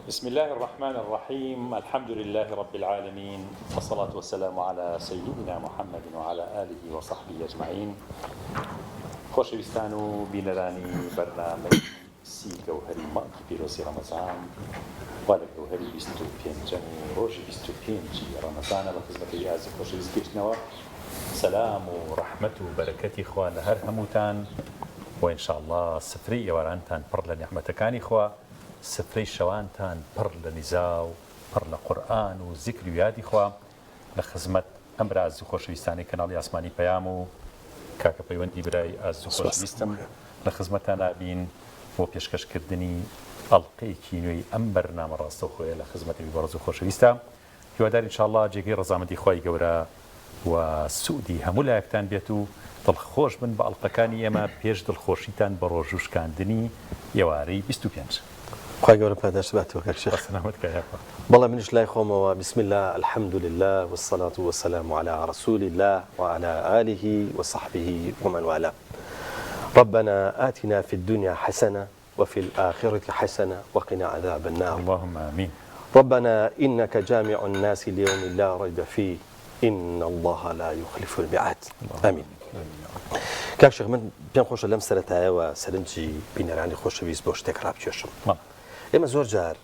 بسم الله الرحمن الرحيم. الحمد لله رب العالمين، والصلاة والسلام على سيدنا محمد وعلى آله وصحبه أجمعين. خۆشەویستان و بینەرانی بەرنامەی سی گەوهەری مانگی پیرۆزی ڕەمەزان وا لە گەوهەری 25 ڕۆژی 25 ڕەمەزانە بە خزمەتی ئازی خۆشەویست گەشتنەوە. سەلام و ڕەحمەت و بەرەکەتی خوا لە هەر هەمووتان و ئینشاءالله سفرەی ئێوارانتان پڕ لە نیعمەتەکانی خوا، سفرەی شەوانتان پڕ لە نیزا و پڕ لە قورئان و زیکر و یادی خوا. لە خزمەت ئەم ئازیز و خۆشەویستانی کەناڵی ئاسمانی پەیام و کاکە پەیوەندی برای ئازیز و خۆشەویستم لە خزمەتان نابین بۆ پێشکەشکردنی ئەڵقەیەکی نوێی ئەم بەرنامە ڕاستەوخۆیە لە خزمەتی بەڕێز و خۆشەویستە. هیوادار ئینشاءالله جێگەی ڕەزامەندی خوای گەورە و سوودی هەموو لایەکتان بێت و دڵخۆش بن بە ئەڵقەکانی ئێمە پێش دڵخۆشیتان بە ڕۆژ و شکاندنی ئێوارەی 25. خی گەورە پاداش باتەوە کاک شێخ. بەڵێ منش لای خۆمەوە بسم الله الحمد لله والصلاة والسلام على رسول الله وعلى آله وصحبه ومن والاه. ربنا آتنا في الدنيا حسنة وفي الآخرة حسنة وقنا عذاب النار. اللهم آمين. ربنا إنك جامع الناس ليوم لا ريب فيه إن الله لا يخلف الميعاد. آمين. کاک شێخ، من پێم خۆشە لەم سەرەتایەوە سەرنجی بینەرانی خۆشەویست بۆ شتێک ڕابکێشم. ئێمە زۆر جار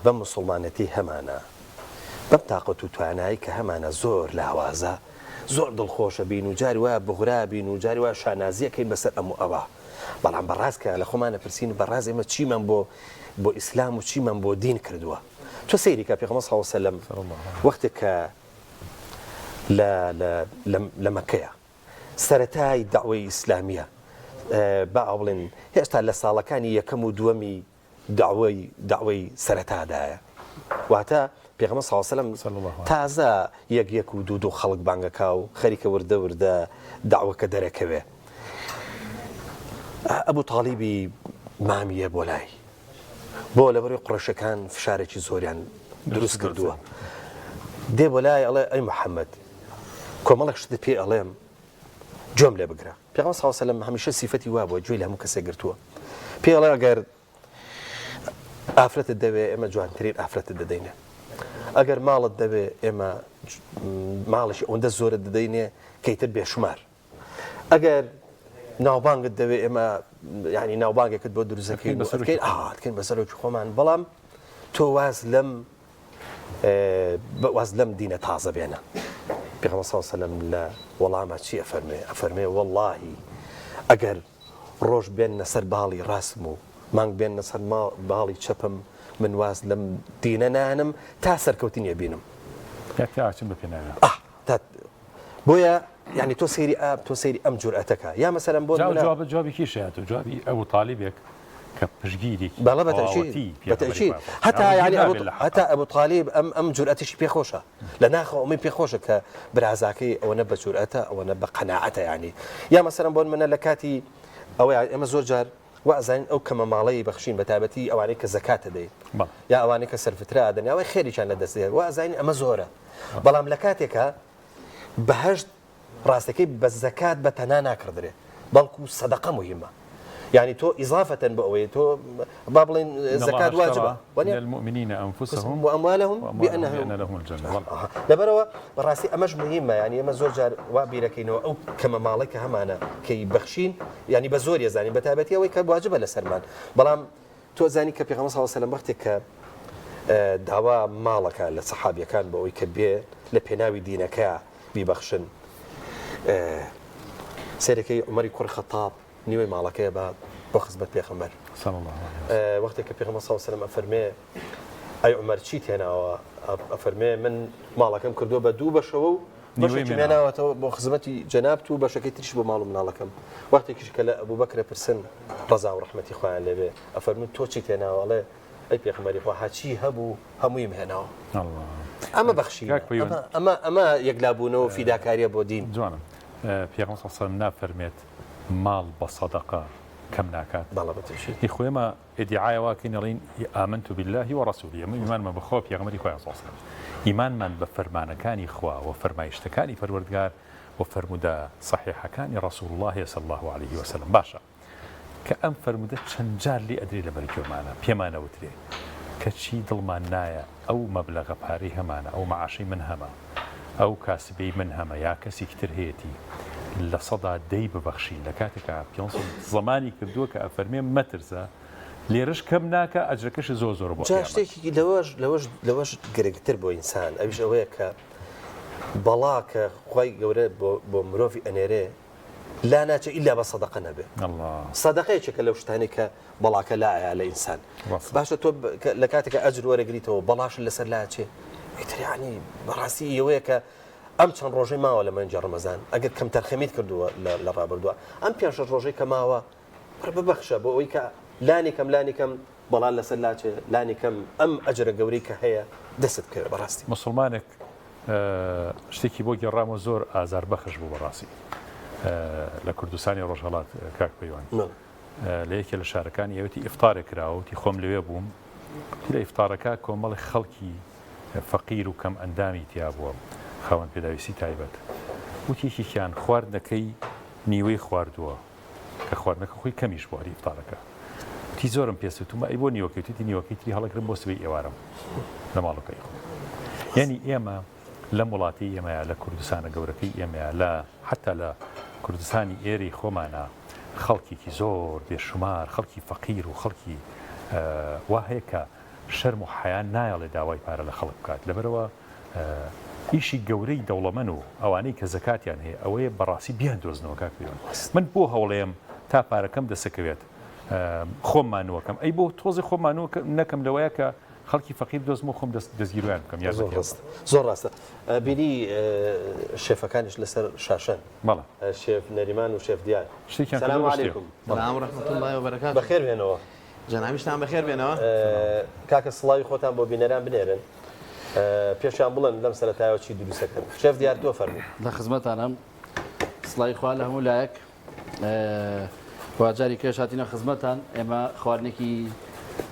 بە موسڵمانەتی هەمانە، بەم تااقەت و توانایی کە هەمانە زۆر لاوازە، زۆر دڵخۆشە بین و جاری وایە بغرا بین و جاری وایە شانازیەکەین بەسەر ئەم و ئەوە. بەڵام بەڕاستکە لە خۆمانە پرسین بەڕاست ئێمە چیمان بۆ ئیسلام و چیمان بۆ دین کردووە. تۆ سەیری کە پێغەمبەر صلی الله علیه وسلم وەختێک کە لە مەکەیە سەرەتای داوای ئیسلامیە با بڵێن هێشتا لە ساڵەکانی یەکەم و دووەمی داوای سەرەتادایە، واتە پێغەمبەر صلی الله علیه وسلم تازە یەک و دوو خەڵک بانگەکا و خەریکە وردە داوەکە دەرەکەوێ. ئەبوو تاڵیبی مامیە بۆ لای بۆ لەبەرەوەی قوڕەشەکان فشارێکی زۆریان دروست کردووە. دێ بۆ لای ئەڵێ ئەی محەممەد، کۆمەڵێک شتت پێ ئەڵێم جۆم لێ بگرە. پێغەمبەر صلی الله علیه وسلم هەمیشە سیفەتی وا بووە گوێی لە هەموو کەسێک گرتووە. پێ ئەڵێ ئەگەر ئافرەتت دەوێ ئێمە جوانترین ئافرەتت دەدەینێ، ئەگەر ماڵت دەوێ ئێمە ماڵشی ئەوەندە زۆرت دەدەینێ کەیتر بێشمار، ئەگەر ناوبانگت دەوێ ئێمە ینی ناوبانگێکت بۆ دروستەکەین بەکەین بەسەرۆکی خۆمان. بەڵام تۆ واز لەم دینە تازە بێنە. پێغەمبەر صلی الله علیه وسلم لە وەڵامە چی ئەفەرمێ وەڵڵاهی ئەگەر ڕۆژ بێنە سەر باڵی ڕاستم و مانگ بێنە سەر باڵی چەپم، من واز لەم دینە نانم تا سەرکەوتنی بینم. بۆیە یعنی تۆ سەیری ئەم جورئەتەکە یا مەسەلەن بۆ جوابی کیشێت و جوابی ئەو تاالبێک کە پشگیری بەڵە بەتەشی هەتا ئەبوو تاالب ئەم جورئەتیشی پێخۆشە لە ناخەوە ئەمەی پێخۆشە کە برازاکەی ئەوەنە بە جورئەتە ئەوەنە بە قەناعەتە. ینی یا مەسەلەن بۆن منە لە کاتی ئەوەی ئێمە زۆر جار وازانین ئەو کەمە ماڵەی بەخشین بە تایبەتی ئەوانەی کە زەکاتە دەین یا ئەوانەی کە سەرفترا دەن ئەوەی خێریان لە دەستێت وازانین ئەمە زۆرە. بەڵام لە کاتێکە بەهەشت ڕاستەکەی بە زەکات بە تەنها ناکردرێ، بەڵکو سەدەقە مهمە. يعني تو إضافة بأوي تو بابلين زكاة واجبة للمؤمنين أنفسهم وأموالهم بأن لهم الجنة. لبروا براسي أمش مهمة، يعني أما زور جار وابيركينو أو كما مالك همانا كي بخشين يعني بزور يزاني بتابتي أو كواجبة لسرمان. بلام تو زاني كبيغمبر صلى الله عليه وسلم وقتك دعوة مالك للصحابة كان بأوي كبير لبناوي دينك ببخشن. سيركي عمر كور خطاب نیوەی ماڵەکەیە بە بۆ خزمەت پێغەمبەر وەختێک کە پێغەمبەر صلی الله علیه وسلم ئەفەرمێ ئەی عومەر چی تێناوە؟ ئەفەرمێ من ماڵەکەم کردووە بە دوو بەشەوە و بەشێکی مێناوەتەوە بۆ خزمەتی جەنابت و بەشەکەی تریش بۆ ماڵ و مناڵەکەم. وەختێکیش کە لە ئەبوو بەکرە پرسن ڕەزا و ڕەحمەتی خۆیان لێبێ ئەفەرمون تۆ چی تێناوەڵێ ئەی پێغەمبەری خوا هەچی هەبوو هەموویم هێناوە. ئەمە بەخشی ئەمە یەکلابوونەوە فیداکاریە بۆ دین. جوانم پێغەمبەر صلی الله علیه وسلم نافەرمێت مال بصدقة كم ناكات بالله إخوة ادعاء واكنرين آمنت بالله ورسوله إيمان من بخوف يا غمري خويا صلى إيمان من بفرمان كان إخوة وفرمايشت كان فروردگار وفرمدا صحيح كان رسول الله صلى الله عليه وسلم باشا کە ئەم فەرمودە چەند جار لێ ئەدرێ لە بەرکێومانە پێمانەوترێ کە چی دڵمان نایە ئەو مەبلەغە پارەی هەمانە ئەو مەعاشەی من هەمە ئەو کاسبەی من هەمە یا کەسێکی تر هەیەی لە سەدا دەی ببەخشی لە کاتێکا پێ زمانی کردووە کە ئەفەرمێ مەترسە لێرش کەم ناکە ئەجرەکەش زۆر بۆ شتێکی لەوەش گرنگتر بۆ ئینسان ئەویش ئەوەیە کە بەڵاکە خی گەورە بۆ مرۆڤی ئەنێرێ لا ناچە ئیلا بە سەدەقە نەبێ سەدەقەیەکە لەو شتانی کە بەڵاکە لایە لە ئینسان باشە تۆ لە کاتێکە ئەجر وەرەگریتەوە بەڵاش لەسەر لاچێ ئیتریانی بەڕاستی ئەوەیە کە ئەم چەند ڕۆژەی ماوە لە مەنجە ڕەمەزان ئەگەر کەم تەرخەمیت کردووە لە ڕابردووە ئەم پێ ڕۆژەی کە ماوە ببەخشە بۆ ئەوی کە لانی کەم بەڵان لەسەر لاچێ لانی کەم ئەم ئەجرە گەورەی کە هەیە دەست کرد بەڕاستی مسلمانێک شتێکی بۆ گێڕامە زۆر ئازار بەخش بوو بەڕاستی لە کوردستانی ڕۆژهەڵات کاک پەیوان لە یەکێ لە شارەکانی ئەوەتی ئیفتارێک کراوەتی خۆم لەوێ بووم لە ئیفتارەکە کۆمەڵی خەڵکی فەقیر و کەم ئەندامی تیا بووە خاوەن پێداویستی تایبەت وتیەکێکیان خواردنەکەی نیوەی خواردووە کە خواردنەکە خۆی کەمیش بواری ئیفتارەکە تی زۆرم پێسوتمە ئەی بۆ نیوەکەوتی نیوەکەی تری هەڵەگرم بۆ سبەی ئێوارم لە ماڵەکەی خۆ یعنی ئێمە لە وڵاتی ئێمەیە لە کوردستانە گەورەکەی ئێمەیە لە حتا لە کوردستانی ئێری خۆمانە خەڵکیکی زۆر بێشمار خەڵکی فەقیر و خەڵکی وا هەیە کە شەرم و حەیان نایەڵێ داوای پارە لە خەڵک بکات لەبەرەوە ئیشی گەورەی دەوڵەمەن و ئەوانەی کە زەکاتیان هەیە ئەوەیە بەڕاستی بیان دۆزنەوە کاک پەیوان من بۆ هەوڵەیەم تا پارەکەم دەسەکەوێت خۆمانوەکەم ئەی بۆ تۆزی خۆمانوە نەکەم لەوەیە کە خەڵکی فەقیر دۆزم و خۆم دەستگیرویان بکەم یا زۆر ڕاستە بینی شێفەکانیش لەسەر شاشن بەڵێ شێف نەریمان و شێف دیار سلام علیکم سلام ورحمة الله وبركاته بەخێر بێنەوە جەنابیشتان بەخێر بێنەوە کاکە سڵاوی خۆتان بۆ بینەران بنێرن پێشیان بڵێن لەم سەرەتایەوە چی دروستەکەن شێف دیار تۆ فەرموو لە خزمەتانم سڵاوی خوا لە هەموو لایەک واجاری کێش هاتینە خزمەتان ئێمە خواردنێکی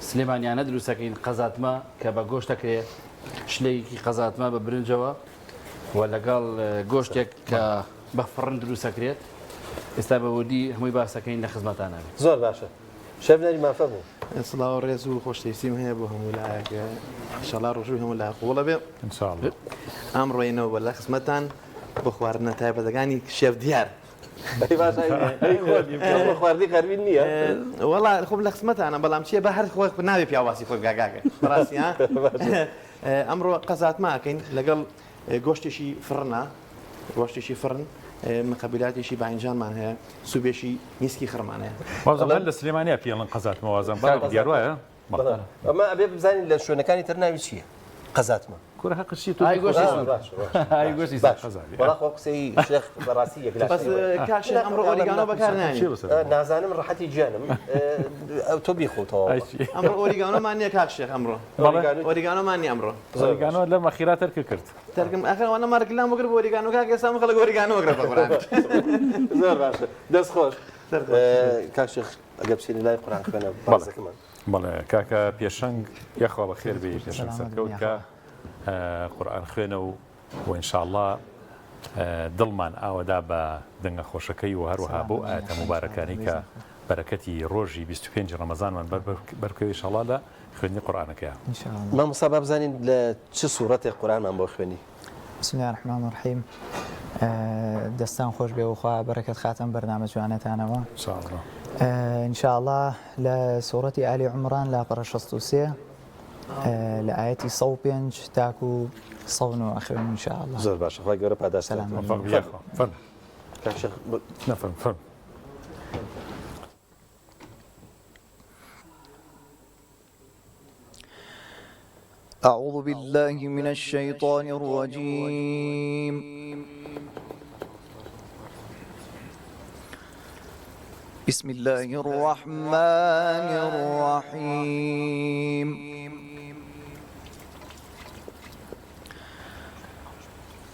سلێمانیانە دروستەکەین قەزاتمە کە بە گۆشتەکرێ شلەیەکی قەزاتمە بە برنجەوە و لەگەڵ گۆشتێک کە بە فڕن دروستەکرێت ئێستا بەودی هەمووی باسەکەین لە خزمەتانە زۆر باشە شێف نەریمان فەرموو سڵاو ڕێز و خۆشتەویستیم هەیە بۆ هەموو لایەک ئینشاڵڵا ڕۆژووی هەموو لایەک وڵە بێ ئینشاءڵڵا ئەمڕۆینەوە لە خزمەتان بۆ خواردنە تایبەتەکانی شێف دیار خواردی خەربین نییە وڵا خۆم لە خزمەتانە بەڵام چیە بە هەر خۆی ناوێ پیاواسی خۆی گاگاگە بەڕاستی ئەمڕۆ قەزاتماکەین لەگەڵ گۆشتێکی فرنە گۆشتێکی فرن مقابلاتێکی باینجانمان هەیە سوبێشی میسکی خڕمانەیە وازم لە سلێمانیا پێڵن قەزاتمە وازم دیار وایە ئەمە ئەبێ بزانین لە شوێنەکانی تر ناوی چییە قەزاتمە کورە حەقشی تو وڵا خۆ قسەی شێخ بەڕاستی یەک بەس کاشێ ئەمڕۆ ئۆریگانۆ بەکارنانی نازانم ڕەحەتی گیانم تۆ بیخۆتەوە ئەمڕۆ ئۆریگانۆمان نییە کاک شێخ ئەمڕۆ ئۆریگانۆمان نیە ئەمڕۆ ئۆریگانۆ لە مەخیرا تەرکە کرد تەرکم ئەخەوانە مارکلام وەگر بۆ ئۆریگانۆ کاک ئێستا خەڵک ئۆریگانۆ وەگرە بەقوران زۆر باشە دەست خۆش کاک شێخ ئەگە بچینی لای قورئان خوێنە بازەکەمان بەڵێ کاکە پێشەنگ یەخوا بەخێر بێ پێشەنگ سەرکەوت کە قورئان خوێنە و ئینشاءڵڵا دڵمان ئاوەدا بە دەنگە خۆشەکەی و هەروەها بۆ ئاەتە مبارەکانی کە بەرەکەتی ڕۆژی 25 ڕەمەزانمان بەرکەوی ئینشاءڵڵا لە خوێندنی قورئانەکەیە مامۆستا با بزانین لە چ سوورەتێک قورئانمان بۆ خوێنی بسم الله الرحمن الرحیم دەستان خۆش بێ وخوا بەرەکەت خاتم بەرنامە جوانەتانەوە ئینشاءڵڵا لە سوورەتی ئالی عومران لاپەڕە 63 لە ئاەتی 105 تاکو 109 ئەخوێن ئینشاءڵڵا زۆر باشە خۆی گەورە پاداش نەفەرم أعوذ بالله من الشيطان الرجيم بسم الله الرحمن الرحيم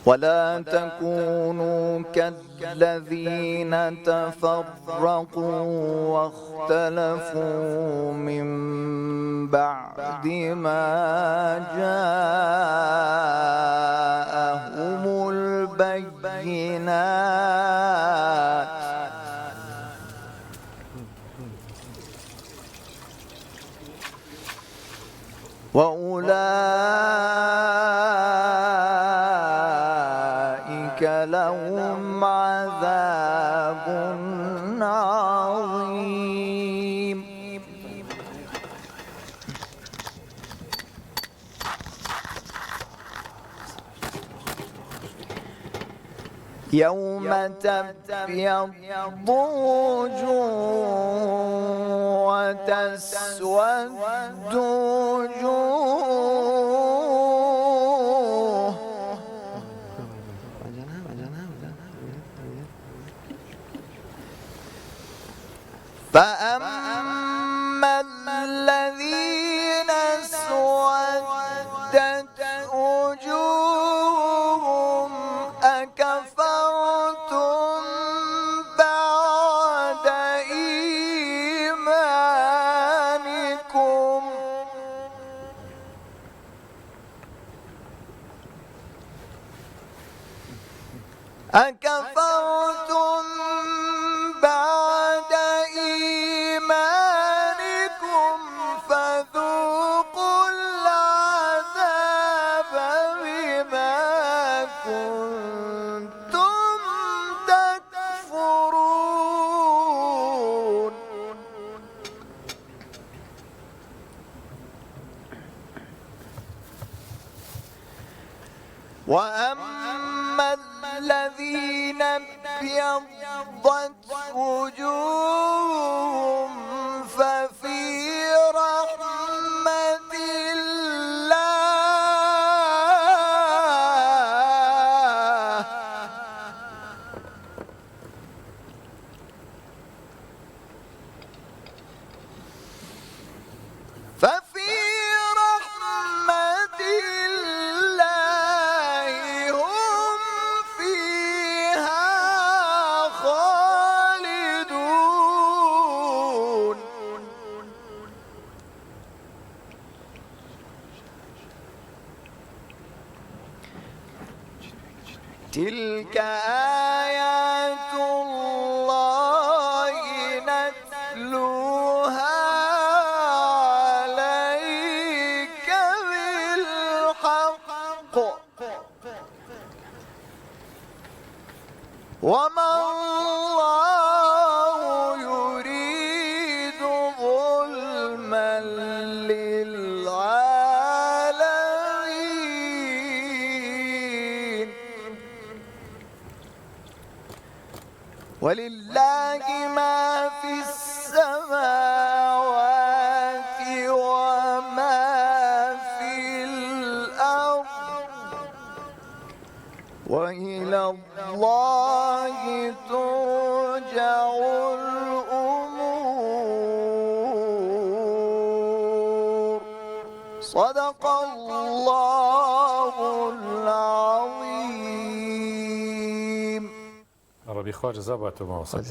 ولا تكونوا كالذين تفرقوا واختلفوا من بعد ما جاءهم البينات لهم عذاب عظيم. يوم تبيض وجوه وتسود وجوه فأما الذين اسودت وجوههم أكفرتم بعد إيمانكم بعد إيمانكم فذوقوا العذاب بما كنتم تكفرون. وأما الذين ابيضت وجوههم ففي رحمة الله هم فيها خالدون. تلك آيات الله نتلوها عليك بالحق وما الله يريد ظلما للعالمين. ولله ما في السماوات وما في الأرض وإلى الله ترجع الأمور. صدق الله العظيم. ربي خواج زبط وما وصلت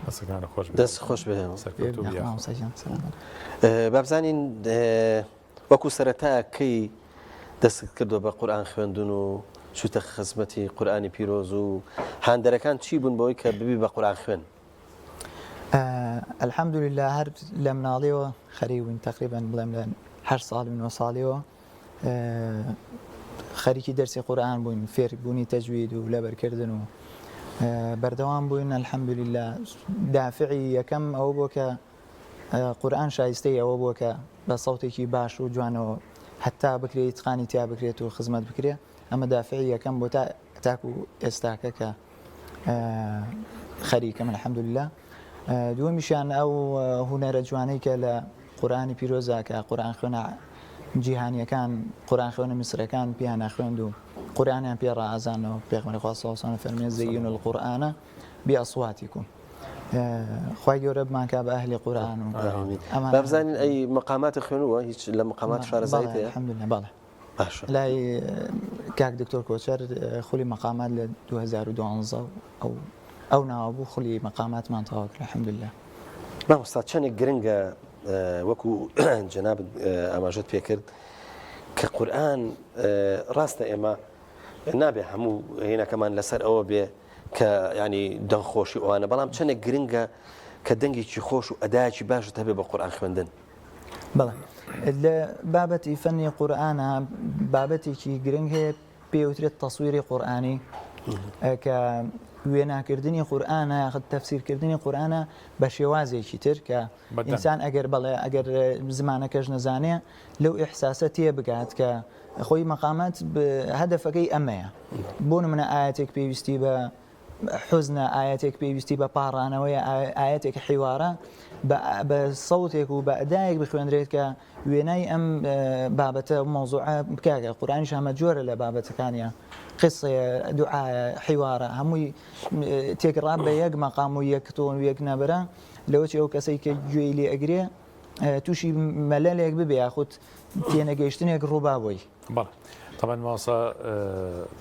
أسكان خوش دەست خۆش بێ سركتو بيا بابزانین وەکو سەرەتا کەی دەست کردو بە قورئان خوێندن و چوتە خزمەتی قورئانی پیرۆز و هاندەرەکان چی بوون بۆی کە ببی بە قورئان خوێن؟ الحمد لله هەر لە مناڵیەوە خەریبووین تقریبا بڵێم لە 8 ساڵ 9 ساڵیەوە خەریکی دەرسی قورئان بووین، فێربوونی تەجوید و لەبەرکردن و بەردەوام بووین. الحمد لله دافعی یەکەم ئەوە بووە کە قورئان شایستەی ئەوە بووە کە بە سەوتێکی باش و جوانەوە حتا بکرێت ئیتقانی تیا بکرێت و خزمەت بکرێ. ئەمە دافعی یەکەم بۆ تاکو ئێستاکە کە خەریکەم الحمد لله. دووەمیشیان ئەو هونەرە جوانەی کە لە قورئانی پیرۆزە کە قورئان خوێنە جیهانیەکان قورئان خوێنە میسرەکان پیان ناخوێند و قورئانیان پێ ڕائازانەوە. پێغمبەری خوا صلی الله علیه و سلم فەرمێ زەیینوا القورئان بأصواتکم. خوای گەورە بمانکە بە ئەهلی قورئان و بابزانین ئەی مقامات خوێنووە هیچ لە مقامات شارەزایت هەیە؟ الحمد لله بەڵێ. باشە. لای کاک دکتۆر کۆچەر خولی مقامات لە 2012 ئەو ناوە بوو خولی مقاماتمان تەواو کرد الحمد لله. مامۆستا چەندێک گرنگە وەکو جەناب ئاماژەت پێ کرد کە قورئان ڕاستە ئێمە نابێ هەموو هێنەکەمان لەسەر ئەوە بێ کە ینی دەنگخۆشی ئەوانە، بەڵام چەندێک گرنگە کە دەنگێکی خۆش و ئەدایەکی باشت هەبێ بە قورئان خوێندن. بەڵێ لە بابەتی فەنی قورئانە بابەتێکی گرنگ هەیە پێوترێت تەسویری قورئانی کە وێناکردنی قورئانە یاخود تەفسیرکردنی قورئانە بە شێوازێکی تر کە بەدەن. ئینسان ئەگەر زمانەکەش نەزانێ لەو ئیحساسە تێ بگات کە خۆی مەقامات هەدەفەکەی ئەمەیە بۆ نمونە ئاەتێک پێویستی بە حوزنە ئاەتێک پێویستی بە پاڕانەوەی ئاەتێک حیوارە بە سەوتێک و بە ئەدایەک بخوێنرێت کە وێنای ئەم بابەتە مۆزوعە بکاکە قورئانیش هەمە جۆرە لە بابەتەکانیە قسەیە دوعاە حیوارە هەمووی تێکڕا بە یەک مەقام و یەک تۆن و یەک نەبرە لەوەی ئەو کەسەی کە گوێی لێ ئەگرێ تووشی مەلەلێک ببێ یاخود تێنەگەیشتنێک ڕووبا بۆی بەڵێ طبعا ماسا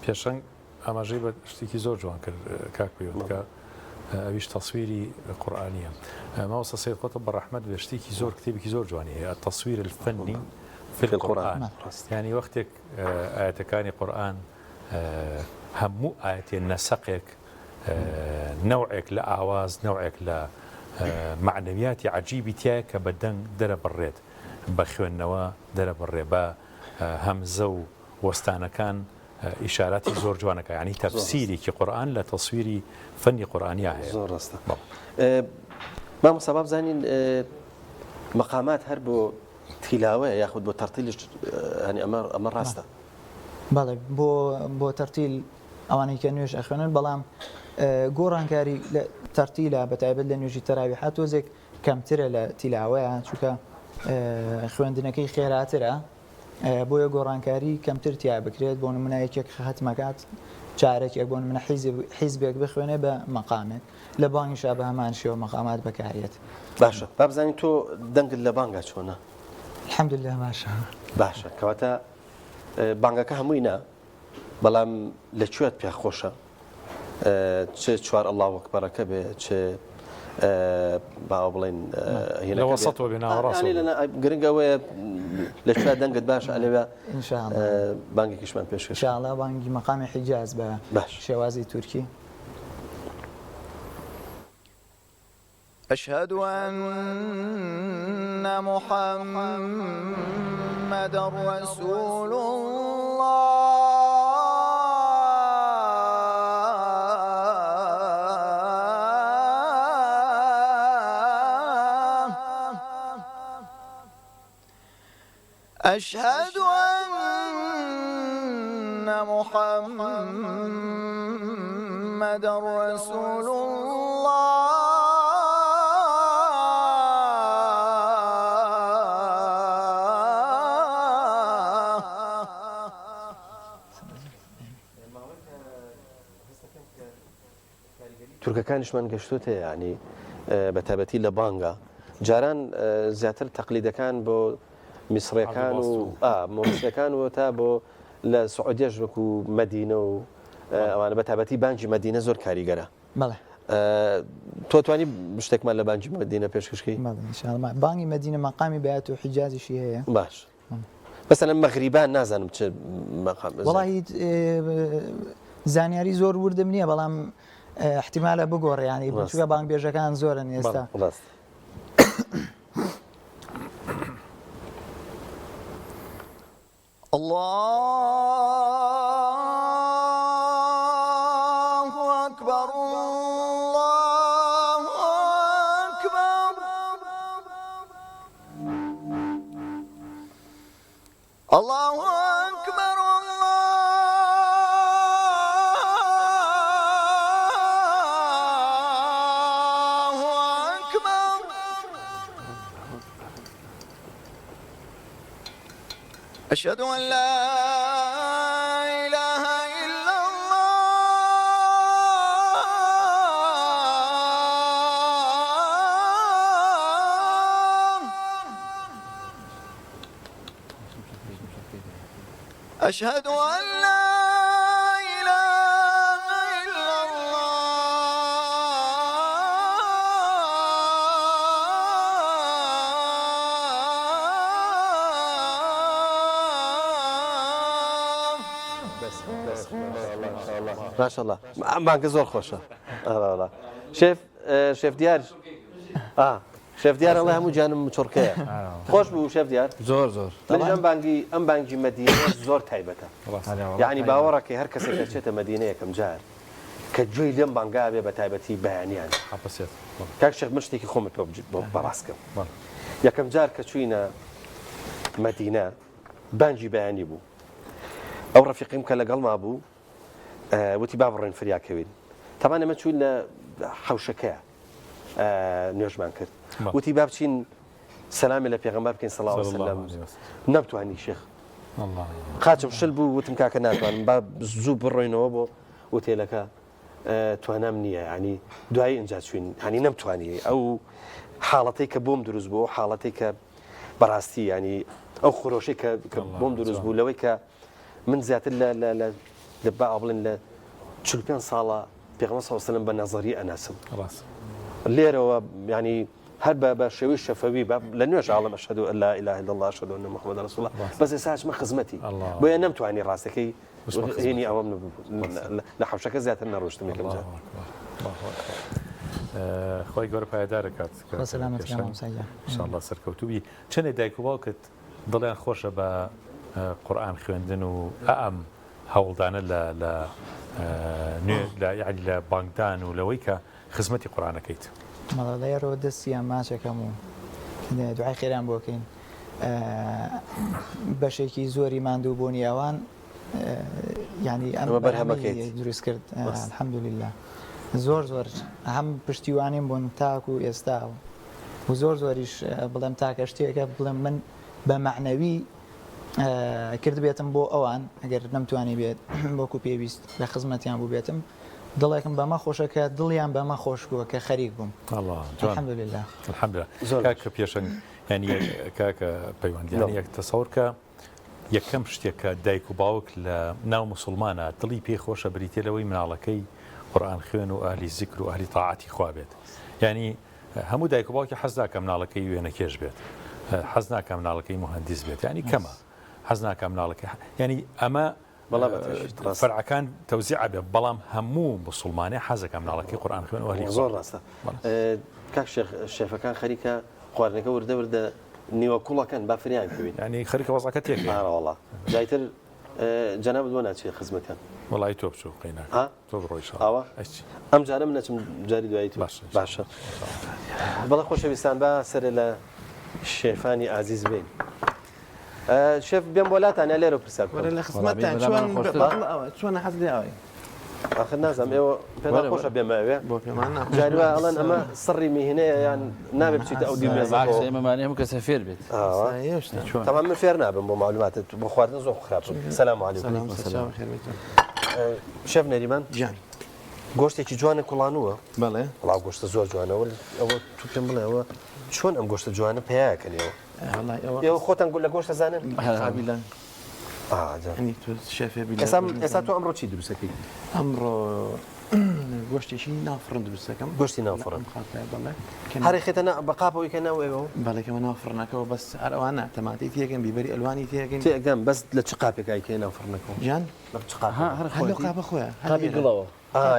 پێشنگ ئاماژەی بە شتێکی زۆر جوان کرد کاک پێوتکە ئەویش تەسویری قورئانیە ماوەسە سید قوتب بەڕەحمەت بە شتێکی زۆر کتێبێکی زۆر جوانی هەیە التەسویر الفەنی في القورآن يعني وەختێک ئاەتەکانی قورئان هەموو ئاەتێ نەسەقێک نەوعێک لە ئاواز نەوعێک لە معنەویاتی عەجیبی تایە کە بە دەنگ دەرەبڕێت بە خوێندنەوە دەرەبڕێ بە هەمزە و وەستانەکان ئیشاراتی زۆر جوانەکە یعنی تەفسیرێکی قورئان لە تەسویری فەنی قورئانیا هەیە زۆر ڕاستە مامۆستا با بزانین مەقامات هەر بۆ تیلاوە یاخود بۆ تەرتیلش هەنی ئەمە ڕاستە بەڵێ بۆ تەرتیل ئەوانەی کە نوێژ ئەخوێنن بەڵام گۆڕانکاری لە تەرتیلە بەتایبەت لە نوێژی تەراویح تۆزێک کەمترە لە تیلاوەیە چونکە خوێندنەکەی خێراترە بۆیە گۆڕانکاری کەمتر تیا بکرێت بۆ نمونە یەکێک هەتمەکات چارێکێک بۆ منە حیزبێک بخوێنێ بە مەقامێک لە بانگیشا بە هەمان شێوە مەقامات بەکارێت باشە با بزانین تۆ دەنگت لە بانگا چۆنە الحەمدولله باشە باشە کەواتە بانگەکە هەمووی نا بەڵام لەکوێت پێ خۆشە چ چوار ئەڵڵاهو ئەکبەرەکە بێ چ باوە بڵێن لە وەسەطەوە بێ ناوەڕاستەوە گرنگەوەیە لەکوێ دەنگت باشە ئەلێوە ئینشاءالله بانگێکیشمان پێشکەش ئینشاءالله بانگی مەقامی حیجاز بە شێوازی تورکی أشهد أن محمدا رسول الله أشهد أن محمدا رسول الله تورکەکانیشمان گەشتوتە ینی بە تایبەتی لە بانگە جاران زیاتر تەقلیدەکان بۆ میسرەکان و مۆسیەکان و تا بۆ لە سعودیەش وەکو مەدینە و ئەوانە بە تایبەتی بانگی مەدینە زۆر کاریگەرە بەڵێ تۆ توانی شتێکمان لە بانگی مەدینە پێشکەشکەی بانگی مەدینە مەقامی بەیات و حیجازیشی هەیە باش بەسەلەن مەغریبان نازانم چ وەڵی زانیاری زۆر وردم نییە بەڵام احتیمالە بگۆڕیانی چووکە بانگ بێژەکان زۆرن ئێستا الله أكبر الله أكبر الله أكبر الله أكبر أشهد أن لا إله إلا الله أشهد أن لا إله إلا الله ما شاء الله بانگە زۆر خۆشە شێف دیار شێف دیار الله هەموو جانم چڕکەیە خۆش بوو شێف دیار زۆر زۆر ئەم بانگی مەدینە زۆر تایبەتە یعنی باوەڕەکە هەر کەسێک دەچێتە مەدینە یەکەم جار کە گوێی لەم بانگا بێ بە تایبەتی بەیانیان کاک شێخ من شتێکی خۆمت پێ بەڕاستکەم یەکەم جار کە چوینە مەدینە بانگی بەیانی بوو ئەو ڕەفیقیم کە لەگەڵما بوو وتی با بڕێن فریاکەوین تاوان ئەمە چوین لە حەوشەکەیە نوێژمان کرد وتی با بچین سەلامی لە پێغەمبەر بکەین صلی الله علیه وسلم نەمتوانی شێخ قاچم شل بوو وتم کاکە ناتوانم با زوو بڕۆینەوە بۆ ئوتێلەکە توانام نییە ینی دوایی ئەنجا چوین ینی نەمتوانی ئەو حاڵەتەی کە بۆم دروست بوو حاڵەتی کە بەڕاستی ینی ئەو خۆشەی کە بۆم دروست بوو لەوەی کە من زیاتر لە با بڵێن لە 45 ساڵە پێغەمبەر صلی الله علیه وسلم بە نەزەری ئەناسم لێرەوە ینی هەر بە شێوەی شەفەوی لە نوێژ ئاڵم ئەشهەدو ئەن لا ئیلاها ئیلا الله ئەشهەدو ئەنە محەممەد رەسوول الله بەس ئێستا هەچمە خزمەتی بۆیە نەمتوانی ڕاستەکەی هێنی ئەوەم لە حەوشەکە زیاتر نەڕۆشتم یەکەم جار خۆی گەورە پایدارە کات انشاءالله سەرکەوتوبی چەندێک دایک و باوکت دڵیان خۆشە بە قورئان خوێندن و ئەم هەوڵدانە یعنی لە بانگدان و لەوەی کە خزمەتی قورئانەکەیت مەڵەڵەیەڕەوە دەستیان ماچەکەم و دوعای خێران بۆکەین بەشێکی زۆری ماندوو بۆنی ئەوان ینی ئەمە بەرهەمەکەیت دروست کرد الحەمدولله زۆر هەم پشتیوانیم بوون تاکو و ئێستا و زۆر زۆریش بڵێم تاکە شتێکە بڵێم من بە معنەوی کرد بێتم بۆ ئەوان ئەگەر نەمتوانی بێت بۆکو پێویست لە خزمەتیان بوو بێتم دڵێکم بەمە خۆشەکە دڵیان بەمە خۆش بووە کە خەریک بووم الحەمدولله کاکە پێشنگ ینی کاکە پەیوەندیان یەک تەسەوڕ کە یەکەم شتێکە دایک و باوک لە ناو موسڵمانە دڵی پێی خۆشە بریتێ لەوەی مناڵەکەی قورئان خوێن و ئاهلی زیکر و ئاهلی تاعاتی خوا بێت ینی هەموو دایک و باوکی حەز ناکە مناڵەکەی وێنەکێش بێت حەز ناکە مناڵەکەی مهندس بێت ینی کەمە حەز ناکە مناڵەکەی ینی ئەمە فەرعەکان تەوزیع بێت بەڵام هەموو موسڵمانێ حەزەکە مناڵەکەی قورئان خوێن و ئاهلی زۆر ڕاستە کاک شێفەکان خەریکە خواردنەکە وردە نیوە کوڵەکەن با فریان بکەوین ینی خەریکە وەزەکە تێکێ وەڵا جایتر جەنابەت بۆ ناچێت خزمەتیان وڵی تۆ بچوو قەیناک تۆ بڕۆیش ئەوە ئەم جارە من نەچم جاری دوایی تو باشە بەڵێ خۆشەویستان با سەرە لە شێفانی ئازیز بین شێف بێم بۆلاتانە لێرە پرسا لە خزمەتتان چۆن حەز لێ ئەوەی آخر نازم ئێوە پێ خۆشە بێمەوێ بۆ پێمان جاریوە ئەڵەن ئەمە سڕی میهنەیە یان نابێت بچیتە ئەو دیمێزمانی هەموو کەسە فێر بێت تەمام من فێر نابم بۆ معلوماتت بۆ خواردن زۆر خراپ سەلام عەلیکم شێف نەریمان جان گۆشتێکی جوانە کوڵانووە بەڵێ وڵاو گۆشتە زۆر جوانەوە ئەوە تو پێم بڵێ ئەوە چۆن ئەم گۆشتە جوانە پێیاکەنەوە ئێوە خۆتان لە گۆشتە زانن ئێستا تۆ ئەمڕۆ چی دروستەکەی ئەمڕۆ گۆشتێکی نافڕن دروستەکەم گۆشتی نافڕن هەری خێتە بە قاپەوەی کە ناو ئێوە بەڵێکەوە نافڕنەکەەوە بەس ئەوانە تەماتی تێگەن بیبەری ئەلوانی تێگەن تێگەم بەس لە چ قاپێکای کێ نافڕنەکەەوە ژیان هەر قاپە خۆیە قاپی گڵەوە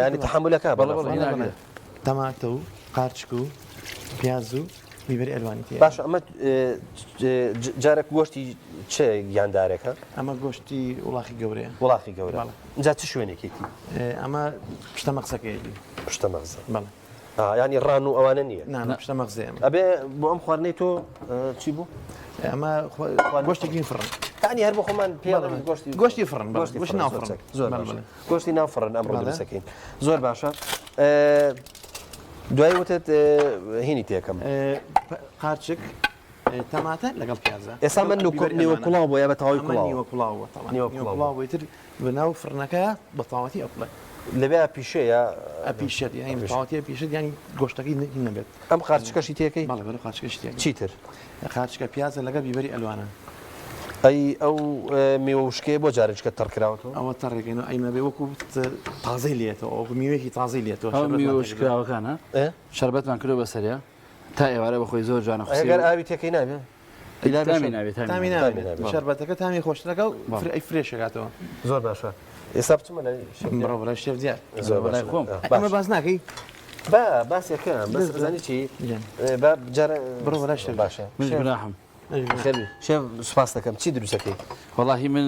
ینی تەحملەکە تەماتە و قارچک و پیاز و بیبەری ئەلوانی تێ باش ئەمە جارێک گۆشتی چه گیاندارێکە ئەمە گۆشتی وڵاخی گەورەیە وڵاخی گەورە اینجا چ شوێنێکێتی ئەمە پشتە مەقسەکەیەتی پشتە مەغزە بەڵێ ینی ڕان و ئەوانە نییە پشتە مەغزێ ئەبێ بۆ ئەم خواردنەی تۆ چی بوو ئەمە گۆشتێکی فرن تانی هەر بۆ خۆمان پێ گۆشتی فرن گۆشتی نافڕن زۆر گۆشتی نافڕن ئەمڕۆ دروستەکەین زۆر باشە دوای وتت هینی تێکەم قارچک تەماتە لەگەڵ پیازە ئێستا من نیوە کوڵاو بۆ یا بە تەواوی نیوە کوڵاوە تر بەناو فرنەکە بە تاواتی ئەپڵێ لەبێ پیشەیە ئەپیشێت یانی تاواتی پیشێت ینی گۆشتەکەی نەبێت ئەم قارچکەشی تێکەی بەڵێ بەڵێ قارچکەشی تێک چیتر قارچکە پیازە لەگەڵ بیبەری ئەلوانە ئەی ئەو میوە وشکەیە بۆ جارێککە تەڕکراوەوە ئەوە تەڕێکەکەین و ئەیمە بێ وەکو تازەی لێتەوە ئەو میوەیەکی تازەی لێتەوە میوەشکراوەکانە شەربەتمان کردو بەسەریا تا ئێوارە بەخۆی زۆر جوانە ئەگەر ئاوی تێکەی نابێ تامی نابێت شەربەتەکە تامی خۆشتەکە و ئەی فرێشەکاتەوە زۆر باشە ئێستا بچمە بڕۆ شێف دیار زۆر بەلای خۆم ئەمە باز ناکەی با باسیەکەم بەس بزانی چی با جارە بڕۆ بەلاشتر باشە من براحم خێری شێ سوپاس دەکەم چی دروستەکەی والله من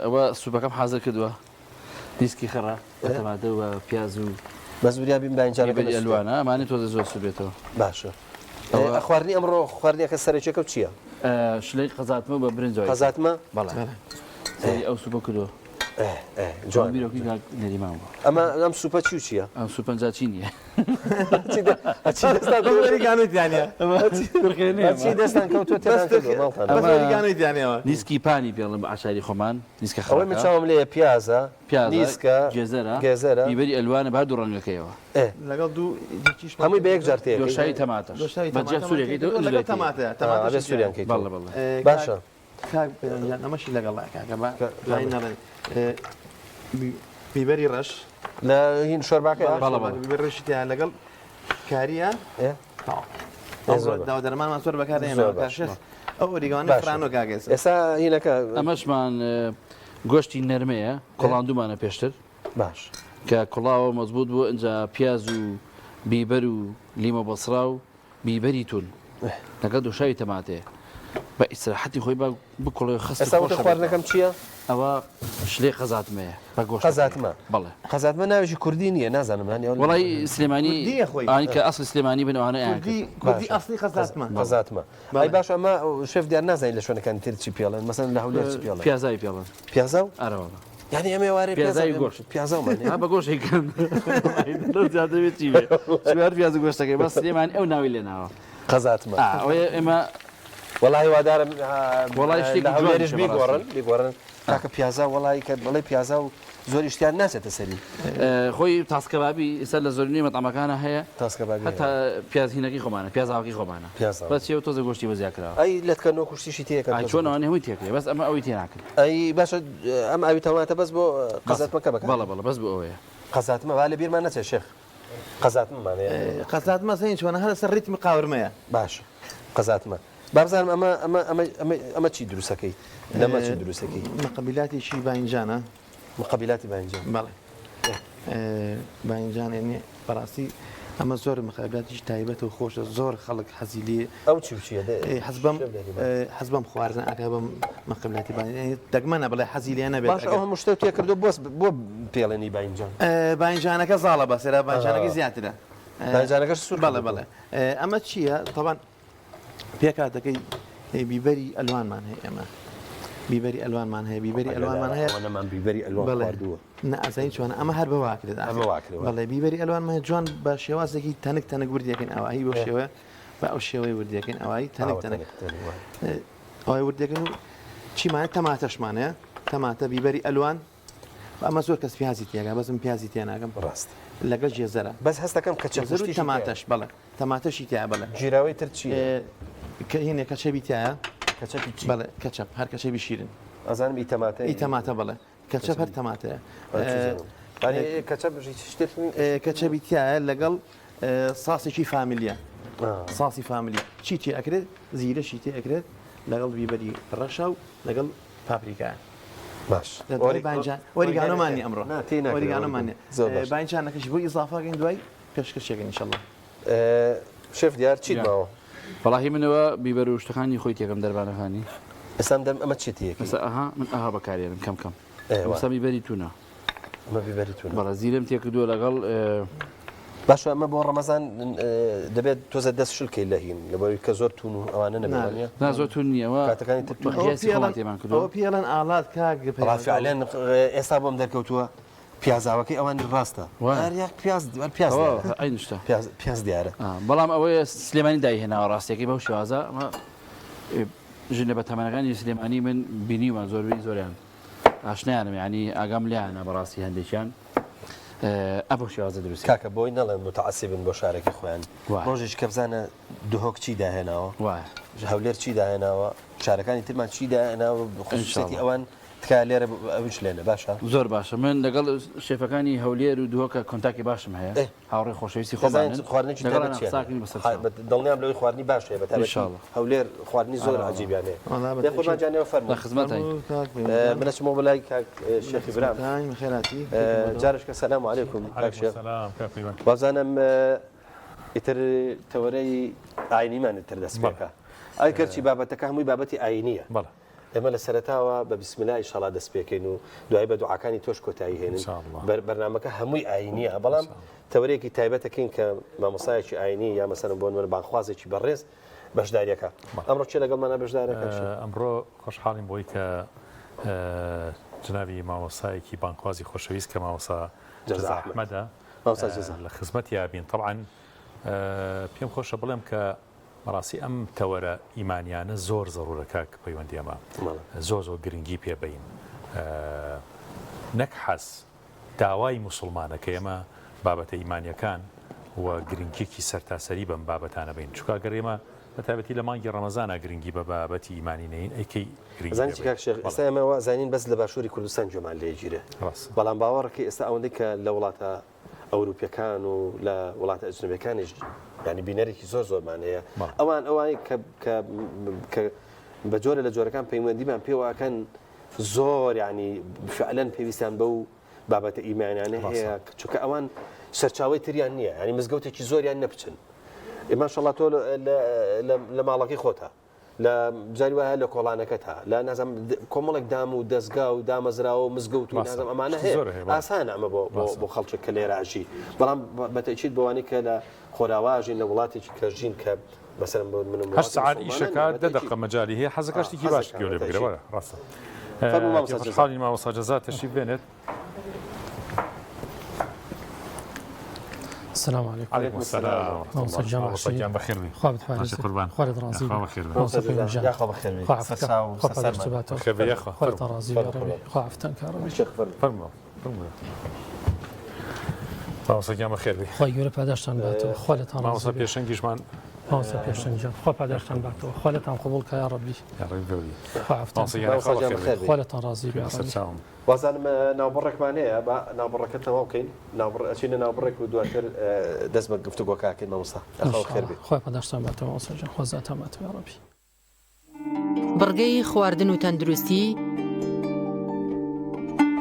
ئەوە سوپەکەم حاضر کردووە دیسکی خەڕە تەماتە و پیاز و بەس وریا بین باینجارەکە بەری ئەلوانە ئەمانە تۆزە زۆر سوبێتەوە باشە خواردنی ئەمڕۆ خواردنیەکە سەرچێکە و چییە؟ شلەی قەزاتمە بە برنجەوەی قەزاتمە؟ بەڵێ ئەو سوپە کردووە جوان بیرۆکی نەریمان بوو ئەمە ئەم سوپە چی و چییە؟ ئەم سوپەنجا چی نییە چی دەستان کەوتوە تێدان بەریگانیانەوە نیسکی پانی پێڵم بە عشاری خۆمان نیسکە ئەوەی من چاوم لێ پیازە نیسکە گێزەرە بیبەری ئەلوانە با دوو ڕەنگەکەیەوە لەگەڵ دوو هەمووی بە یەک جارتەیە دۆشایی تەماتە بەجێ سوورێکی لەگەڵ تەماتە سووریان کەیت بەڵێ بەڵێ باشە ئەمەشی لەگەڵ لای نەڵێن بیبەری ڕەش لە هین شۆرباکە بیبەر ڕەشیان لەگەڵ کاریە داوا دەرمانمان زۆر بەکارێنەوە ئەو ئۆریگانە فرانۆ کاگەز ئێستا هینەکە ئەمەشمان گۆشتی نەرمەیە کۆڵاندومانە پێشتر باش کە کوڵاوە مەزبوط بوو ئەنج پیاز و بیبەر و لیمە بەسرا و بیبەری تون لەگەڵ دۆشاوی تەماتەیە بە ئیسراحەتی خۆی بکڵێ خست ئێستا خواردنەکەم چییە؟ ئەوە شلێ قەزاتمەیە بە گۆشت قەزاتمە بەڵێ قەزاتمە ناوێژی کوردی نییە نازانم وڵی سلێمانی ئانی کە ئەسڵ سلێمانی بنەوانە کوردی ئەسلی قەزاتمە قەزاتمە ئەی باش ئەمە شێف دیار نازانین لە شوێنەکان تر چی پێڵێن مەسەن لە هەولێر چی پێڵێن پیازایی پێڵێن پیازە و ئەرەوە یعنی ئەمە وارێ پیازایی گۆشت پیازەومان بە گۆشتێکم زیاتر چی بێ سوار پیاز و گۆشتەکەی بە سلێمانی ئەو ناوی لێ ناوە قەزاتمە ئەوەیە ئێمە وڵی وادارم وڵی شتێکی هەولێرش بیگۆڕن کاکە پیازا وڵی کە بڵێ پیازا و زۆر شتیان ناچێتە سەری خۆی تاسکەبابی ئێستا لە زۆرینەی مەتامەکانە هەیە تاسکەبابی هەتا پیازهینەکەی خۆمانە پیازاوەکی خۆمانە بەس چێ تۆزە گۆشتی بەزیاکراوە ئەی لەتکەنەوە کوشتیشی تێکە چۆنەوەی هەمووی تێکرێ بەس ئەمە ئەوی تێناکرد ئەی باشە ئەم ئاوی تەماتە بەس بۆ قەزاتمەکە بکە بەڵە بەڵە بەس بۆ ئەوەیە قەزاتمە وا لە بیرمان نەچێت شێخ قەزاتممانەیە قەزاتمە سین چۆنە هەر سەر ڕیتمی قاورمەیە باش قەزاتمە بابزانم ئەمە چی دروستەکەی لەمە چی دروستەکەی مەقەبیلاتێکی باینجانە مقابلاتی بانجان بەڵێ باینجان ێنێ بەڕاستی ئەمە زۆر مەقابلاتیش تایبەت و خۆشە زۆر خەڵک حەزیلی ئەو چی بچیە حەزبم خواردن ئاکا بم مەقبلاتی دەگمەنە بڵێ حەزیلیان نەبێت باش ئەو هەموو شتە تێ کردو بۆ پێڵێنی باینجان باینجانەکە زاڵە بەسەرە باینجانەکەی زیاترە باینجانەکەش سوور بەڵێ بەڵێ ئەمە چییە تەوان پێکاتەکەی بیبەری ئەلوانمان هەیە ئەمە بیبەری ئەلوانمان هەیە بیبەری ئەلوانمان هەیە ئەمەمان بیبەری ئەلوان خواردووە نەئەزایی چۆنە ئەمە هەر بەواکرێت بەڵێ بیبەری ئەلوانمان هەیە جوان بە شێوازێکی تەنک وردیەکەین ئەوایی بۆ شێوە بە ئەو شێوەی وردیەکەین ئەوایی تەنک ئەوەی وردەکەن و چیمانە تەماتەشمانەیە تەماتە بیبەری ئەلوان ئەمە زۆر کەس پیازی تێگا بەزم پیازی تێناگەم ڕاست لەگەڵ ژێزەرە بەس هەستەکەم کەچەزوری تەماتەش بەڵێ تەماتەشی تیا بەڵێ ژیراوەی تر چی هینێ کەچەبی تایە کەچەپی چی بەڵێ کەچەپ هەر کەچەبی شیرن ئەزانم ئیتەماتە ئیتەماتە بڵێ کەچەپ هەر تەماتەیە کەچەپ شتێک کەچەبی تایە لەگەڵ ساسێکی فامیلیە ساسی فامیلی چی تێ ئەکرێت زیرەشی تێ ئەکرێت لەگەڵ بیبەری ڕەشە و لەگەڵ پاپریکا باش وەریگانۆمانی ئەمڕۆ وەریگانۆمانێ باینجانەکەشی بۆ ئیزافاگەین دوای پێشکەشێکن ئینشەڵڵا شێف دیار چیت ماوە وەڵاهی منەوە بیبەر و شتەکانی خۆی تێکم دەربانەکانی ئێستام دەم ئەمە چێتیەکە ئەها من ئەها بەکارێنم کەم ئەمە بیبەری تونە ئەمە بیبەری تونە بەڵە زیرم تێکردووە لەگەڵ باشە ئەمە بۆ ڕەمەزان دەبێت تۆزە دەست شلکەی لە هین لەبەوەی کە زۆر تون و ئەوانە نەبێت نا زۆر تون نییەوە کاتەکانی تێمان کردەوە پێڵەن ئالات کاگەڵافعلێن ئێستا بۆم دەرکەوتووە پیازاوەکەی ئەوان ڕاستە پیاز دیارە بەڵام ئەوەیە سلێمانی دایهێناوە ڕاستیەکەی بەو شێوازە ئەمە ژنە بە تەمەنەکانی سلێمانی من بینیوان زۆریان ئاشنیانم ینی ئاگام لیانە بەڕاستی هەندێکیان ئەبوو شێوازە دروست کاکە بۆی نەڵێن متعسیبن بۆ شارێکی خۆیان ڕۆژێش کە بزانە دوهۆک چی داهێناوە هەولێر چی داهێناوە شارەکانی ترمان چی داهێناوە خصوصیەتی ئەوان تکا لێرە ئەوش لێنە باشە زۆر باشە من لەگەڵ شێفەکانی هەولێر و دووەکە کۆنتاکی باشم هەیە هاوڕێ خۆشەویستی خۆزانێکی دڵنیام لەوەی خواردنی باشەیە بە هەولێر خواردنی زۆر عجیبیانێ خۆمانجانەوە فەرمو منەچمەوە بەلای شێخی برام خێراتی جارشکە سەلام عەلەیکوم بازانم ئیتر تەوەرەی ئاینیمانتر دەست پێکە ئای کەرچی بابەتەکە هەمووی بابەتی ئاینیە ئێمە لە سەرتاوە بە بسمیلای ئینشاڵا دەست پێکەین و دوای بە دوعاکانی تۆش کۆتایی هێنن بەرنامەکە هەمووی ئاینیە بەڵام تەوەرێکی تایبەتەکەین کە مامۆسایەکی ئاینی یا مەسەن بۆ نوێن بانخوازێکی بەڕێز بەشداریەکە ئەمڕۆ چێ لەگەڵمانە بەشدارەکە ئەمڕۆ خۆشحاڵیم بۆی کە جنابی مامۆسایەکی بانخوازی خۆشەویست کە مامۆسا جەزا ئەحمەدە لە خزمەتی یابین طبعاً پێم خۆشە بڵێم کە بەڕاستی ئەم تەوەرە ئیمانیانە زۆر زەڕورەکە کە پەیوەندی ئەمە زۆر گرنگی پێبین نەک حەز داوای موسڵمانەکە ئێمە بابەتە ئیمانیەکان و گرنگیەکی سەرتاسەری بەم بابەتانە بین چونکە گەر ئێمە بەتایبەتی لە مانگی ڕەمەزانە گرنگی بە بابەتی ئیمانی نین ئەیکەی زانیی کاک شێخ ئێستا ئێمەوە زانین بەس لە باشووری کوردستان جۆمان لێگیرە بەڵام باوەڕەکەی ئێستا ئەوەندەی کە لە وڵاتە ئەوروپیەکان و لە وڵاتە ئەجنەبیەکانیش ینی بینەرێکی زۆرمان هەیە ئەوانی کە بە جۆرە لە جۆرەکان پەیوەندیمان پێوەکەن زۆر ینی فعلەن پێویستیان بەو بابەتە ئیمانیانە هەیە چونکە ئەوان سەرچاوی تریان نییە ینی مزگەوتێکی زۆریان نەپچن ئێماشەڵڵا تۆ لە ماڵەکەی خۆتە لە بزاری وایە لە کۆڵانەکەتە لە نازم کۆمەڵێک دام و دەستگا و دامەزراوە و مزگەوت و نازم ئەمانە هەیە ئاسانە ئەمە بۆ خەڵکێک کە لێراژی بەڵام بەتەچیت بەوانی کە لە خۆراواژین لە وڵاتێکی کەژین کە بەسەر من هەشت ساعات ئیشەکە دەدەقە مەجای هەیە حەزەکەشتێکی باش گوێ بگرەوە ڕاستە خاڵی مامۆستا جەزا تەشریف بێنێت. السلام عليكم. عليكم السلام. وصجام بخير بي. خواب فارس. خالد رازي. بخير بي. يا خو بخير بي. خواب بخير بي يا خو. خالد رازي يا ربي. خواب تنكر. شيخ فرمو. وصجام بخير بي. خوای گوره پاداشتان باتو. خالد رازي. ما وصل پیشنگیشمان. ما وصل پیشنگیشمان. خواب پاداشتان باتو. خالد قبول که یا ربی. يا ربي. خواب تنكر. خالد رازي يا ربي. وازانم ناوبڕێکمانەیە بە ناوبڕەکەتەوە بکەین ئەچینە ناوبڕێک و دواتر دەست بە گفتوگۆکاکەین مامۆستا خێربێ خۆی پاداشتان باتەوە ئەوسەرجان خۆزاتان باتەوە یا ڕەبی. بڕگەی خواردن و تەندروستی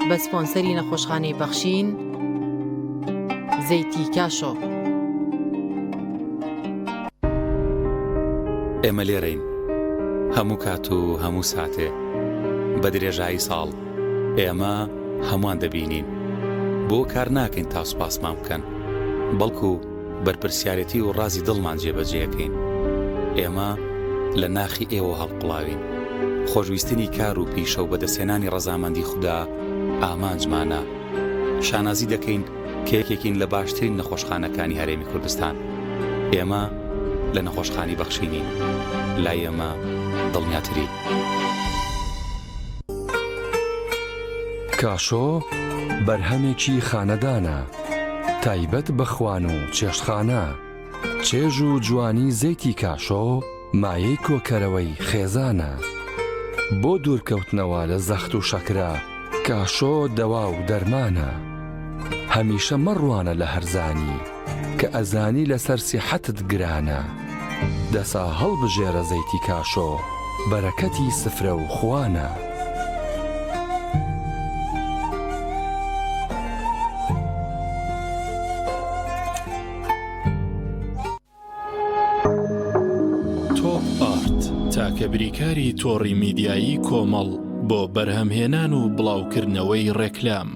بە سپۆنسەری نەخۆشخانەی بەخشین زەیتی کاشۆ. ئێمە لێرەین هەموو کات و هەموو ساتێ بە درێژایی ساڵ ئێمە هەمووان دەبینین بۆ کار ناکەین تا سوپاسمان بکەن بەڵکو بەرپرسیارەتی و ڕازی دڵمان جێبەجێەکەین ئێمە لە ناخی ئێوە هەڵقڵاوین خۆشویستنی کار و پیشە و بەدەستێنانی ڕەزامەندی خوددا ئامانجمانە شانازی دەکەین کە یەکێکین لە باشترین نەخۆشخانەکانی هەرێمی کوردستان ئێمە لە نەخۆشخانی بەخشینین لای ئێمە دڵنیاتری. کاشۆ بەرهەمێکی خانەدانە تایبەت بەخوان و چێشتخانە چێژ و جوانی زەیتی کاشۆ مایەی کۆکەرەوەی خێزانە بۆ دوورکەوتنەوە لە زەخت و شەکرە کاشۆ دەوا و دەرمانە هەمیشە مەڕوانە لە هەرزانی کە ئەزانی لەسەر سیحەتت گرانە دەسا هەڵبژێرە زەیتی کاشۆ بەرەکەتی سفرە و خوانە. تاکە بریکاری تۆڕی میدیایی کۆمەڵ بۆ بەرهەمهێنان و بڵاوکردنەوەی ڕێکلام.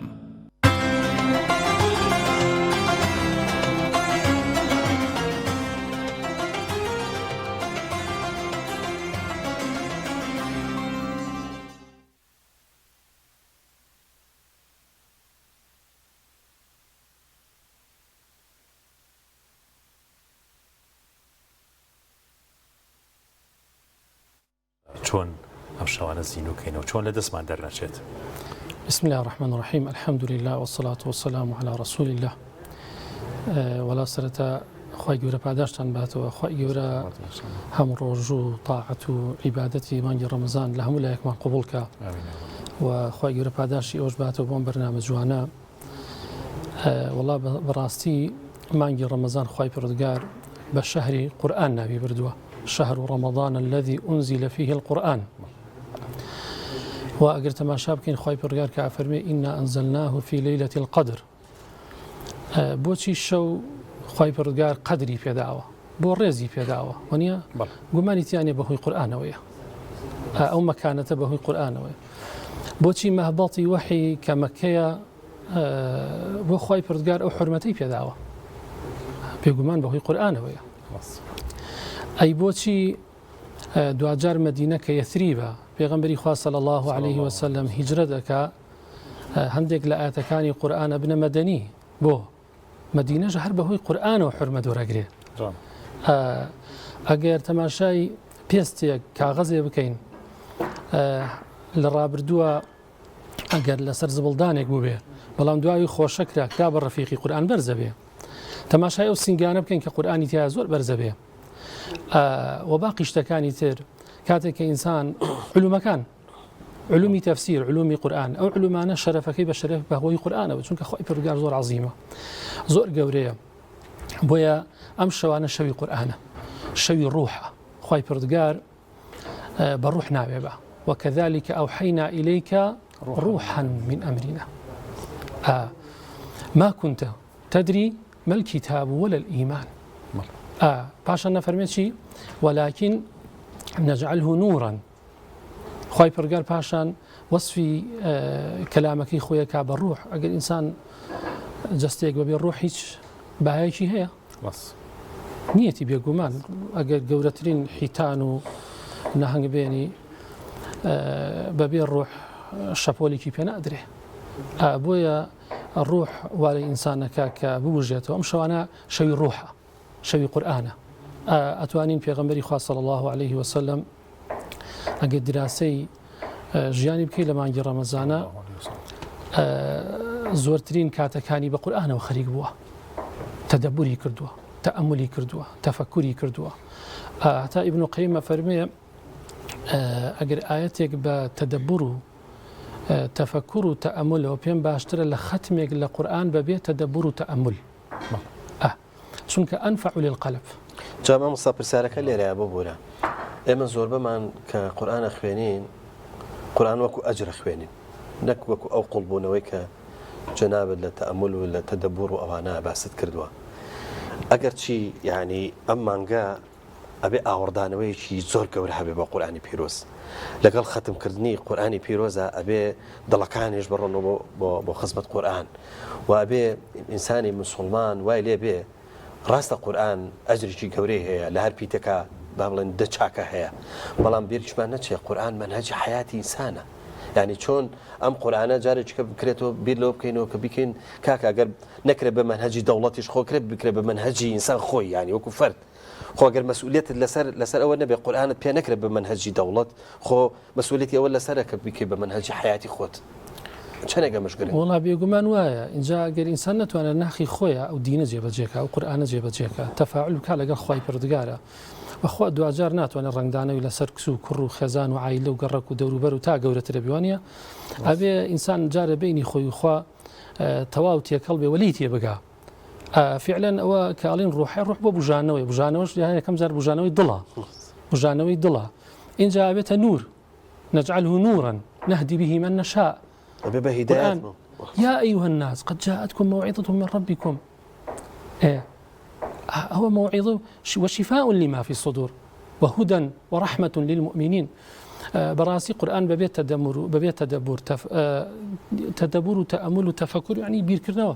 چۆن ئەم شەوانە زیینوکەینەوە چۆن لە دەستمان دەرنەچێت. بسم الله الرحمن الرحيم الحمد لله والصلاة والسلام على رسول الله. ولا سرتا خوای گەورە پاداشتان باتەوە خوای گەورە هەموو ڕۆژ و تاعەت و عیبادەتی مانگی ڕەمەزان لە هەموو لایەکمان قبوڵکە و خوای گەورە پاداشی ئەوش باتەوە بۆم بەرنامە جوانە. وەڵا بەڕاستی مانگی ڕەمەزان خوای پروردگار بە شەهری قورئان ناوی بردووە شهر رمضان الذي أنزل فيه القرآن. وأجر تماشا بكين خوي برجار كعفرمي إنا أنزلناه في ليلة القدر. بوشي شو خی پرگار قدری پێداوە بۆ ڕێزی پێداوە وەنیە گومانی تیانێ بەهۆی قورئانەوەیە ئەو مەکانەتە بەهۆی قورئانەوەی بۆچی مەهبەڵی وەحی کە مەکەیە بۆ خی پرگار ئەو حرمەتەی پێداوە پێگومان بەهۆی قورئانەوەیە ئەی بۆچی دوجار مدینە کە یەثریبە پێغەمبەری خوا صلی الله عليه وسلم هیجرە دەکا هەندێک لە ئاەتەکانی قورئانە بنە مەدەنی بۆ مدینەش هەر بەهۆی قورئانەوە حرمەت وەرەگرێ ئەگەر تەماشای پێستێک کاغەزێ بکەین لە ڕابردووە ئەگەر لەسەر زبڵدانێک بوو بێ بەڵام دوای خۆشەکرا کرا بە ڕەفیقی قورئان بەرزە بێ تەماشای ئەو سنگانە بکەین کە قورئانی تیا زۆر بەرزە بێ و باقی شتەکانی تر کاتێک کە ئینسان علومەکان علومی تەفسیر علومی قورئان ئەو علومانە شەرەفەکەی بە شەرەف بەهۆی قورئانەوە چونکە خۆی پەروەردگار زۆر عەزیمە زۆر گەورەیە بۆیە ئەم شەوانە شەوی قورئانە شەوی ڕوحە خۆی پەروەردگار بە ڕوح ناوێ بە وكذلك أوحينا إليك روحا من أمرنا ما كنت تدري ما الكتاب ولا الإيمان باشا نفرميتشي ولكن نجعله نورا خواهي برقال باشا وصفي كلامك خويا كاب الروح أقل إنسان جستيق ببي هيك بهايشي هي نيتي بيقومان أقل قورترين حيتان نهنگ بيني ببي الروح شابوليكي بينا أدري بويا الروح والي إنسانك كبوجته أمشو أنا شوي روحه شوي قرآنه أتوانين بيغمبري خاص صلى الله عليه وسلم أجد دراسي جياني بكي لما نجي رمضان زورترين كاتكاني بقرآن وخريق بوا تدبري كردوا تأملي كردوا تفكري كردوا حتى ابن قيم فرمي أجر آياتك بتدبروا تفكروا تأمل وبين باشتر لختمك للقرآن ببيت تدبروا تأمل چونکە أنفع للقلب جامع مصابر سارك اللي رأى بولا إما زور بمان كقرآن خوينين قرآن وكو أجر خوينين نك وكو أو قلبون ويك جناب للتأمل ولا تدبر وأوانا باسد كردوا أجر شيء يعني أما نجا أبي أوردان ويشي زور كور حبيب قرآن بيروز لقال ختم كردني قرآن بيروزا أبي ضلكان يجبرون بخدمة قرآن وأبي إنساني مسلمان وايلي به راست قرآن أجري شيء كوريه هي لهر بيتك بابلن دچاكه هي بلان بيرش ما نتشي قرآن منهج حياة إنسانة يعني شون أم قرآن جاري كبكريتو بيرلو بكينو كبيكين كاكا قرب نكرب بمنهج دولتيش خو كرب بكرب بمنهج إنسان خوي يعني وكو فرد خو أجر مسؤولية لسر أول نبي قرآن بيا نكرب بمنهج دولت خو مسؤوليتي أول لسر كبيكي بمنهج حياتي خوت چنێگە مشکل والله بێگومان وایە اینجا ئەگەر ئینسان نتوانێت ناخی خۆیە ئەو دینە جێبەجێکە ئەو قورئانە جێبەجێکە تەفاعل بکات لەگەڵ خوای پەروەردگارە بەخوا دوجار ناتوانێت ڕنگدانەوی لەسەر کس و کوڕ و خێزان و عایلە و گەڕک و دەوروبەر و تا گەورەترە بیوانە ئەبێ ئینسان جارە بینی خۆی و خوا تەواو تێکەڵ بێ وەلی تێ بگا فعلا ئەوە کاڵین ڕوحی ڕوح بۆ بژانەوەش یەکەم جار بژانەوەی دڵە اینجا ئەبێتە نور نجعله نورا نهدي به من نشاء بهداية يا أيها الناس قد جاءتكم موعظة من ربكم هو موعظة وشفاء لما في الصدور وهدى ورحمة للمؤمنين براسي قرآن ببيت تدبر وتأمل وتفكر يعني بيركرنوا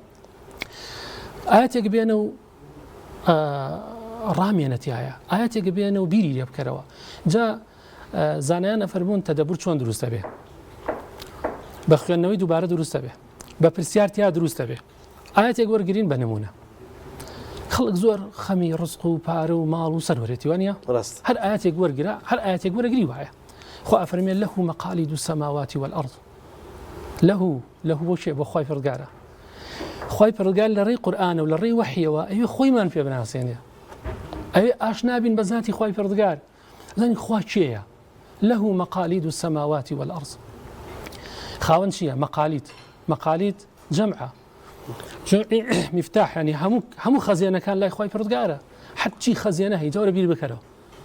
آياتك بينه رامينتي آياتك بينه بيري يبكروا جاء زانيان فرمون تدبر شلون دروست به بخوێندنەوەی دووبارە دروستە بێ بە پرسیارتیا دروستە بێ ئاەتێک وەرگرین بە نمونە خەڵک زۆر خەمی ڕزق و پارە و ماڵ و سەروەرێتی وانە هەر ئاەتێک وەرگرا هەر ئاەتێک وەرەگری وایە خۆ ئەفەرمێن لەه مەقالید السەماوات والأرض لەه بۆ شێ بۆ خوای پەروەردگارە خوای پەروەردگار لە ڕێی قورئانە و لە ڕێی وەحیەوە ئەوێ خۆیمان پێ بناسێنێ ئەوێ ئاشنا بین بە زاتی خوای پەروەردگار زانی خوا کێیە لەه مەقالید السەماوات والأرض خاون شيء مقاليد جمعة مفتاح يعني همو خزينة كان لا يخوي فرد حتى خزينة هي جورة بير بكره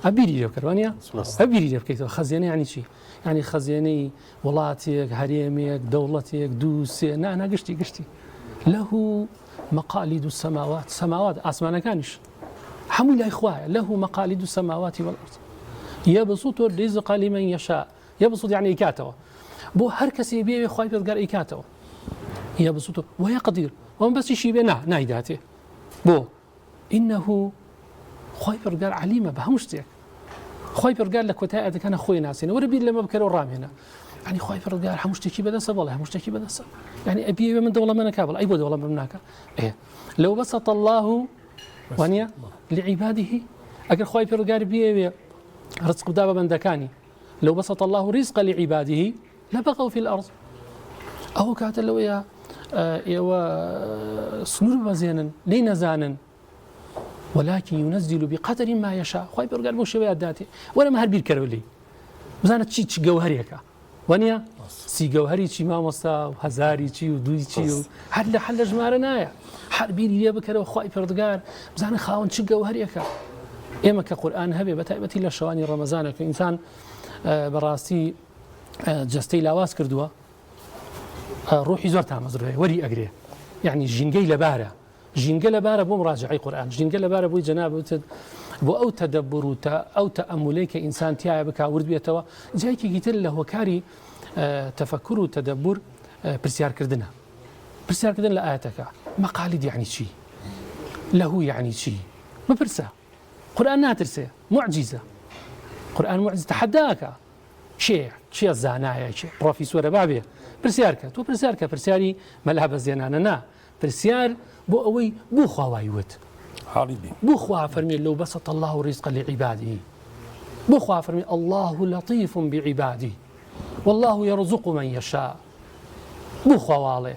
أبيري بكروانيا أبيري بكيتو خزينة يعني شيء يعني خزينة ولاتك هريمك دولتك دوسي أنا قشتي له مقاليد السماوات سماوات أسمان كانش حمو لا إخوة له مقاليد السماوات والأرض يبسط الرزق لمن يشاء يبسط يعني إكاته بو هر كسي بيه خواهي بيضغار إكاته يبسط ويقدر ومن بس يشي بيه نايداته بو إنه خواهي بيضغار عليمة بهمشتك خواهي بيضغار لك وتاعد كان أخوي ناسين وربي لما بكروا الرام هنا يعني خواهي بيضغار همشتكي بدسة والله همشتكي بدسة يعني أبيه من دولة منك والله أي دولة منك إيه لو بسط الله وانيا لعباده أجر خواهي بيضغار بيه رزق دابا بندكاني لو بسط الله رزق لعباده لبغوا في الأرض أو كاتل لو يا سنور بزينا لين زانا ولكن ينزل بقدر ما يشاء خوي برجال مو شويه داتي ولا ما هربي الكرولي بزانا تشي جوهريك وانيا سي جوهري تشي ما مسا وهزاري تشي ودوي تشي حل جمارنايا حربي لي بكره خوي برجال بزانا خاون تشي جوهريك إما كقرآن هبي بتأتي لشواني رمضان كإنسان براسي جستي لاواز كردوا روحي زرتها مزرعي وري أجري يعني جنجي لبارة جنجي لبارة بو مراجعي قرآن جنجي لبارة بو جناب بو أو تدبر أو تأملي كإنسان تيا بك ورد بيتوا جاي كي قلت له وكاري تفكر وتدبر برسيار كردنا لآياتك مقالد يعني شيء له يعني شيء ما برسه قرآن ناترسه معجزة قرآن معجزة تحداك شيء الزانايا شيء بروفيسور بابي برسيارك تو برسيارك برسياري ملعب زينانا برسيار بو أوي بو خوايوت حالبي بو خوا فرمي لو بسط الله رزقا لعباده بو خوا فرمي الله لطيف بعباده والله يرزق من يشاء بو خوا والله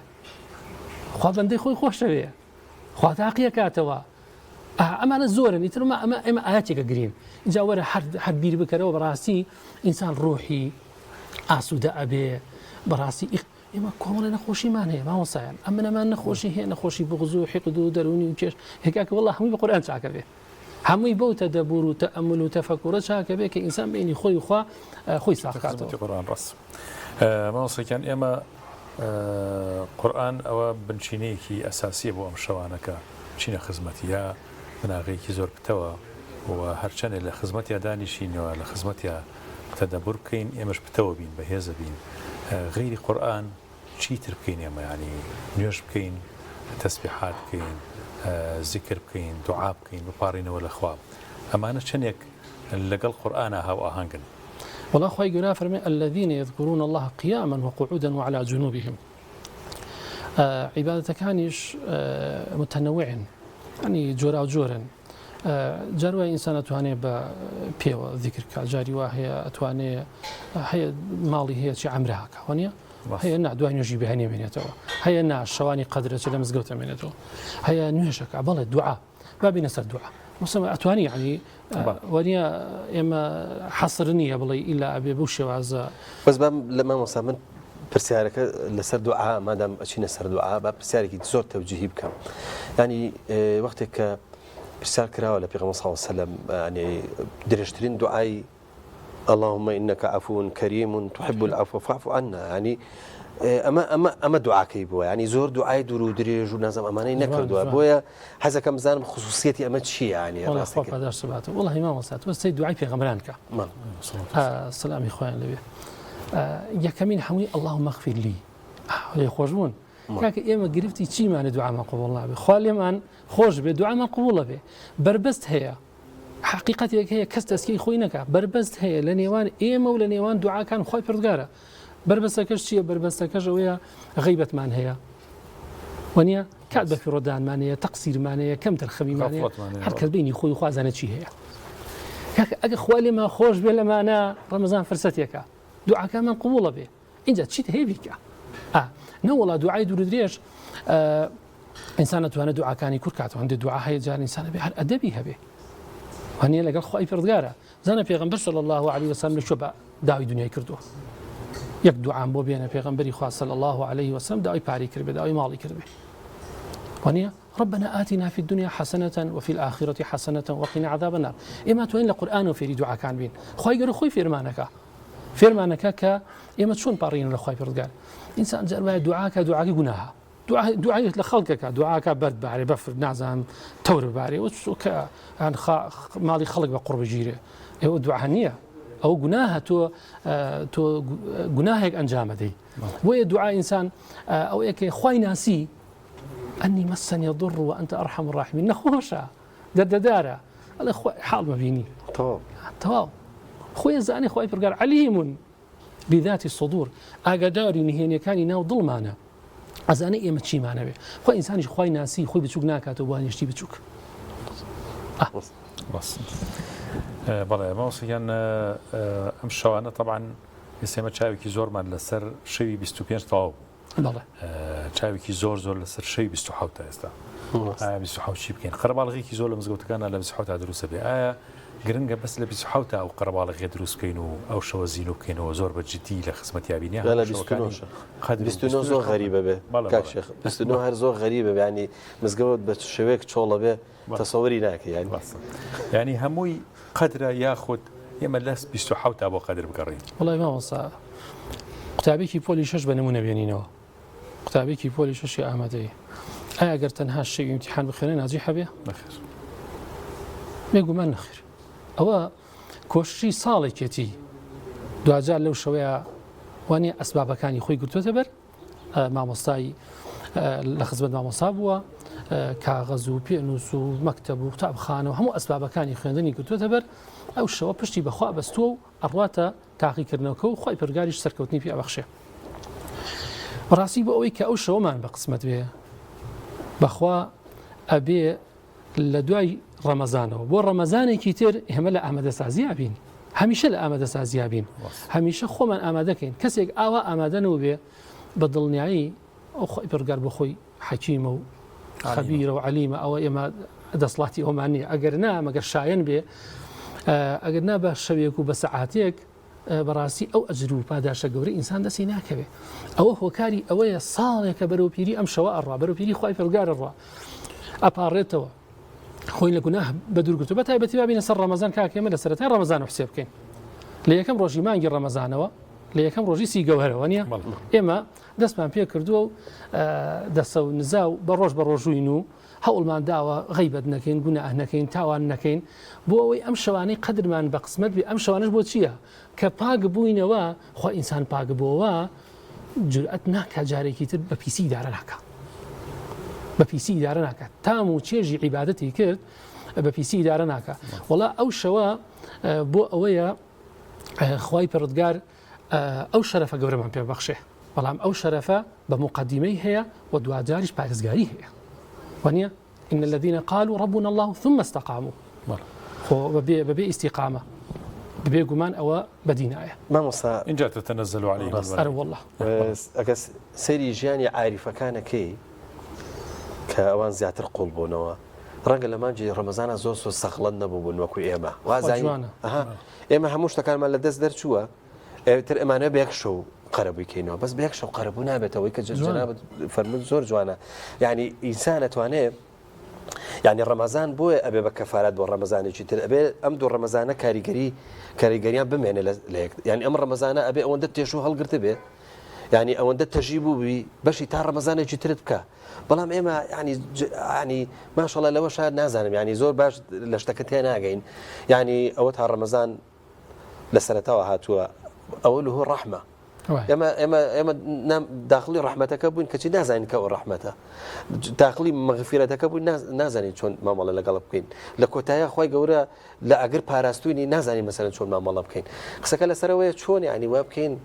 خوا بندي خوي خوش بيه خوا تاقيه كاتوا أما أنا زورني ترى ما آياتك قرين إذا ورا حد بير بكره براسي إنسان روحي أسود أبي براسي إما كون نخوشي ما هي ما هو صاير أما ما نخوشي هي نخوشي بغزو حقدو دروني وكيش هيك والله همي بقرآن شاك به همي بو تدبر وتأمل وتفكر شاك به كإنسان بيني خوي وخوا خوي ساقاته القرآن رس ما وصل كان إما قرآن أو بنشينيكي أساسية بو أمشوانك بنشيني خدمتي مناغيكي زور بتوا وهرچنه لخدمتي دانشين ولا خدمتي تدبر كين إمش بتوا بين بهذا بين غير قرآن شيء تركين يما يعني نيوش بكين تسبيحات كين ذكر بكين دعاء بكين ببارين ولا خواب أما أنا شنيك لقى القرآن هاو أهانجن والله أخوي قرأ فرمي الذين يذكرون الله قياما وقعودا وعلى جنوبهم عبادة كانش متنوع يعني جورا وجورا جاروا إنسان تواني بيو ذكر كجاري وهي تواني هي مالي هي شيء عمرها كونيا هي إن دواني يجيب هني من يتوا هي إن الشواني قدرة ولا مزجوت من يتوا هي نهشك عبالة الدعاء ما بينسى الدعاء مسمى أتواني يعني ونيا إما حصرني قبل إلا أبي بوش وعزا بس لما مسمى برسيارك لسر دعاء ما دام أشينا سر دعاء برسيارك زور توجيهي بكم يعني وقتك برسال كرا ولا بيغمر صلى الله عليه وسلم يعني درجتين دعاء اللهم إنك عفو كريم تحب العفو فاعف عنا يعني أما دعاء كيبوا يعني زور دعاء درو دريج ونازم أمانة نكر دعاء بويا هذا كم زان خصوصيتي أما شيء يعني والله خوف هذا سبعته والله ما وصلت بس دعاء في غمرانك السلام إخوان لبي يا كمين حمي اللهم اغفر لي يخرجون كاك إما قرفتي شيء ما ندعاء ما قبول الله به خالي من خوش بدعاء ما قبول به بربست هي حقيقة هي كستسكي خوينك بربست هي لنيوان إما ولا نيوان دعاء كان خوي بردقارة بربستكش شيء بربستكش ويا غيبة من هي ونيا كعبة في ردان مانية تقصير مانية كم ترخمي مانية حركة بيني خوي خوازانة شيء هي كاك أجا خوالي ما خوش بلا ما أنا رمضان فرستيك دعاء كان من قبول به إن جت شيء هي بيك نو والله دعاء دور دريش إنسان توانه دعاء كان يكركات وعنده دعاء هي جار إنسان به أدبي هبه وهني لقى خوي بردقارة زنا پیغمبر صلى الله عليه وسلم شو بقى داوي دنيا كردوه يك دعاء بو بينا پیغمبري خاص صلى الله عليه وسلم داوي باري كربه داوي مالي كربه وهني ربنا آتنا في الدنيا حسنة وفي الآخرة حسنة وقنا عذاب النار إما توين القرآن وفي دعاء كان بين خوي قالوا خوي فيرمانك إما شون بارين لخوي بردقار إنسان جاء دعاء جناها دوعایت لە خەڵکەکە دوعاکە بەرد بارێ بەفر نازانم تەور بارێ کە ماڵی خەڵک بە قوڕ بگیرێ ئێوە دوعا نییە ئەو گوناهە تۆ گوناهێک ئەنجامەدەی بۆیە دوعای ئینسان ئەو یەکێ خوای ناسی ئەنی مەسەنی ضر وأنت أرحم الراحمین نەخۆشە دەردەدارە ئەڵێ حاڵ مەبینی تەواو خۆی زانێ خوای پەروەردگار عەلیم بذاتی الصدور ئاگاداری نهێنیەکانی ناو دڵمانە ئەزانێ ئێمە چیمانەوێ خۆ ئینسانیش خوای ناسی خۆی بچووک ناکاتەوە بۆ هەنیشتی بچووک بەڵێ ماوسیان ئەم شەوانە طبعاً ئێسێمە چاوێکی زۆرمان لەسەر شەوی 25 تەواو چاوێکی زۆر لەسەر شەوی 27 تا ئێستا 27 چی بکەین قەرەباڵغێکی زۆر لە مزگەوتەکانە لە 27 تا دروستە بێ ئایا گرنگە بەس لە 27 تا ئەو قەرەباڵغێ دروست بکەین و ئەو شەوە زیینو بکەینەوە زۆر بەجددی لە خزمەتیابینیان لە 29 زۆر غەریبە بێ کاک شێخ 29 هەر زۆر غەریبە ینی مزگەوت بە شێوەیەک چۆڵە بێ تەسەوەری ناکە ینی هەمووی قەدرە یاخود ئێمە لەس 27 تا بۆ قەدر بگەڕین وڵای مامۆستا قوتابێکی پۆلی 6 بە نمونە بێنینەوە قوتابێکی پۆلی 6 ئامادەی ئایا گەر تەنها شەوی ئیمتیحان بخوێنێ ناجی هەبێ نەخێر بێگومان نەخێر ئەوە کۆششی ساڵێکێتی دوجار لەو شەوەیە وانێ ئەسبابەکانی خۆی گرتوۆتە بەر مامۆستایی لە خزمەت مامۆستا بووە کاغەز و پێنووس و مەکتەب و قوتابخانە و هەموو ئەسبابەکانی خوێندنی گرتوۆتە بەر ئەو شەوە پشتی بەخوا بەستووە و ئەڕواتە تاقیکردنەوەکە و خوای پەروەردگاریش سەرکەوتنی پێ ئەبەخشێ بەڕاستی بۆ ئەوەی کە ئەو شەوەمان بە قسمەت بێ بەخوا ئەبێ لە دوای ڕەمەزانەوە بۆ ڕەمەزانێکی تر ئێمە لە ئامادەسازیە بین هەمیشە لە ئامادەسازیە بین هەمیشە خۆمان ئامادەکەین کەسێک ئاوا ئامادەنەوە بێ بە دڵنیایی ئەو خوای پەروەردگار بۆ خۆی حەکیمە و خەبیرە و عەلیمە ئەوە ئێمە دەسڵاتی ئەومان نییە ئەگەر نا مەگەر شایەن بێ ئەگەر نا بە شەوێک و بە سەعاتێک بەڕاستی ئەو ئەجر و پاداشە گەورەی ئینسان دەستی ناکەوێ ئەوە هۆکاری ئەوەیە ساڵێکە بەرەوپیری ئەم شەوە ئەڕوا بەرەوپیری خوای پەروەردگار ئەڕوا ئەپارڕێتەوە خۆی لە گوناه بە دوورگرتووە بە تایبەتی بابینە سەر ڕەمەزان کاکێمە لە سەرەتای ڕەمەزان حسێب بکەین لە یەکەم ڕۆژی مانگی ڕەمەزانەوە لە یەکەم ڕۆژی سی گەوهرەوە نییە ئێمە دەستمان پێ کردووە و دەسە و نزا و بە ڕۆژ بە ڕۆژوین و هەوڵمان داوە غیبەت نەکەین گوناه نەکەین تاوان نەکەین بۆ ئەوەی ئەم شەوانەی قەدرمان بە قسمەت بێ ئەم شەوانش بۆ چییە کە پاک بووینەوە خوا ئینسان پاک بووەوە جورئەت ناکات جارێکی تر بە پیسی ئیدارە ناکات بە پیسی ئیدارە ناکات تام و چێژی عیبادەتی کرد بە پیسی ئیدارە ناکات وەڵا ئەو شەوە بۆ ئەوەیە خوای پەروەردگار ئەو شەرەفە گەورەمان پێ بەخشێ بەڵام ئەو شەرەفە بە مقدمەی هەیە و دوجاریش پارێزگاری هەیە وانە إن الذين قالوا ربنا الله ثم استقاموا ببي استقامة ببي جمان أو بديناية ما مصا إن جاءت تتنزل عليهم أنا والله أكس سيري جاني عارفة كان كي كأوان زيادة القلبونوا رنگ لما جي رمضان زوس استخلنا ببون وكو إيما وازاين إيما هموش تكان ما لدس در شوا تر إمانة بيكشوا قربوا كينوا بس بيكشوا قربوا نابته ويك جناب فرمت زور جوانا يعني إنسانة توانه يعني رمضان بو أبي بكفارات بو رمضان يجتر أبي أمدو رمضان كاريجريان بمعنى ليك يعني أمر رمضان أبي أوندت تشو هالقرت به يعني أوندت تجيبوا بي باش يتار رمضان يجتر بك بلام إما يعني ما شاء الله لو شاهد نازنم يعني زور باش لاشتكتين ناقين يعني أوتها رمضان لسنتها هاتوا أوله الرحمة اما نام داخلي رحمتك بوين كشي نازاني كو رحمته داخلي مغفرتك بوين نازاني شلون ما مالا لقلب كين لكوتايا خوي جورا لا اگر باراستويني نازاني مثلا شلون ما مالا بكين خسك لا سرويه شلون يعني وابكين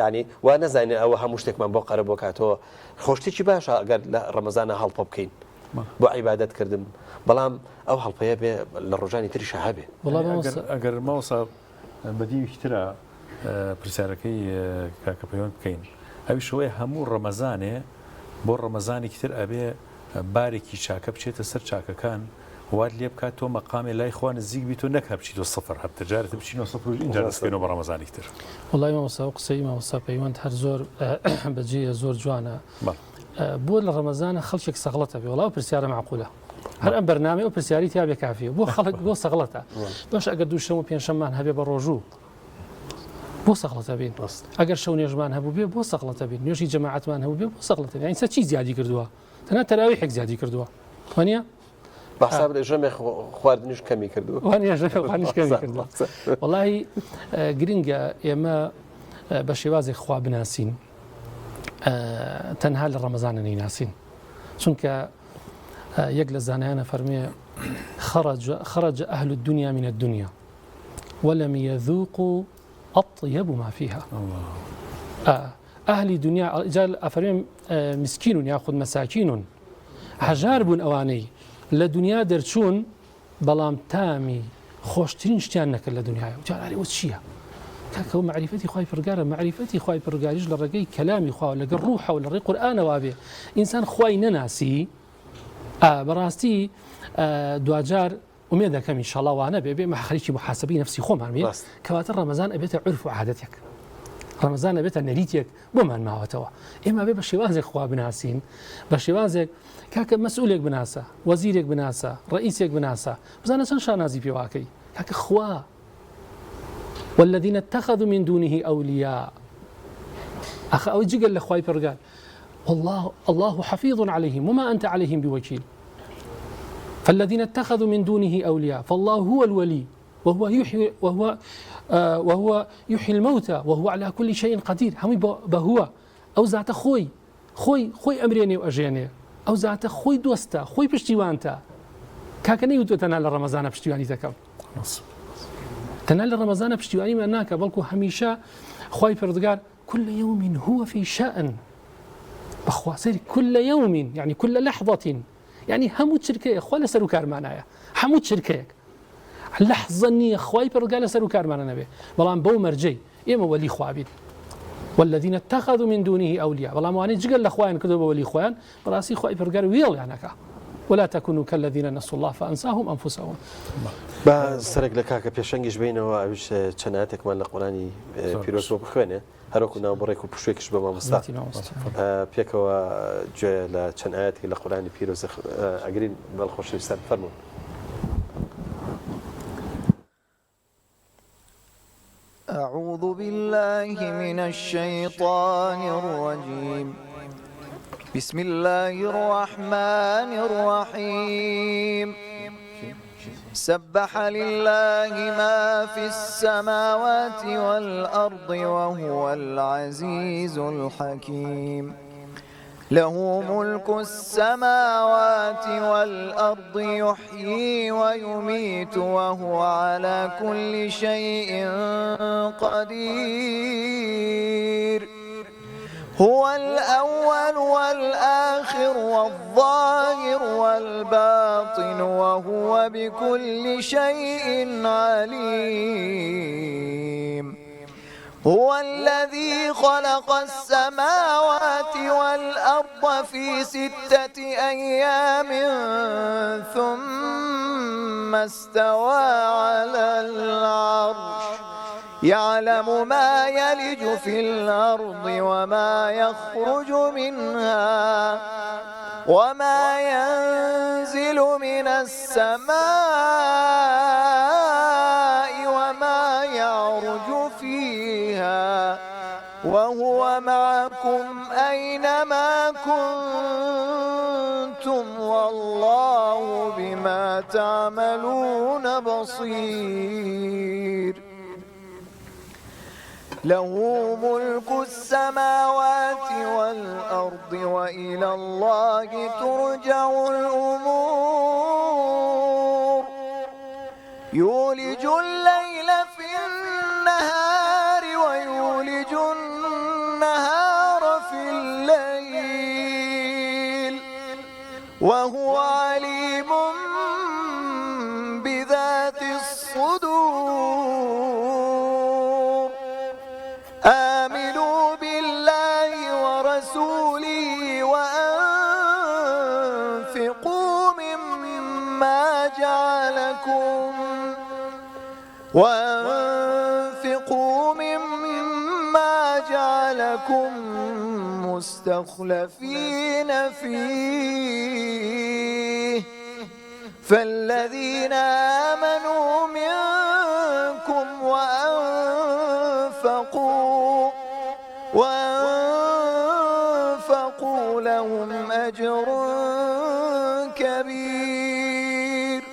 يعني وانا زاني او همشتك من بقره بوكاتو خوشتي شي باشا اگر رمضان هل بكين بو عبادات كردم بلام او هلبيه به للرجاني تري شعبه والله اگر ما وصل بدي اشترى پرسیارەکەی کاکە پەیوەند بکەین ئەوی شەوەیە هەموو ڕەمەزانێ بۆ ڕەمەزانی تر ئەبێ بارێکی چاکە بچێتە سەر چاکەکان وات لێ بکات تۆ مەقامی لای خوا نزیک بیت و نەک بچیتۆ سەفەر هەبتە جارێتە بچینەوە سەفەر اینجا دەستکەینەوە بە ڕەمەزانی تر وڵای مامۆستا و قسەی مامۆستا پەیوەند هەر زۆر بەجێیە زۆر جوانە بۆ لە ڕەمەزانە خەڵکێک سەغڵەتە بێ وڵاو پرسیارە معقولە هەر ئەم بەرنامەی و پرسیاری تیا بێ کافیە بۆ خەڵک بۆ سەغڵەتە باش ئەگەر دوو شەم و پێنج شەممان هەبێ بە ڕۆژوو بۆ سەغڵەتە بین ئەگەر شەو نێژمان هەبوو بێ بۆ سەغڵەتە بین نوێژی جەماعەتمان هەبوو بێ بۆ سەغڵەتە بین ئینسا چی زیادی کردووە تەنها تەراویحێک زیادی کردووە وانە بەحساب لە ژەمێ خواردنیش کەمی کردووە وانە ژەمێ کەمی کردووە وەڵاهی گرنگە ئێمە بە شێوازێک خوا بناسین تەنها لە ڕەمەزانە نەیناسین چونکە یەک لە زانایانە فەرمێ خرج أهل الدنيا من الدنيا ولم يذوقوا أطيب ما فيها أهل الدنيا جال أفرمي مسكين يأخذ مساكين هجار بون أواني لدنيا درچون بلام تامي خوشترين شتيان نكر لدنيا جال عليه وشيها كاكو معرفتي خواي فرقارة معرفتي خواي فرقاريش للرقي كلامي خواي لقى الروح ولا الرقي قرآن وابي إنسان خواي نناسي براستي دواجار ومێدەکەم ئینشاڵڵا وانە بێ مە خەریکی محاسبی نفسی خۆمان بێ کەواتە ڕەمەزان ئەبێتە عرف و عادەتێک ڕەمەزان ئەبێتە نەریتێک بۆمان ماوەتەوە ئێمە بێ بە شێوازێک خوا بناسین بە شێوازێک کاکە مەسئولێک بناسە وەزیرێک بناسە ڕئیسێک بناسە بزانە چەند شانازی پێواکەی کاکە خوا والذين اتخذوا من دونه أولياء أخ أو جقل لخواي فرقان الله حفيظ عليهم وما أنت عليهم بوكيل فالذين اتخذوا من دونه أولياء فالله هو الولي وهو يحيي الموتى وهو على كل شيء قدير همي بهو أو ذات خوي أمريني وأجيني أو ذات خوي دوستا خوي بشتيوانتا كاكني يوتنا لرمضان بشتيواني تكم تنال رمضان بشتيواني ما ناك بلكو هميشا خوي فردقار كل يوم هو في شأن بخواسر كل يوم يعني كل لحظة يعني هموت شركة إخوة لسرو كار معناها هموت شركة لحظة نية خواي برجال لسرو كار معنا نبي بلان بو مرجي إما ولي خوابين والذين اتخذوا من دونه أولياء بلان مواني جقل لأخوان كذب ولي خوان براسي خواي برجال ويل يعني ولا تكونوا كالذين نسوا الله فأنساهم أنفسهم بسرق لك بيشنجش بينه وعيش شناتك من القرآن بيروس وبخوانه هەروکو بڕێک و پشوێکش بەمە مستا پێکەوە گوێ لە چەند ئاەتی لە قورآنی پیرۆز ئەگرین بەڵخۆشەویستان فەرموون. أعوذ بالله من الشيطان الرجيم بسم الله الرحمن الرحيم سبح لله ما في السماوات والأرض وهو العزيز الحكيم له ملك السماوات والأرض يحيي ويميت وهو على كل شيء قدير هو الأول والآخر والظاهر والباطن وهو بكل شيء عليم هو الذي خلق السماوات والأرض في 6 أيام ثم استوى على العرش يعلم ما يلج في الأرض وما يخرج منها وما ينزل من السماء وما يعرج فيها وهو معكم أينما كنتم والله بما تعملون بصير له ملك السماوات والأرض وإلى الله ترجع الأمور يولج الليل في النهار ويولج النهار في الليل وهو عليم بذات الصدور آمنوا بالله ورسوله وأنفقوا مما جعلكم مستخلفين فيه فالذين آمنوا منكم وأنفقوا لهم أجر كبير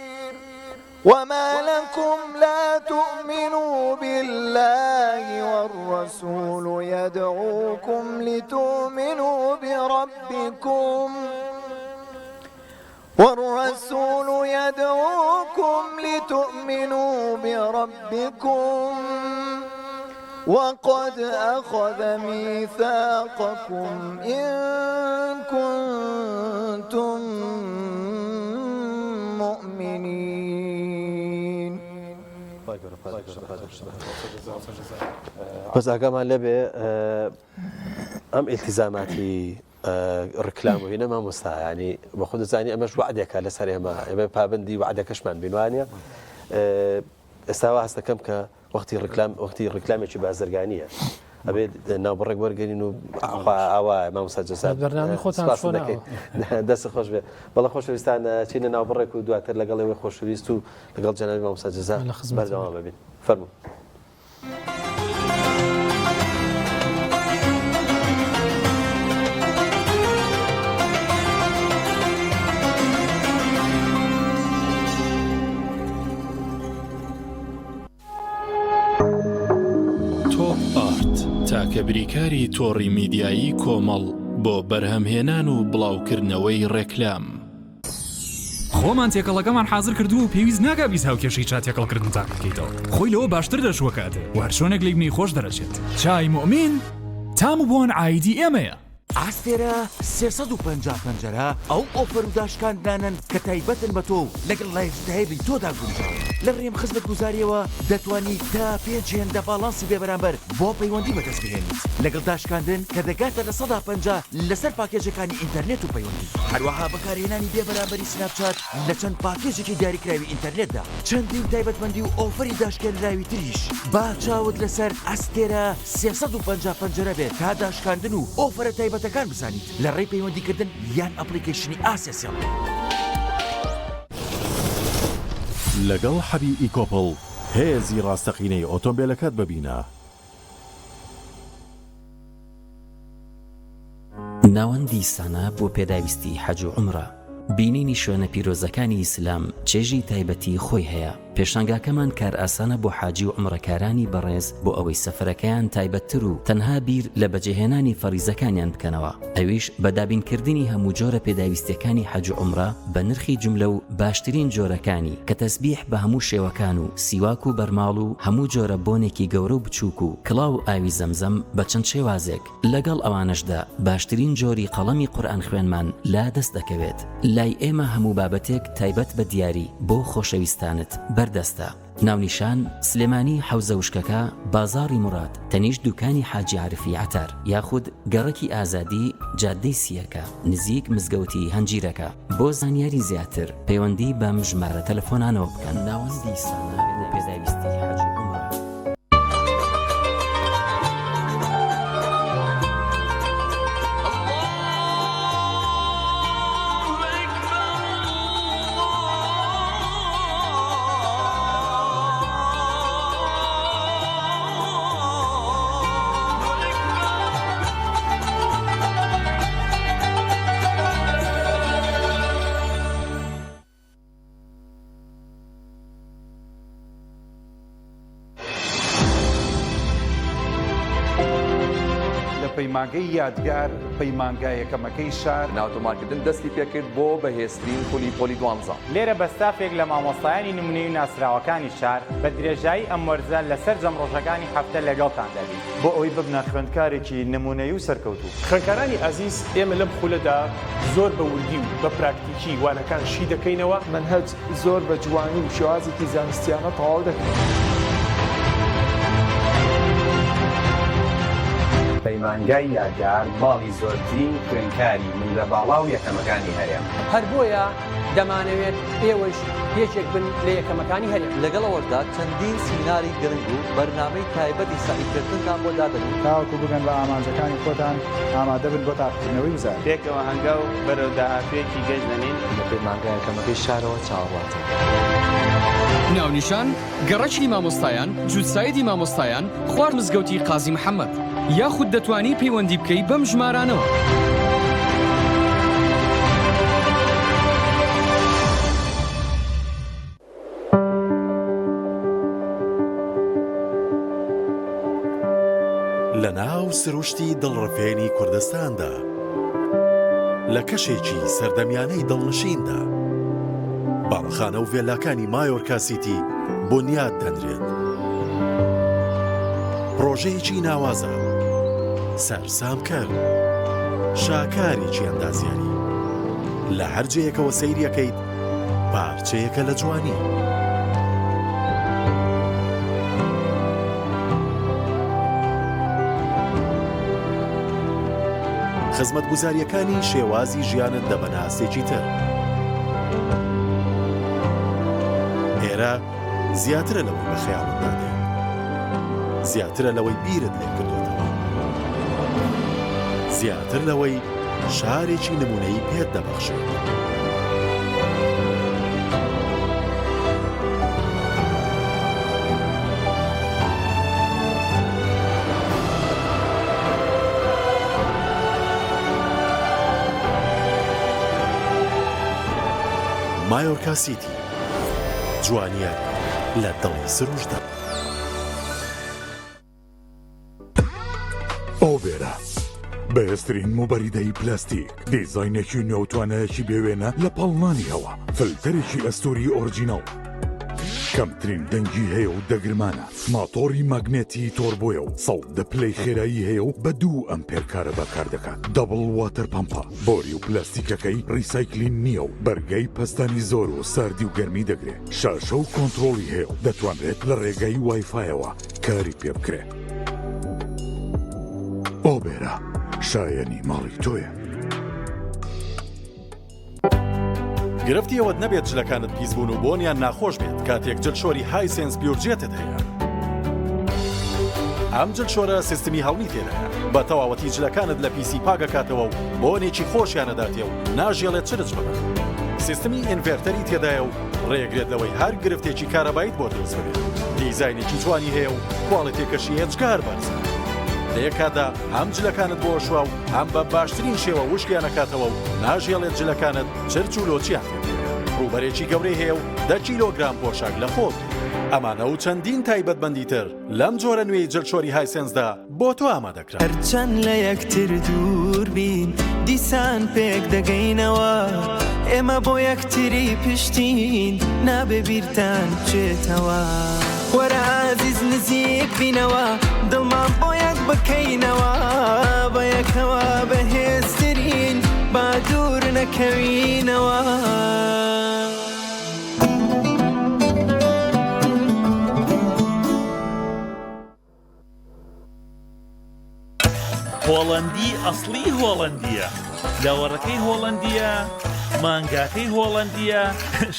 وما لكم لا تؤمنوا بالله والرسول يدعوكم لتؤمنوا بربكم وقد أخذ ميثاقكم إن كنتم مؤمنين. بس ئاگامان لەبێ ئەم ئیلتیزاماتی ڕکلام و هینە مامۆستا ینی بە خۆ دەزانی ئەمەش وعدێکە لەسەر ئێمە پابندی وعدەکەشمان بینوانە ئێستاوا هەست دەکەم کە وەختی ڕکلامێکی بازرگانیە ئەبێت ناوبڕێک وەرگێنین و ئاوا مامۆستا جەسات بەرنامەی خۆتان دەکەیت دەست خۆش بێ بەڵە خۆشەویستان چینە ناوبڕێک و دواتر لەگەڵەوەی خۆشەویست و لەگەڵ جەنابی مامۆستا جەزات بەردەوام ببین فەرموو. تاکە بریکاری تۆڕی میدیایی کۆمەڵ بۆ بەرهەمهێنان و بڵاوکردنەوەی ڕێکلام. خۆمان تێکەڵەکەمان حاضر کردو و پێویست ناکا بیست هاوکێشەی چا تێکەڵکردن تا بکەیتەوە. خۆی لەوە باشتر دەشوە کاتێ و هەر شۆنێک لێ بنی خۆش دەرەچێت. چای مؤمین تام و بۆن ئایدی ئێمەیە. ئاستێرە 350 پەنجەرە ئەو ئۆفەر و داشکاندانن کە تایبەتن بە تۆ لەگەڵ لایفستایلی تۆدا گونجاوە. لە ڕێم خزمەت گوزاریەوە دەتوانیت تا 5 هێندە باڵانسی بێبەرامبەر بۆ پەیوەندی بەدەست بهێنیت لەگەڵ داشکاندن کە دەگاتە لە 150 لەسەر پاکێجەکانی ئینتەرنێت و پەیوەندی. هەروەها بەکارهێنانی بێبەرامبەری سناپچات لە چەند پاکێجێکی دیاریکراوی ئینتەرنێتدا چەندین تایبەتمەندی و ئۆفەری داشکێنراوی تریش. با چاوت لەسەر ئاستێرە 350 پەنجەرە بێت تا داشکاندن و ئۆفەرە تایبەتەکان بزانیت لە ڕێی پەیوەندیکردن یان ئەپلیکیشنی ئاسێسیڵ. لەگەڵ حەبی ئیکۆپڵ هێزی ڕاستەقینەی ئۆتۆمبیلەکەت ببینە. ناوەندی سانە بۆ پێداویستی حەج و عومرە. بینینی شوێنە پیرۆزەکانی ئیسلام چێژی تایبەتی خۆی هەیە. پێشانگاکەمان کار ئاسانە بۆ حاجی و عومڕەکارانی بەڕێز بۆ ئەوەی سەفەرەکەیان تایبەتتر و تەنها بیر لە بەجێهێنانی فەریزەکانیان بکەنەوە. ئەویش بە دابینکردنی هەموو جۆرە پێداویستیەکانی حەج و عومرە بە نرخی جملە و باشترین جۆرەکانی کە تەسبیح بە هەموو شێوەکان و سیواک و بەرماڵ و هەموو جۆرە بۆنێکی گەورە و بچووک و کڵاو و ئاوی زەمزەم بە چەند شێوازێک. لەگەڵ ئەوانەشدا باشترین جۆری قەڵەمی قورئان خوێنمان لا دەست دەکەوێت. لای ئێمە هەموو بابەتێک تایبەت بە دیاری بۆ خۆشەویستانت بەردەستە. ناونیشان سلێمانی حەوزە وشکەکە بازاڕی مراد تەنیشت دوکانی حاجی عارفی عتار یاخود گەڕەکی ئازادی جادەی سیەکە نزیک مزگەوتی هەنجیرەکە. بۆ زانیاری زیاتر پەیوەندی بەم ژمارە تەلەفۆنانەوە بکەن. ناوەندی سانە بۆ پێداویستی حەج و عومرە. پەیمانگەی یادگار پەیمانگای یەکەمەکەی شار ناوتۆمارکردن دەستی پێکرد بۆ بەهێزترین پۆلی 12. لێرە بەستافێک لە مامۆستایانی نمونەی و ناسراوەکانی شار بە درێژایی ئەم وەرزە لەسەر جەمڕۆژەکانی هەفتە لەگەڵتان دەبین بۆ ئەوەی ببنە خوێندکارێکی نمونەیی و سەرکەوتوو. خوێندکارانی عەزیز ئێمە لەم خولەدا زۆر بە وردی و بە پراکتیکی وانەکان شی دەکەینەوە. منهەج زۆر بە جوانی و شێوازێکی زانستیانە تەواو دەکەین. پەیمانگای یادگار باڵی زۆرترین خوێندکاری مندە باڵا و یەکەمەکانی هەرێم. هەر بۆیە دەمانەوێت ئێوەش یەکێک بن لە یەکەمەکانی هەرێم. لەگەڵەوەشدا چەندین سیمیناری گرنگ و بەرنامەی تایبەتی سەعیکردنتان بۆ دادەنین. تاوەکو بگەن بە ئامانجەکانی خۆتان ئامادە بن بۆ تاقیکردنەوەی وزارە. پێکەوە هەنگا و بەرەو داهاتوێکی گەشت دەنین لە پەیمانگای یەکەمەکەی شارەوە چاوەڕاتن. ناونیشان گەڕەکی مامۆستایان جووتسایدی مامۆستایان خوار مزگەوتی قازی محەممەد یاخود دەتوانی پەیوەندی بکەی بەم ژمارانەوە. سروشتی دڵڕفێنی کوردستاندا لە کەشێکی سەردەمیانەی دڵنشیندا باڵەخانە و ڤێلاکانی مایۆرکا سیتی بنیاد دەنرێت. پرۆژەیەکی ناوازە سەرسامکەر شاکارێکی ئەندازیاری لە هەر جەیەکەوە سەیریەکەیت پارچەیەکە لە جوانی. خزمەتگوزاریەکانی شێوازی ژیانت دەبەناسێکی تر. ئێرە زیاترە لەوەی بە خەیاڵت دادێت، زیاترە لەوەی بیرت لێ کردوتەوە، زیاتر لەوەی شارێکی نمونەی پێت دەبەخشێت. مایۆرکا سیتی جوانیان لە دڵی سروشدا. ئۆبێرە بەهێزترین موبەریدەی پلاستیک، دیزاینێکی نێوتوانەیەکی بێوێنە لە پەڵمانیەوە، فلتەرێکی ئەستۆری ئۆرجینەڵ، کەمترین دەنگی هەیە و دەگرمانە، ماتۆری ماگنێتی تۆربۆیە و 100 پلەی خێرایی هەیە و بە 2 ئەمپێر کارە بەکار دەکات. دەبڵ واتەر پەمپە، بۆری و پلاستیکەکەی ڕیسایکلین نییە و بەرگەی پەستانی زۆر و ساردی و گەرمی دەگرێت. شاشە و کۆنتڕۆڵی هەیە و دەتوانرێت لە ڕێگەی وایفایەوە کاری پێ بکرێت. ئۆبێرە شایەنی ماڵی تۆیە. گرفتی ئەوەت نەبێت جلەکانت پیسبوون و بۆنیان ناخۆش بێت کاتێک جلشۆری هایسنس پیورجێتت هەیە. ئەم جلشۆرە سیستمی هەڵمی تێدایە بە تەواوەتی جلەکانت لە پیسی پاگەکاتەوە و بۆنێکی خۆشیانەداتێ و ناژێڵێت چرج ببن. سیستمی ئینڤێرتەری تێدایە و ڕێگرێت لەوەی هەر گرفتێکی کارەبایت بۆ دروست بێت. دیزاینێکی جوانی هەیە و کواڵیتێکەشی هێچکار بەرزە. لە یەکادا هەم جلەکانت بۆ شووا و هەم بە باشترین شێوە وشکیانەکاتەوە و ناژێڵێت جلەکانت چرچ و لۆچیان تێبێت. ڕوبەرێکی گەورەی هەیە و 10 کیلۆگرام پۆشاک لە خۆڵ. ئەمانە و چەندین تایبەتمەندی تر لەم جۆرە نوێی جلشۆری هایسنسدا بۆ تۆ ئامادەکرا. هەرچەند لە یەکتر دوور بین دیسان پێک دەگەینەوە، ئێمە بۆ یەکتری پشتین نابێ بیرتان بچێتەوە. وەرە عەزیز نزیک بینەوە، دڵمان بۆ یەک بکەینەوە، بە یەکەوە بەهێزترین با دوور نەکەوینەوە. هۆڵەندی ئەسڵی هۆڵەندیە، داوەڕەکەی هۆڵەندیە، مانگاکەی هۆڵەندیە،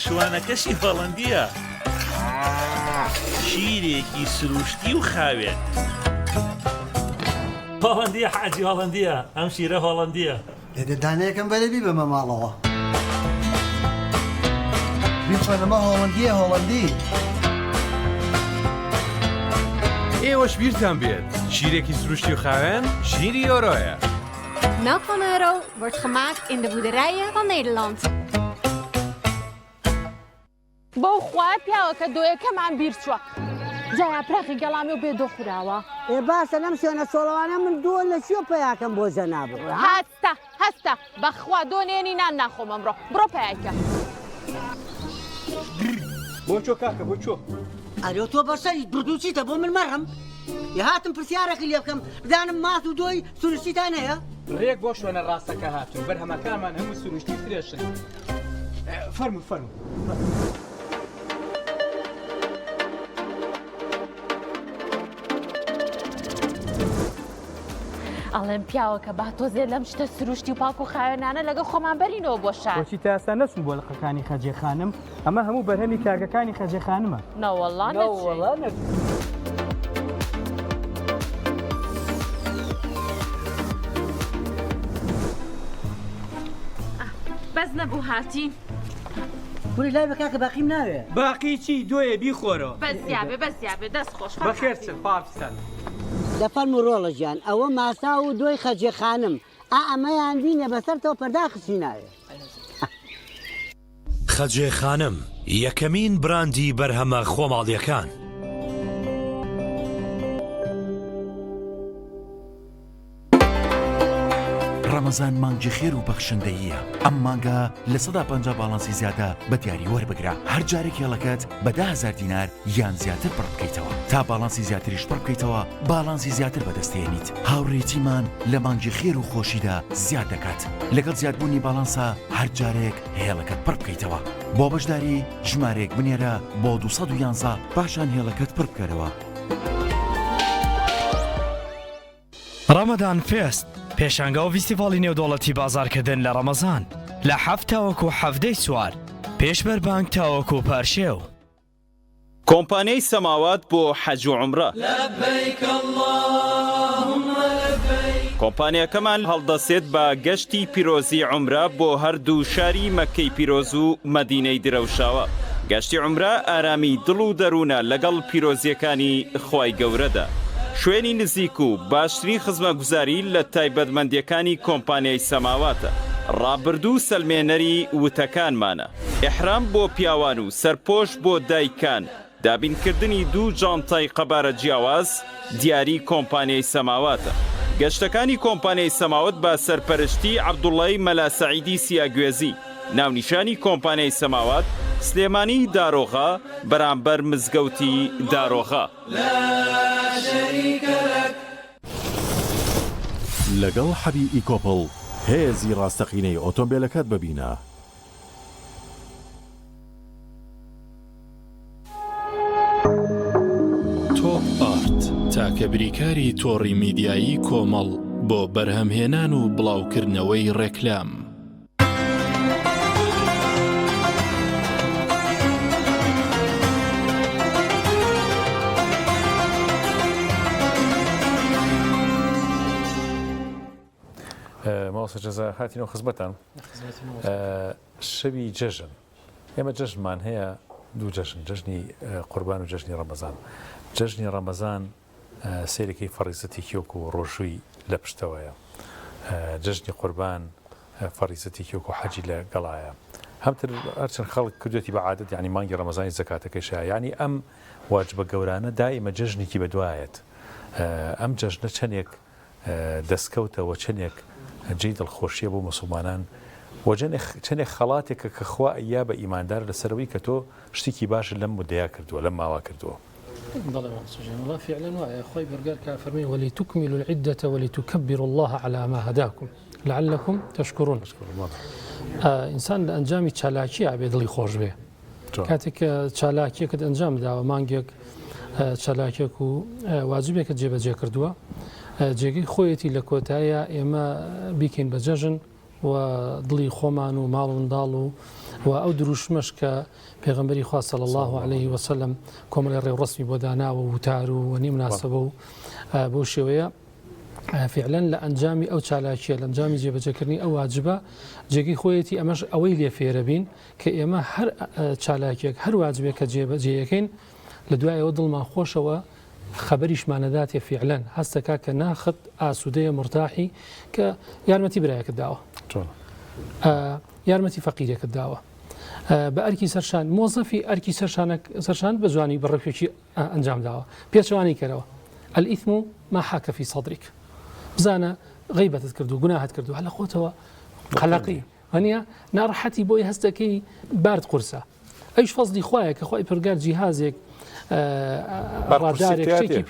شوانەکەشی هۆڵەندیە، شیرێکی سروشتی و خاوێن. هۆڵەندیە حاجی هۆڵەندیە، ئەم شیرە هۆڵەندیە. دانەیەکەم بەرەبی بەمە ماڵەوە بیچۆنەمە هۆڵەندیە هۆڵەندی. ئێوەش بیرتان بێت شیرێکی سروشتی و خاوێن شیری ئۆرۆیە. Melk van Euro wordt gemaakt in de boerderijen van Nederland. بۆ خوای پیاوەکە دۆیەکەمان بیرچووە، جایا پراخی گەڵامی و بێدۆ خوراوە. باشە لەم شوێنە سۆڵەوانە من دووە لە چیۆ پێیاکەم بۆ جەناب. هەستە بەخوا دۆنێنی نان ناخۆم ئەمڕۆ، بڕۆ پێیاکە. بۆ چۆ کاکە بۆ چۆ؟ ئەرێ تۆ بەسەری بردوچیتە بۆ من مەڕم. هاتم پرسیارێکی لێ بکەم بدانم ماس و دۆی سروشتیتان هەیە؟ ڕێک بۆ شوێنە ڕاستەکە هاتون بەرهەمەکانمان هەموو سروشتی فرێشن. فەرموو فەرموو. ئەڵێم پیاوەکە با تۆزێ لەم شتە سروشتی و پاک و خاوێنانە لەگە خۆمان بەرینەوە بۆ شار. بۆچی تا ئێستا نەچوون بۆ لقەکانی خەجێ خانم، ئەمە هەموو بەرهەمی کارگەکانی خەجێ خانمە. نەوەڵڵا نەچوین. بەس نەبوو هاتی. وری لای بە کاکە باقیم ناوێ. باقی چی دۆیە بیخۆرەوە. بەزیابێ دەست خۆش. بەخێرچن پاپستان. دەفەرموو ڕۆڵە ژیان ئەوە ماسا و دۆی خەجێ خانم. ئەمەیان بینێ بەسەرتەوە پەرداخسی ناوێ. خەجێ خانم یەکەمین براندی بەرهەمە خۆماڵیەکان. ڕەمەزان مانگی خێر و بەخشندەییە. ئەم مانگە لە 150 باڵانسی زیادە بە دیاری وەربگرە. هەر جارێک هێڵەکەت بە 10,000 دینار یان زیاتر پڕ بکەیتەوە. تا باڵانسی زیاتریش پڕ بکەیتەوە، باڵانسی زیاتر بەدەستێنیت. هاوڕێتیمان لە مانگی خێر و خۆشیدا زیاد دەکات. لەگەڵ زیادبوونی باڵانسا هەر جارێک هێڵەکەت پڕ بکەیتەوە. بۆ بەشداری ژمارێک بنێرە بۆ 211 پاشان هێڵەکەت پڕ بکەرەوە. ڕەمەدان فێست پێشانگە و فیستیڤاڵی نێودوڵەتی بازارکردن لە ڕەمەزان لە 7 تاوەکو 7 سوار پێش بەربانگ تاوەکو پارشێو. کۆمپانیای سەماوات بۆ حەج و عومرە. کۆمپانیاکەمان هەڵدەسێت بە گەشتی پیرۆزی عومرە بۆ هەردوو شاری مەککەی پیرۆز و مەدینەی درەوشاوە. گەشتی عومرە ئارامی دڵ و دەروونە لەگەڵ پیرۆزیەکانی خوای گەورەدا. شوێنی نزیک و باشترین خزمەتگوزاری لە تایبەتمەندیەکانی کۆمپانیای سەماواتە. ڕابردوو سەلمێنەری وتەکانمانە. ئیحرام بۆ پیاوان و سەرپۆش بۆ دایکان. دابینکردنی دوو جانتای قەبارە جیاواز دیاری کۆمپانیای سەماواتە. گەشتەکانی کۆمپانیای سەماوات بە سەرپەرشتی عەبدوڵڵای مەلاسەعیدی سیاگوێزی. ناونیشانی کۆمپانیای سەماوات سلێمانی دارۆغا بەرامبەر مزگەوتی دارۆغا. لەگەڵ حەبی ئیکۆپڵ هێزی ڕاستەقینەی ئۆتۆمبیلەکەت ببینە. تۆپ ئارت تاکە بریکاری تۆڕی میدیایی کۆمەڵ بۆ بەرهەمهێنان و بڵاوکردنەوەی ڕێکلام. ماوەسە جەزا هاتینەوە خزمەتان شەوی جەژن. ئێمە جەژنمان هەیە دوو جەژن، جەژنی قوربان و جەژنی ڕەمەزان. جەژنی ڕەمەزان سیرێکی فەڕیزەتی کیۆک و ڕۆژووی لە پشتەوەیە. جەژنی قوربان فەڕیزەتی کیۆک و حەجی لە گەڵایە. هەمتر هەرچەند خەڵک کردوێتی بە عادەت یعنی مانگی ڕەمەزانی زەکاتەکەیشە، یعنی ئەم واجبە گەورانە دائیمە جەژنێکی بەدوایەت. ئەم جەژنە چەندێک دەستکەوتەوە، چەندێک جێی دڵخۆشیە بۆ مسلمانان و چەندێک خەڵاتێکە کە خوا ئەیا بە ئیماندار لەسەرەوەی کە تۆ شتێکی باش لەم مدەیا کردووە، لەم ماوا کردووە. والله فعلا واعي اخوي برقار كافرمي ولتكملوا العدة ولتكبروا الله على ما هداكم لعلكم تشكرون. انسان لانجامي تشالاكي عبيد لي خوش به كاتك تشالاكي كد انجام داوا مانجيك تشالاكيك واجبك تجيب جي كردوا جێگەی خۆیەتی لە کۆتایە ئێمە بیکەین بە جەژن و دڵی خۆمان و ماڵ و منداڵ و ئەو دروشمەش کە پێغەمبەری خوا صلی الله عليه وسلم کۆمەڵی ڕێوڕەسمی بۆ داناوە وتار و نی مناسبە و بۆ شێوەیە فعلا لە ئەنجامی ئەو چالاکیە لە ئەنجامی جێبەجێکردنی ئەو واجبە جێگەی خۆیەتی ئەمەش ئەوەی لێ فێرە بین کە ئێمە هەر چالاکێک هەر واجبێک کە جێبەجێیەکەین لە دوایەوە دڵمان خۆشەوە خبریشمانەداتێ فعلا هەستەکە کە ناخت ئاسوودەیە مرتاحی کە یارمەتی برایەکت داوە، یارمەتی فەقیرێکت داوە بە ئەرکی سەرشان مۆزەفی ئەرکی سەرشان بە جوانی بەڕێکێکی ئەنجام داوە پێچوانی کەرەوە ئەلئیثم ما حاک فی صدرک بزانە غیبەتت کردو گوناهت کردو هەلە خۆتەوە قەلەقی هەنیە ناڕەحەتی بۆی هەستەکەی بارد قورسە ئەیش فەزلی خوایە کە خوای پەروەردگار جیهازێک رادارێک شتێکی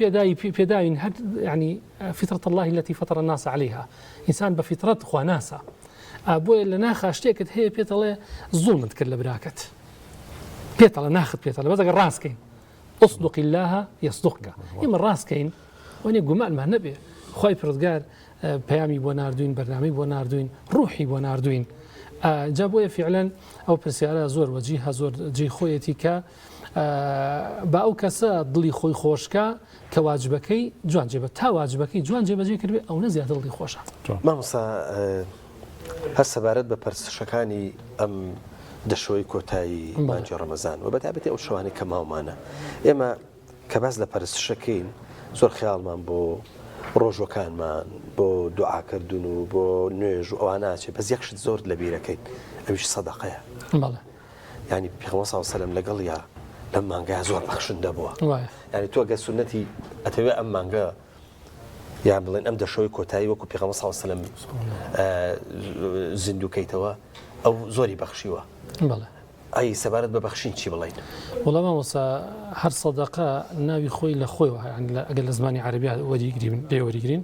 پێداوین هەر ینی فطرة الله التي فطر الناس عليها ئینسان بە فیترەت خوا ناسە بۆیە لە ناخا شتێکت هەیە پێتەڵێ زوڵمت کرد لە براکەت پێتەڵە ناخت پێتەڵە بەس ئەگەر ڕاستکەین اصدق الله يصدقك ئێمە ڕاستکەین وەنێ گومانمان نەبێ خوای پەروەردگار پەیامی بۆ ناردوین بەرنامەی بۆ ناردوین ڕوحی بۆ ناردوین جا بۆیە فعلا ئەو پرسیارە زۆر وەجیها زۆر جێی خۆیەتی کە با ئەو کەسە دڵی خۆی خۆشکە کە واجبەکەی جوان جێبە تا واجبەکەی جوان جێبەجێ کردبێ ئەو نەزیاتر دڵی خۆشە. مامۆستا هەر سەبارەت بە پەرسشەکانی ئەم دەشەوەی کۆتایی مانگی ڕەمەزان و بەتابەتی ئەو شەوانەی کە ماومانە ئێمە کە باس لە پەرستشەکەین زۆر خیاڵمان بۆ ڕۆژەکانمان بۆ دوعاکردن و بۆ نوێژ و ئەوان ناچێت بەس یەکشت زۆر لە بیرەکەیت ئەویش سەدەقەیە ینی پێغەمبەر صلی الله علیه و سلم لەگەڵ یا لەم مانگەیە زۆر بەخشندە بووە ینی تۆ ئەگەر سونەتی ئەتەوێ ئەم مانگە یان بڵێن ئەم دەشەوەی کۆتایی وەکو پێغەمبەر صلی الله علیه وسلم زیندووکەیتەوە ئەو زۆری بەخشیوە. بەڵێ ئەی سەبارەت بە بەخشین چی بڵین؟ وەڵام مامۆستا هەر سەدەقە ناوی خۆی لە خۆیەوە ئەگەر لە زمانی عەرەبی وەریگرین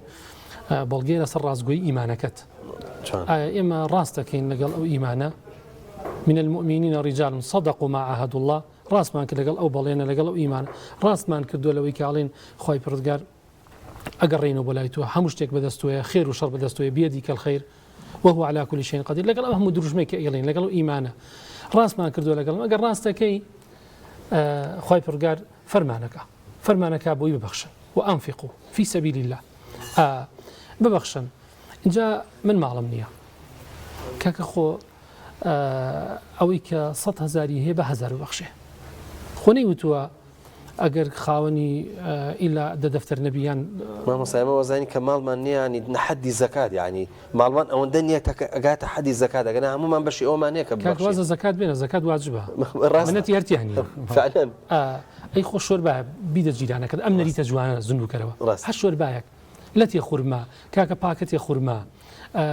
بەڵگەی لەسەر ڕاستگۆیی ئیمانەکەت. ئێمە ڕاست دەکەین لەگەڵ ئەو ئیمانە من المؤمنين رجال صدقوا ما عاهدوا الله ڕاستمان کرد لەگەڵ ئەو بەڵێنە لەگەڵ ئەو ئیمانە ڕاستمان کردووە لەوەی کاڵین خۆی پردگار ئەگەڕێنەوە بۆ لای تۆ هەموو شتێک بەدەستوەیە خێر و شەڕ بەدەستوەیە بێدی کەڵخەیر وهو على كل شيء قدير لەگەڵ ئەو هەموو دروژمەی کە ئێڵین لەگەڵ ئیمانە ڕاستمان کردووە لەگەڵ ئەگەر ڕاستەکەی خۆی پردگار فەرمانەکە بۆی ببەخشن وأنفقوا في سبيل الله ببەخشن. اینجا من ماڵم نییە کاکە خۆ ئەوەی کە 100,000 هەیە بە 1000 ببەخشێ خۆ نەیوتووە ئەگەر خاوەنی ئیلا دەفتەر نەبیان مامۆستا وەزانی کە ماڵمان نییە ینی حەدی زەکات یعنی ماڵمان ئەوەندە نییە ئەگاتە حەدی زەکات ئەگەر هەمومان بەشی ئەومان نییە کە وازە زەکات بێنە زەکات واجبە منەتی هەرتیانی ئەی خۆ شۆر بایە بیدە جیرانەکەت ئەم نەریتە جوانە زندووکەرەوە هەر شۆر بایەک لە تێ خورما کاکە پاکە تێ خورما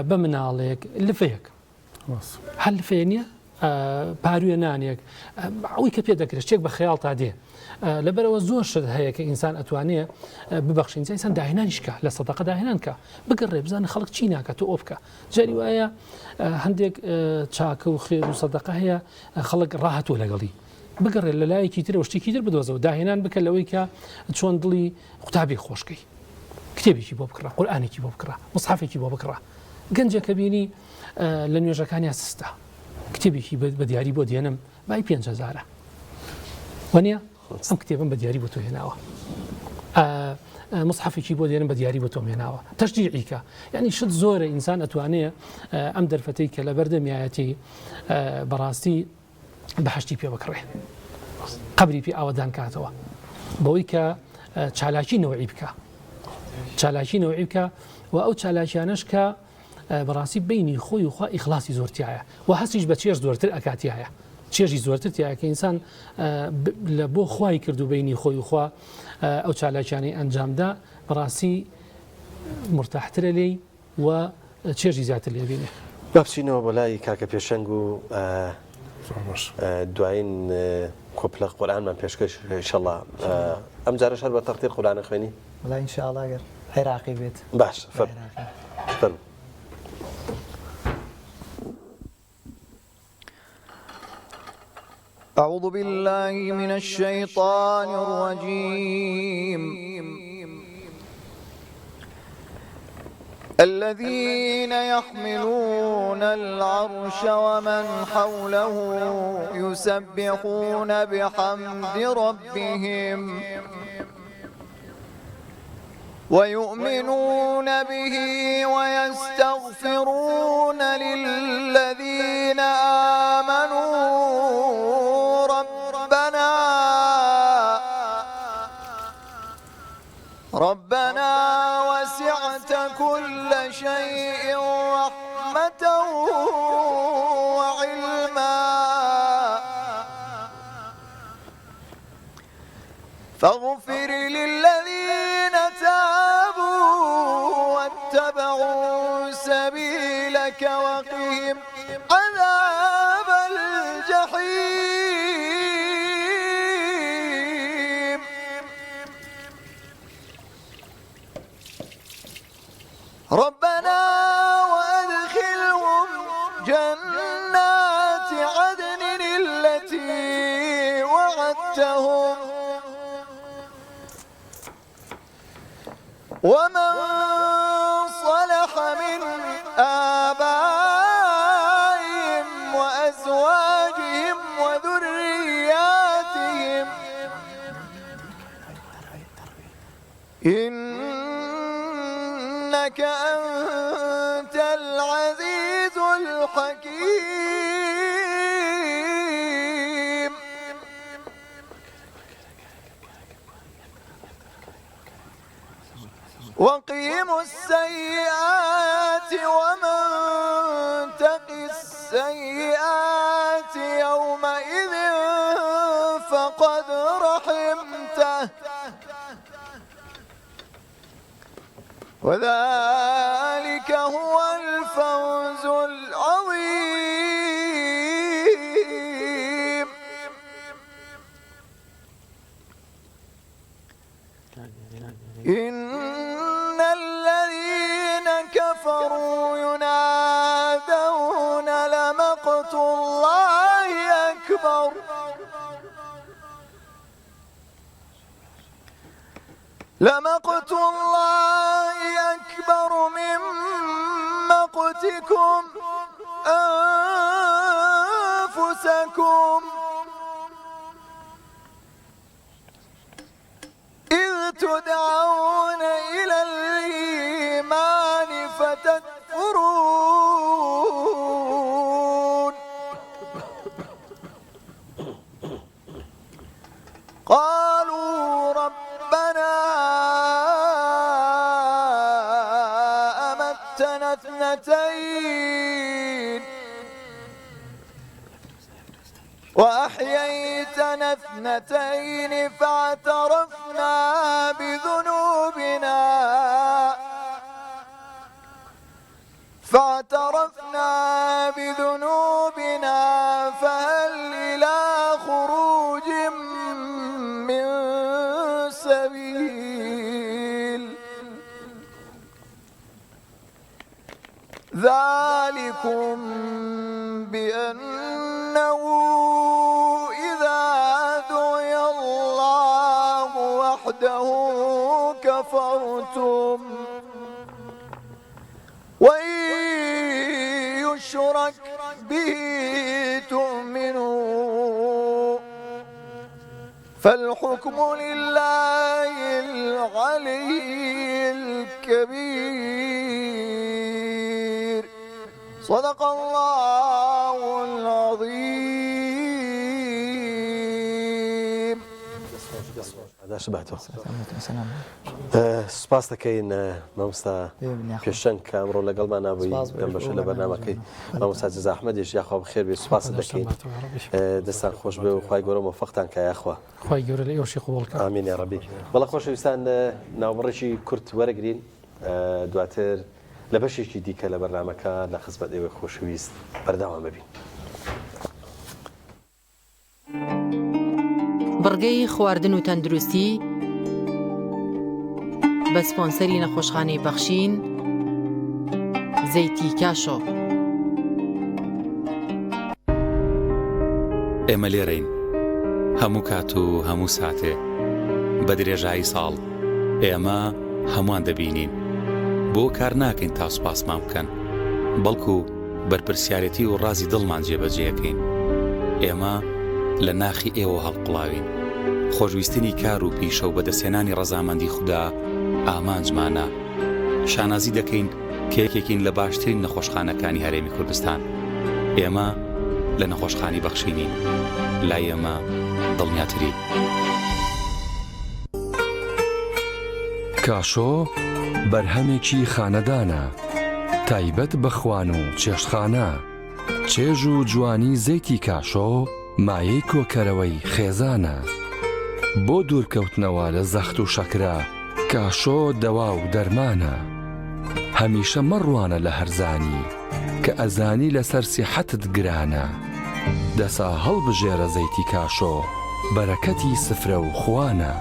بە مناڵێک لفەیەک هەر لفەیە نییە پارویە نانێک ئەوی کە پێ دەکرێت شتێک بە خەیاڵ تا دێ لەبەرەوە زۆر شت هەیە کە ئینسان ئەتوانێت ببەخشین ئینسان داهێنانیشکە لە سەدەقە داهێنانکە بگەڕێ بزانە خەڵک چی ناکە تۆ ئۆ بکە جاری وایە هەندێک چاکە و خێر و سەدەقە هەیە خەڵک ڕاهەتوە لەگەڵی بگەڕێت لە لایەکی ترەوە شتێکی تر بدۆزەوە داهێنان بکە لەوەی کە چۆن دڵی قوتابی خۆشکەی کتێبێکی بۆ بکڕە قورئانێکی بۆ بکڕە مصحفێکی بۆ بکڕە گەنجەکە بینی لە نوێژەکانی سستە کتێبێکی بە دیاری بۆ دێنم بای 5,000 وانە ئەم کتێبم بە دیاری بۆ تۆ هێناوە مصحفێکی بۆ دێنم بە دیاری بۆ تۆم هێناوە تەشجیعیکە یعنی شت زۆرە ئینسان ئەتوانێت ئەم دەرفەتەی کە لە بەردەمیایەتی بەڕاستی بەهەشتی پێ بکڕێ قبری پێ ئاوەدان کاتەوە بەوەی کە چالاکی نەوەعی بکە چالاکی نەوەعی بکە و ئەو چالاکیانەش کە بەڕاستی بینی خۆی و خوا ئیخلاسی زۆرتیایە و هەستیش بە چێژ زۆرتر ئەکاتیایە چێژی زۆرتر تایە کە ئینسان لە بۆ خوای کرد و بینی خۆی و خوا ئەو چالاکیانەی ئەنجامدا بەڕاستی مرتاحترە لێی و چێژی زیاتر لێ بینێ. بچینەوە بۆ لای کاکە پێشەنگ و دوایین کۆپلە قورئانمان پێشکەش ئینشەڵڵا ئەم جارەش هەر بە تەرتیب قورئانە خوێنی وەڵای ئینشاءڵڵا ئەگەر عێراقی بێت باش فەرموو. أعوذ بالله من الشيطان الرجيم الذين يحملون العرش ومن حوله يسبحون بحمد ربهم ويؤمنون به ويستغفرون للذين آمنوا ربنا وسعت كل شيء رحمة وعلما فاغفر للذين تابوا واتبعوا سبيلك وقهم عذاب الجحيم ربنا وأدخلهم جنات عدن التي وعدتهم ومن صلح من آبائهم وأزواجهم وذرياتهم إنك أنت العزيز الحكيم وقيموا السيئات ومن تق السيئات يومئذ فقد رحمته وذلك هو الفوز العظيم. إن الذين كفروا ينادون لمقت الله أكبر لمقت الله أكبر من مقتكم أنفسكم إذ تدعون إلى الإيمان فتكفرون قالوا ربنا أمتنا اثنتين وأحييتنا اثنتين فاعترفنا بذنوبنا فهل إلى خروج من سبيل ذلكم بأنه إذا دعي الله وحده كفرتم وإن يشرك به تؤمنوا فالحكم لله العلي الكبير. صدق الله العظيم. هذا شبهته. سپاس دەکەین مامۆستا پێشەنگ کە ئەمڕۆ لەگەڵمان نابووی ئەم بەشە لە بەرنامەکەی مامۆستا جەزا ئەحمەدیش یاخوا بخێر بێت سپاس دەکەین دەستان خۆش بێ و خوای گەورە موفقتان کە یاخوا خوای گەورە لە ئێوەشی قبوڵ بکات. ئامین یا ڕەبی. بەڵام خۆشەویستان ناوبڕێکی کورت وەرەگرین دواتر لە بەشێکی دیکە لە بەرنامەکە لە خزمەت ئێوە خۆشەویست بەردەوام ببین. بڕگەی خواردن و تەندروستی بە سپۆنسەری نەخۆشخانەی بەخشین زەیتی کاشۆ. ئێمە لێرەین هەموو کات و هەموو ساتێ بە درێژایی ساڵ ئێمە هەمووان دەبینین بۆ کار ناکەین تا سوپاسمان بکەن بەڵکو بەرپرسیارەتی و ڕازی دڵمان جێبەجێەکەین. ئێمە لە ناخی ئێوە هەڵقڵاوین. خۆشویستنی کار و پیشە و بەدەستێنانی ڕەزامەندی خوددا ئامانجمانە. شانازی دەکەین کە یەکێکین لە باشترین نەخۆشخانەکانی هەرێمی کوردستان. ئێمە لە نەخۆشخانی بەخشینین. لای ئێمە دڵنیاتری. کاشۆ بەرهەمێکی خانەدانە تایبەت بەخوان و چێشتخانە. چێژ و جوانی زەیتی کاشۆ مایەی کۆکەرەوەی خێزانە. بۆ دوورکەوتنەوە لە زەخت و شەکرە کاشۆ دەوا و دەرمانە. هەمیشە مەڕوانە لە هەرزانی کە ئەزانی لەسەر سیحەتت گرانە. دەسا هەڵبژێرە زەیتی کاشۆ بەرەکەتی سفرە و خوانە.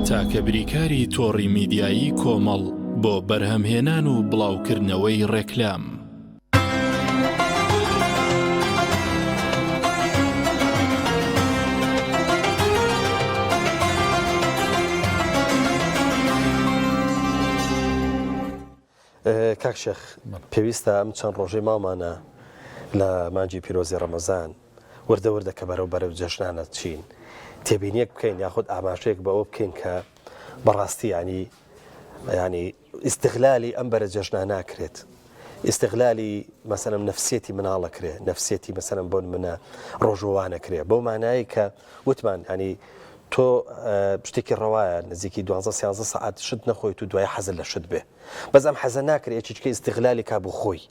تاکە بریکاری تۆڕی میدیایی کۆمەڵ بۆ بەرهەمهێنان و بڵاوکردنەوەی ڕێکلام. کاکشێخ پێویستە ئەم چەند ڕۆژەی ماڵمانە لە مانجی پیرۆزی ڕەمەزان وردە وردە کە بەرەو جەژنانە چین تێبینیەک بکەین یاخود ئاماژەیەک بەوە بکەین کە بەڕاستی ینی ئیستغلالی ئەم بەرە جەژنا ناکرێت. ئیستغلالی مەسەلەن نەفسیەتی مناڵەکرێ نەفسیەتی مەسەلەن بۆن منە ڕۆژوانەکرێ بەو مانایی کە وتمان ینی تۆ شتێکی ڕەوایە نزیکی 12 ساعت شت نەخۆیت و دوای حەزت لە شت بێ بەس ئەم حەزە ناکرێت چیچکە ئیستیغلالی کا بۆ خۆی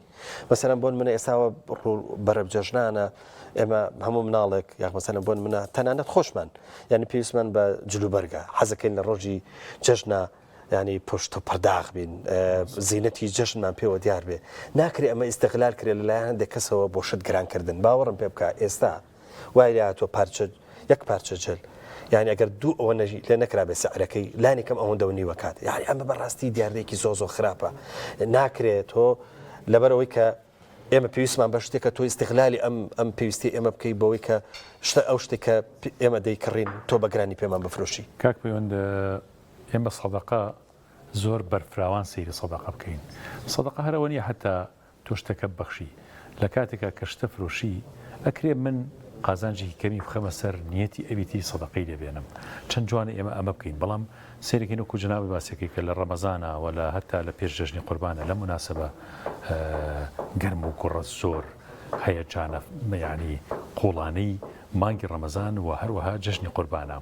مەسەلەن بۆن منە ئێستاوە بەرەب جەژنانە ئێمە هەموو مناڵێک یاخ مەسەلەن بۆن منە تەنانەت خۆشمان یعنی پێویستمان بە جلوبەرگە حەزەکەین لە ڕۆژی جەژنە ینی پشت و پرداغ بین زیینەتی جەژنمان پێوە دیار بێ ناکرێت ئەمە ئیستیغلال کرێت لەلایەن هەندێک کەسەوە بۆ شت گرانکردن باوەڕم پێ بکە ئێستا وای لاتۆ یەک پارچە جل یعنی ئەگەر دوو ئەوە لێ نەکرا بێ سعرەکەی لانی کەم ئەوەندە و نیوە کات یعنی ئەمە بەڕاستی دیاردەیەکی زۆ خراپە ناکرێت تۆ لەبەرەوەی کە ئێمە پێویستمان بە شتێکە تۆ ئیستیغلالی ئەم پێویستی ئێمە بکەی بەوەی کە ئەو شتێکە ئێمە دەیکڕین تۆ بەگرانی پێمان بفرۆشی کاک پەیوەند ئێمە سەدەقە زۆر بەرفراوان سەیری سەدەقە بکەین سەدەقە هەرەوە نیە هەتا تۆ شتەکە بەخشی لە کاتێکە کە شتە فرۆشی ئەکرێ من قازانجی کەمی بخەمە سەر نیەتی ئەویتی سەدەقەی دەبێنم چەند جوانە ئێمە ئەمە بکەین بەڵام سێرەکەین وەکو جنابی باسێکی کە لە ڕەمەزانە ولا هەتا لە پێش جەژنی قوربانە لە مناسبە گەرم و کوڕە زۆر هەیەجانە یعنی قوڵانەی مانگی ڕەمەزان و هەروەها جەژنی قوربانە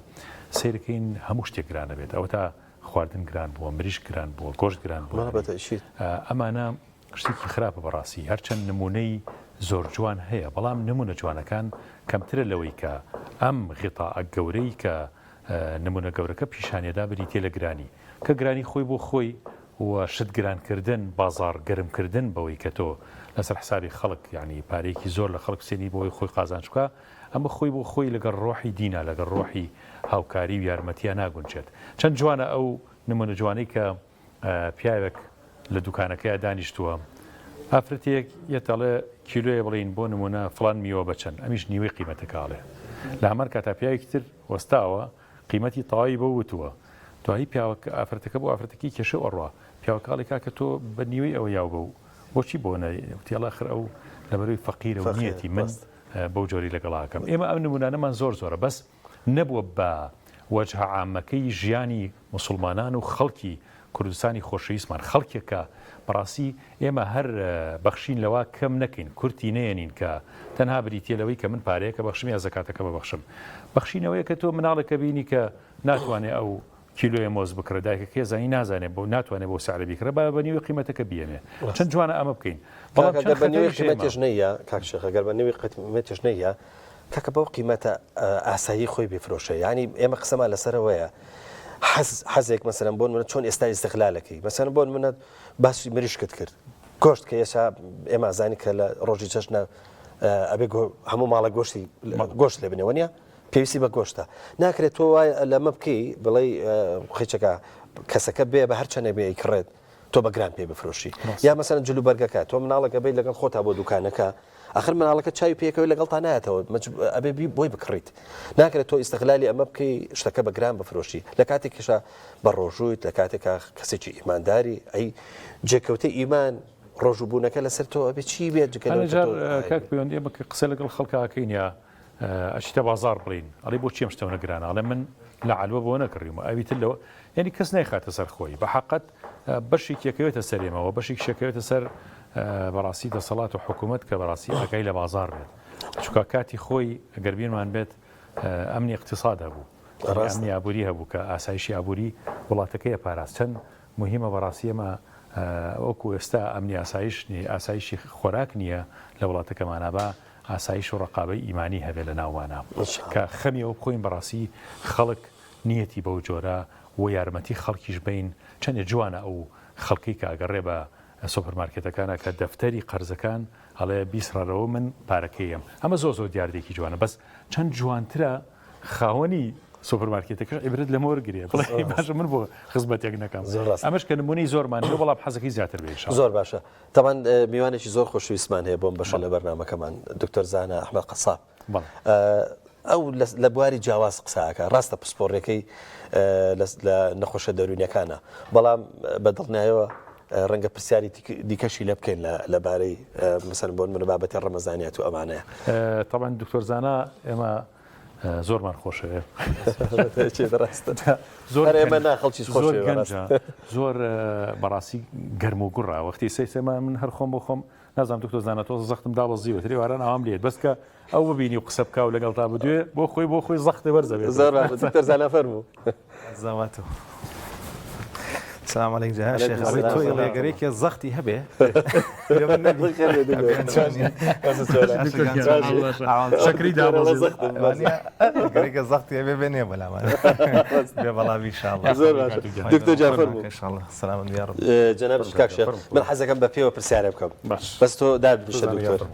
سێرەکەین هەموو شتێک گرانە بێت ئەوە تا خواردن گران بووە مریش گران بووە گۆشت گران بووە ئەمانە شتێکی خراپە بەڕاستی هەرچەند نمونەی زۆر جوان هەیە بەڵام نمونە جوانەکان کەمترە لەوەی کە ئەم غیتاء گەورەی کە نمونە گەورەکە پیشانێدا بریتێ لە گرانی کە گرانی خۆی بۆ خۆی و شت گرانکردن بازار گەرمکردن بەوەی کە تۆ لەسەر حسابی خەڵک یعنی پارێکی زۆر لە خەڵک سێنی بۆی خۆی قازانچکە ئەمە خۆی بۆ خۆی لەگەڵ ڕۆحی دینە لەگەڵ ڕۆحی هاوکاری و یارمەتیە ناگونجێت چەند جوانە ئەو نمونە جوانەی کە پیاوێک لە دوکانەکەی دانیشتووە ئافرەتێک یەتەڵێ کیلۆیە بڵین بۆ نمونە فلان میوە بچەند ئەمیش نیوەی قیمەتەکاڵێ لە هەمان کاتا پیاوێکی تر وەستاوە قیمەتی تەواوی بە وتووە دوایی پیاوە ئافرەتەکە بۆ ئافرەتەکەی کێشە ئەڕوا پیاوەکاڵی کاکە تۆ بە نیوەی ئەوە یاو بە و بۆچی بۆ نەوتیڵاخر ئەو لەبەروی فەقیرە و نیەتی من بەو جۆری لەگەڵاکەم ئێمە ئەم نمونانەمان زۆر زۆرە بەس نەبووە بە وەجه عامەکەی ژیانی موسڵمانان و خەڵکی کوردستانی خۆشەویستمان خەڵکێکە بەڕاستی ئێمە هەر بەخشین لەوە کەم نەکەین کورتی نێنین کە تەنها بریتە لەوەی کە من پارەیەکە بەخشم یا زەکاتەکە بەبەخشم بەخشینەوەیە کە تۆ مناڵێکە بینی کە ناتوانێت ئەو کیلۆیە مۆز بکرە دایکەکە زانی نازانێت بۆ ناتوانێت بۆ سعرە بیکرە با بەنیوی قیمەتەکە بێنێ چەند جوانە ئەمە بکەین قیمەتێژنەیە کاکشێخ ئەگەر بەنیوی قیمەتێژنەیە کاکە بەو قیمەتە ئاسایی خۆی بفرۆشە ینی ئێمە قسەمان لەسەرەوەیە حەزێک مەسەلەن بۆن منە چۆن ئێستا ئیستیغلالەکەی مەسەلەن بۆن منە باسی مریشکت کرد گۆشت کە ئێستا ئێمە زانی کە لە ڕۆژی جەژنە ئەبێ هەموو ماڵە گۆشتی گۆشت لێ بنەوە نیە پێویستی بە گۆشتە ناکرێت تۆ وای لەمە بکەی بڵێ خێچەکە کەسەکە بێ بە هەر چەنە بێ ئەیکڕێت تۆ بە گران پێ بفرۆشی یا مەسەلەن جلوبەرگەکە تۆ مناڵەکە بێت لەگەڵ خۆتا بۆ دوکانەکە آخر مناڵەکە چاوی پێکەوەی لەگەڵ تا نایەتەوە ئەبێ بۆی بکڕیت ناکرێت تۆ ئیستیغلالی ئەمە بکەی شتەکە بە گران بفرۆشی لە کاتێکیشە بە ڕۆژوویت لە کاتێکە کەسێکی ئیمانداری ئەی جێکەوتەی ئیمان ڕۆژوبوونەکە لەسەر تۆ ئەبێ چی بێت کاک پەیوەند ئێمە قسە لەگەڵ خەڵکاکەین یا ئەچیتە بازار بڵین ئەڵێ بۆ چیم شتەوە نەگرانە ئەڵێ من لە عەلوە بۆ نەکڕیمە ئەویتر لەوە یعنی کەس نایخاتە سەر خۆی بە حەقەت بەشی کێکەوێتە سەرێمەوە بەشی شەکەوێتە سەر بەڕاستی دەسەڵات و حکوومەت کە بەڕاستی ئەگەی لە بازار بێت چکە کاتی خۆی ئەگەر بیرمان بێت ئەمنی اقتصاد هەبوو ئەمنی ئابووری هەبوو کە ئاسایشی ئابووری وڵاتەکەی پاراست چەند مهمە بەڕاستی ئێمە وەکو ئێستا ئەمنی ئاسایشی خۆراک نییە لە وڵاتەکەمانە بە ئاسایش و ڕقابەی ئیمانی هەبێت لە ناومانە کە خەمیەوە بخۆین بەڕاستی خەڵک نیەتی بەو جۆرە و یارمەتی خەڵکیش بین چەندێ جوانە ئەو خەڵکی کە ئەگەڕێ بە سوپەرمارکێتەکانە کە دەفتەری قەرزەکان هەڵەیە بیسڕەوە من پارەکەیم ئەمە زۆر دیاردێکی جوانە بەس چەند جوانترە خاوەنی سوپەرمارکێتەکە ئیبرێت لە مۆرگرێ بڵێ باشە من بۆ خزمەتێک نەکەم ئەمەش کە نمونەی زۆرمان هەیە بەڵام حەزەکەی زیاتر بێت زۆر باشە تەمان میوانێکی زۆر خۆشەویستمان هەیە بۆم بەشە لە بەرنامەکەمان دکتۆر زانە ئەحمەد قەساب ئەو لە بواری جیاواز قساکە ڕاستە پسپۆڕەکەی لە نەخۆشە دەرونیەکانە بەڵام بەدڵنایەوە ڕەنگە پرسیاری دیکەشی لە بکەین لەبارەی مەسەن بۆن من بابەتی ڕەمەزانیات و ئەمانەیە طبعا دکتۆر زانە ئێمە زۆرمان خۆشەوێ زۆر بەڕاستی گەرم و گوڕا وەختی سەیسەمان من هەر خۆم بۆ خۆم نازانم دکتۆر زانەتۆ زەختم دابەزیوە وارە ناوام لێت بەسکە ئەو ببینی و قسە بکە و لەگەڵ تا بدوێ بۆ خۆی زەختە وەرزەبێت زۆر زانە فەرموو زاواتەوە سلام عليك جهاز شيخ تو يلا قريك زختي هبه شكري دابز قريك زختي هبه بيني ولا ما والله ان شاء الله دكتور جعفر ان شاء الله سلام يا رب جناب شكاك شيخ من حزك بفيه وبرسيارة بكم بس تو دار بش دكتور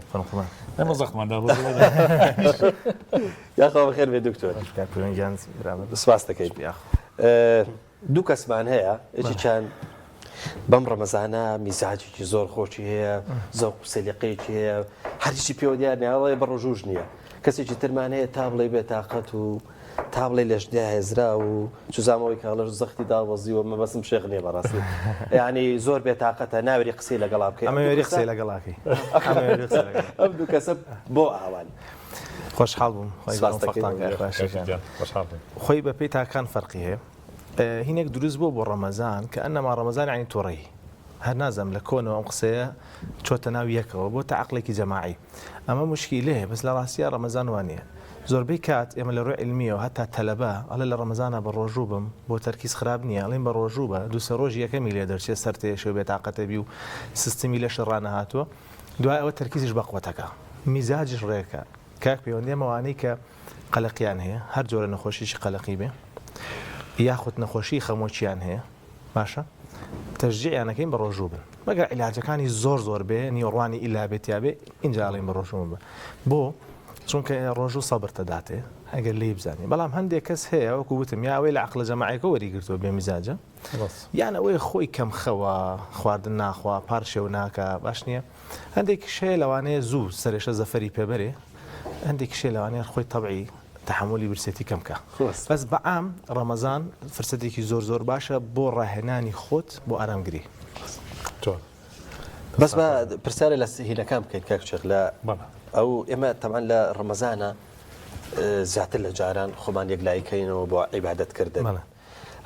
انا زخت ما دابز يا اخو بخير دكتور سپاسەکەی دوو کەسمان هەیە یەکێکیان بەم ڕەمەزانە میزاجێکی زۆر خۆشی هەیە زەوق و سەلیقەیەکی هەیە هەریشی پێوە دیار نیاڵێ بە ڕۆژوژ نییە کەسێکی ترمان هەیە تا بڵێ بێتاقەت و تا بڵێ لەشدیا هێزرا و چزامەوەی کاڵەش زەختی داوەزیوە مەبەسم شێخ نییە بەڕاستی یعنی زۆر بێتاقەتە ناوێری قسەی لەگەڵا بکەین ئەمەوێری قسەی لەگەڵاکەی ئەم دوو کەسە بۆ ئاوان خۆشحاڵ بووم خۆی بە پێی تاکان فەرقی هەیە هینێک دروست بۆ ڕەمەزان کە ئەنەما ڕەمەزان ینی تۆڕەی هەر نازەم لە کۆنەوە ئەم قسەیە چۆتە ناو یەکەوە بۆ تا عەقڵێکی جەماعی ئەمە موشکیلەیە بەس لە ڕاستیە ڕەمەزان وانە زۆربەی کات ئێمە لە ڕووی علمیەوە هەتا تەلەبە ئەڵێ لە ڕەمەزانە بە ڕۆژوو بم بۆ تەرکیز خراپ نییە ئەڵێن بە ڕۆژوو بە دووسە ڕۆژ یەکەمی لێ دەرچێت سەرتێشە و بێتاقەتەبی و سیستمی لەش ڕانە هاتووە دوای ئەوە تەرکیزیش بە قوتەکە میزاجش ڕێکە کاک پەیوەندی ئەوانەی کە قەلەقیان هەیە هەر جۆرە نەخۆشیی قەلەقی بێ یاخود نەخۆشی خەمۆچیان هەیە باشە تەشجیعیانەکەین بە ڕۆژوو بن مەگەر عیلاجەکانی زۆر بێ نیوەڕوانی ئیلا بێتیا بێ ئینجاڵین بە ڕۆژوو بە بۆ چونکە ڕۆژوو سەبرتە داتێ ئەگەر لی بزانانی بەڵام هەندێک کەس هەیە وەکو وتم یا ئەوەی لە عەقڵە جەماعیەکە وەریگرتووە بێ میزاجە یان ئەوەی خۆی کەم خەوە خواردن ناخوا پارشێ و ناکە باش نییە هەندێکی شەیە لەوانەیە زوو سەرێشە زەفەری پێبەرێ هەندێکی شێ لەوانەیە خۆی تەبعی تحملی برسێتی کەمکە بەس بەعام ڕەمەزان فرسەتێکی زۆر باشە بۆ ڕاهێنانی خۆت بۆ ئارامگری بەس بە پرسیارە لە هینەکان بکەیت کاکچێک لە ئەو ئێمە تەمان لە ڕەمەزانە زیاتر لە جاران خۆمان یەکلایکەینەوە بۆ عیبادەتکردن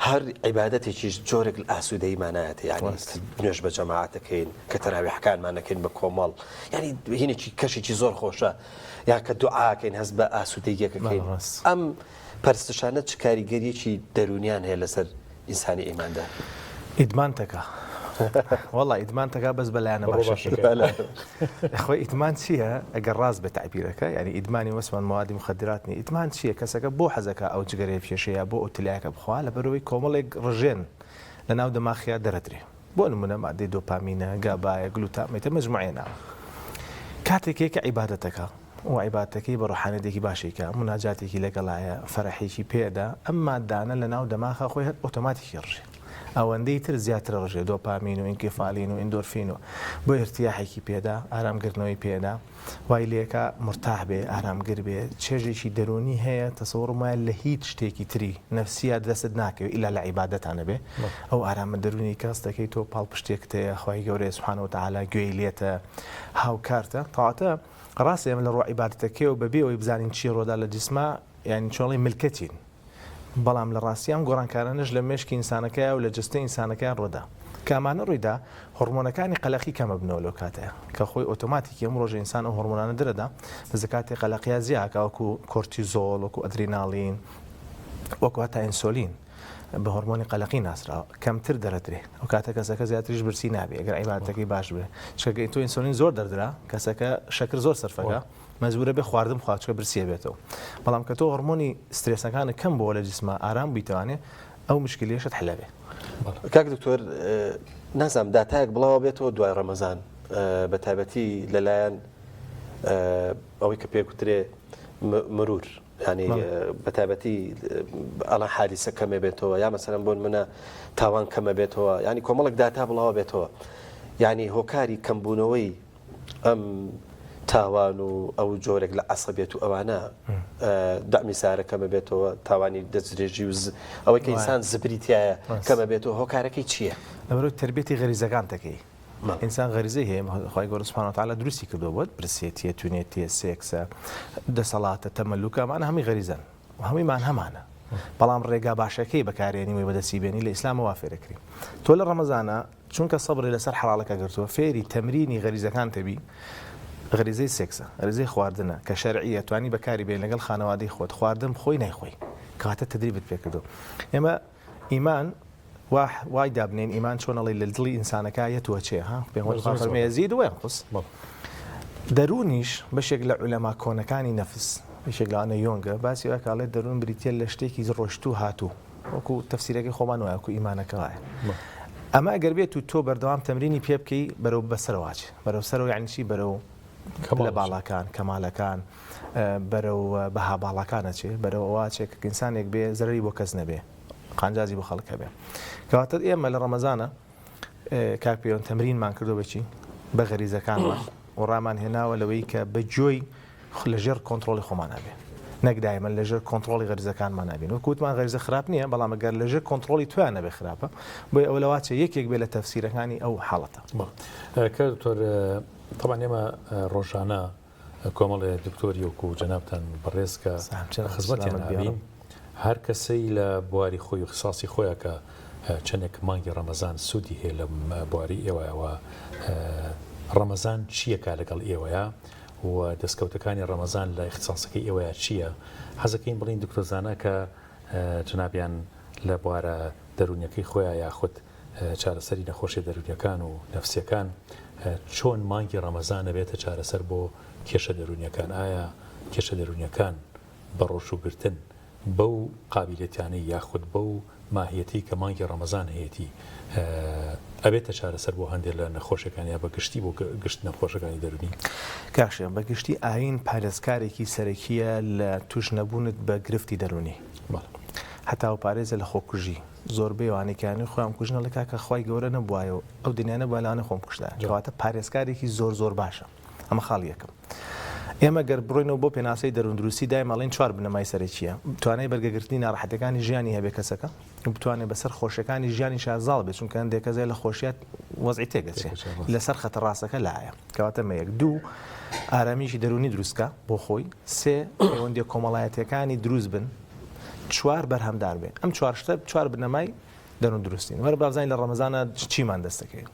هەر عیبادەتێکیش جۆرێک لە ئاسوودەیمانایەت یعنی نوێژ بە جەماعەتەکەین کە تەراویحەکانمانەکەین بە کۆمەڵ ینی هینێکی کەشێکی زۆر خۆشە یا کە دوعاکەین هەست بە ئاسوودەیەکەکەین ئەم پەرستشانە چ کاریگەریەکی دەرونیان هەیە لەسەر ئینسانی ئیماندا ئیدمانتەکە والله ئیدمانتەکە بەس بەلایەنە باشە خۆی ئیدمان چییە ئەگەر ڕاست بە تعبیرەکە ینی ئیدمانی وەسمان موادی مخدراتنی ئیدمان چییە کەسەکە بۆ حەزەکە ئەو جگەرەیە پێشەیە بۆ ئۆتیلایەکە بخوا لە بەرەوەی کۆمەڵێک ڕژێن لە ناو دەماخیا دەرەدرێ بۆ نمونە مادەی دۆپامینە گابایە گلوتامێتە مجموعێنە کاتێکێکە عیبادەتەکە و عیباتەکەی بە ڕۆحانەتێکی باشێکە مناجاتێکی لەگەڵایە فەرەحێکی پێدا ئەم مادانە لە ناو دەماخە خۆی هەر ئۆتۆماتیکی ڕژێ ئەوەندەی تر زیاتر ڕژێ دۆپامین و ئینکیفالین و ئیندۆرفین و بۆ ارتیاحێکی پێدا ئارامگرتنەوەی پێدا وای لێکە مرتاح بێ ئارامگر بێ چێژێکی دەرونی هەیە تەسەوڕ وایە لە هیچ شتێکی تری نەفسیە دەست ناکەوێت ئیلا لە عیبادەتانە بێ ئەو ئارامە دەرونی کەس دەکەی تۆ پاڵ پشتێک تەیە خۆی گەورەی سوبحانەهو و تەعالا گوێی لێتە هاوکارتە تەواتە ڕاستە ئێمە لە ڕۆ عیبادەتەکەیەوە بەبێ ئەوەی بزانین چی ڕۆدا لە جیسمە یعنی چۆڵی ملکەتین بەڵام لە ڕاستیان گۆڕانکارانش لە مێشکی ئینسانەکەی و لە جستە ئینسانەکەیان ڕۆدا کامانە ڕوویدا هۆرمۆنەکانی قەلەقی کەمە بنەوە لەو کاتەیە کە خۆی ئۆتۆماتیکی ئەم ڕۆژە ئینسان و هۆرمۆنانە درەدا لە زکاتی قەلەقیا زیاکە وەکو کۆرتیزۆڵ وەکو ئەدریناڵین وەکو هەتا ئینسۆلین بە هۆرمۆنی قەلەقی ناسراوە کەمتر دەرەدرێ ئەو کاتە کەسەکە زیاتریش برسی نابێ ئەگەر عیبادەتەکەی باش بێ چکە تۆ ئینسۆلین زۆر دەردرا کەسەکە شەکر زۆر سەرفەکە مەجبورە بێ خواردن خواچکە برسیە بێتەوە بەڵام کە تۆ هۆرمۆنی سترێسەکانە کەم بۆ لە جسمە ئارام بیتوانێت ئەو مشکلێشت حلەبێ کاک دکتۆر نازانم داتایەک بڵاوە بێتەوە دوای ڕەمەزان بە تایبەتی لەلایەن ئەوەی کە پێکوترێ مرور ینی بە تایبەتی ئەڵەن حادیسە کەمە بێتەوە یا مەسەلەن بۆن منە تاوان کەمە بێتەوە ینی کۆمەڵک داتا بڵاوە بێتەوە ینی هۆکاری کەمبوونەوەی ئەم تاوان و ئەو جۆرێک لە عەسەبێت و ئەوانە دەمی سارە کەمە بێتەوە تاوانی دەستدرێژی و ئەوەی کە ئینسان زبریتایە کەمە بێتەوە هۆکارەکەی چییە؟ لەبەرەوەی تربێتی غەریزەکان دەکەی ئینسان غەریزەی هەیە خۆی گەورە سوبحانەهو و تەعالا دروستی کردووە بۆت برسێتیە توێنێتیە سێکسە دەسەڵاتە تەمەلوکە ئەمانە هەمووی غەریزەن و هەموویمان هەمانە بەڵام ڕێگا باشەکەی بەکارێنی بەدەستی بێنی لە ئیسلامەوە فێرەکری تۆ لە ڕەمەزانە چونکە سەبری لەسەر حەڵالەکە گرتووە فێری تەمرینی غەریزەکان تەبی غەریزەی سێکسە غەریزەی خواردنە کە شەرعیە توانی بەکاری بێن لەگەڵ خانەوادەی خۆت خواردن خۆی نایخۆی کاتە تدریبت پێکردو ئێمە ئیمان وای دابنێن ئیمان چۆنەڵی لە دڵی ئینسانەکە یەتوە چێ ها پێغەمبەر فەرمێ یەزید و یەنقص دەرونیش بەشێک لە عولەما کۆنەکانی نەفس بەشێک لەوانە یۆنگە باسی وایە کاڵێت دەروون بریتە لە شتێکی ڕۆشتوو هاتوو وەکو تەفسیرەکەی خۆمان وایە وەکو ئیمانەکە وایە ئەمە ئەگەر بێت و تۆ بەردەوام تەمرینی پێ بکەی بەرەو بەسەرواچ بەرەو سەرەوە یعنی چی بەرەو لە باڵاکان کەمالەکان بەرەو بەها باڵاکانە چێ بەرەو ئەوواچێک ئینسانێک بێ زەرری بۆ کەس نەبێ قانجازی بۆ خەڵکە بێ کەواتە ئێمە لە ڕەمەزانە کاک پێوەن تەمرینمان کردو بچی بە غەریزەکانمان و ڕامان هێناوە لەوەی کە بەجۆی لەژێر کۆنتترۆلی خۆمان نابێ نەکدایمە لەژێر کۆنتترۆلی غەریزەکانمان نابین و کووتمان غەریزە خراپ نییە بەڵام ئەگەر لەژێر کۆنتترۆلی تویان نەبێ خراپە بۆ ئەو لەواچە یەکێک بێ لە تەفسیرەکانی ئەو حاڵەتە کەتۆر طبعا ئێمە ڕۆژانە کۆمەڵێ دکتۆری وەکو جەنابتان بەڕێزکە خزمەتیان نابین هەر کەسەی لە بواری خۆی و خساسی خۆیە کە چەندێک مانگی ڕەمەزان سوودی هەیە لە بواری ئێوەیەوە ڕەمەزان چیەکە لەگەڵ ئێوەیە و دەستکەوتەکانی ڕەمەزان لە اختصاسەکەی ئێوەیە چییە حەزەکەین بڵین دکتۆرزانە کە جنابیان لە بوارە دەرونیەکەی خۆیان یاخود چارەسەری نەخۆشی دەرونیەکان و نەفسیەکان چۆن مانگی ڕەمەزان نەبێتە چارەسەر بۆ کێشە دەرونیەکان ئایا کێشە دەرونیەکان بە ڕۆژوگرتن بەو قابلیەتیانەی یاخود بەو ماهیەتی کە مانگی ڕەمەزان هەیەی ئەبێتە چارەسەر بۆ هەندێک لە نەخۆشەکانی یا بەگشتی بۆ گشت نەخۆشەکانی دەرونی کاشە بەگشتی ئاین پارێزکارێکی سەرەکیە لە توش نەبوونت بە گرفتی دەرونی هەتا و پارێزە لە خۆکوژی زۆربەی وانێکیانی خۆیان کوژنە لە کاکە خی گەورە نەبووایە و ئەو دنیانە بەلانە خۆم کوشتە کەواتە پارێزکارێکی زۆر باشە ئەمە خاڵ یەکەم ئێمە گەر بڕۆینەوە بۆ پێناسەی دەروندروستی دای ماڵین 4 بنەمای سەرەکیە توانای بەرگەگرتنی ناڕەحەتەکانی ژیانی هەبێ کەسەکە بتوانێت بەسەر خۆشەکانی ژیانی شازاڵ بێت چونکە هەندێک کەسێ لە خۆشیات وەزعی تێگەچێت لەسەر خەتە ڕاستەکە لایە کەواتە مەیەک دوو ئارامیشی دەرونی دروستکە بۆ خۆی سێ پەیوەندی کۆمەڵایەتەکانی دروست بن 4 بەرهەمدار بێن ئەم 4 بنەمای دەروون دروستین وەرە بابزانین لە ڕەمەزانە چیمان دەستەکەی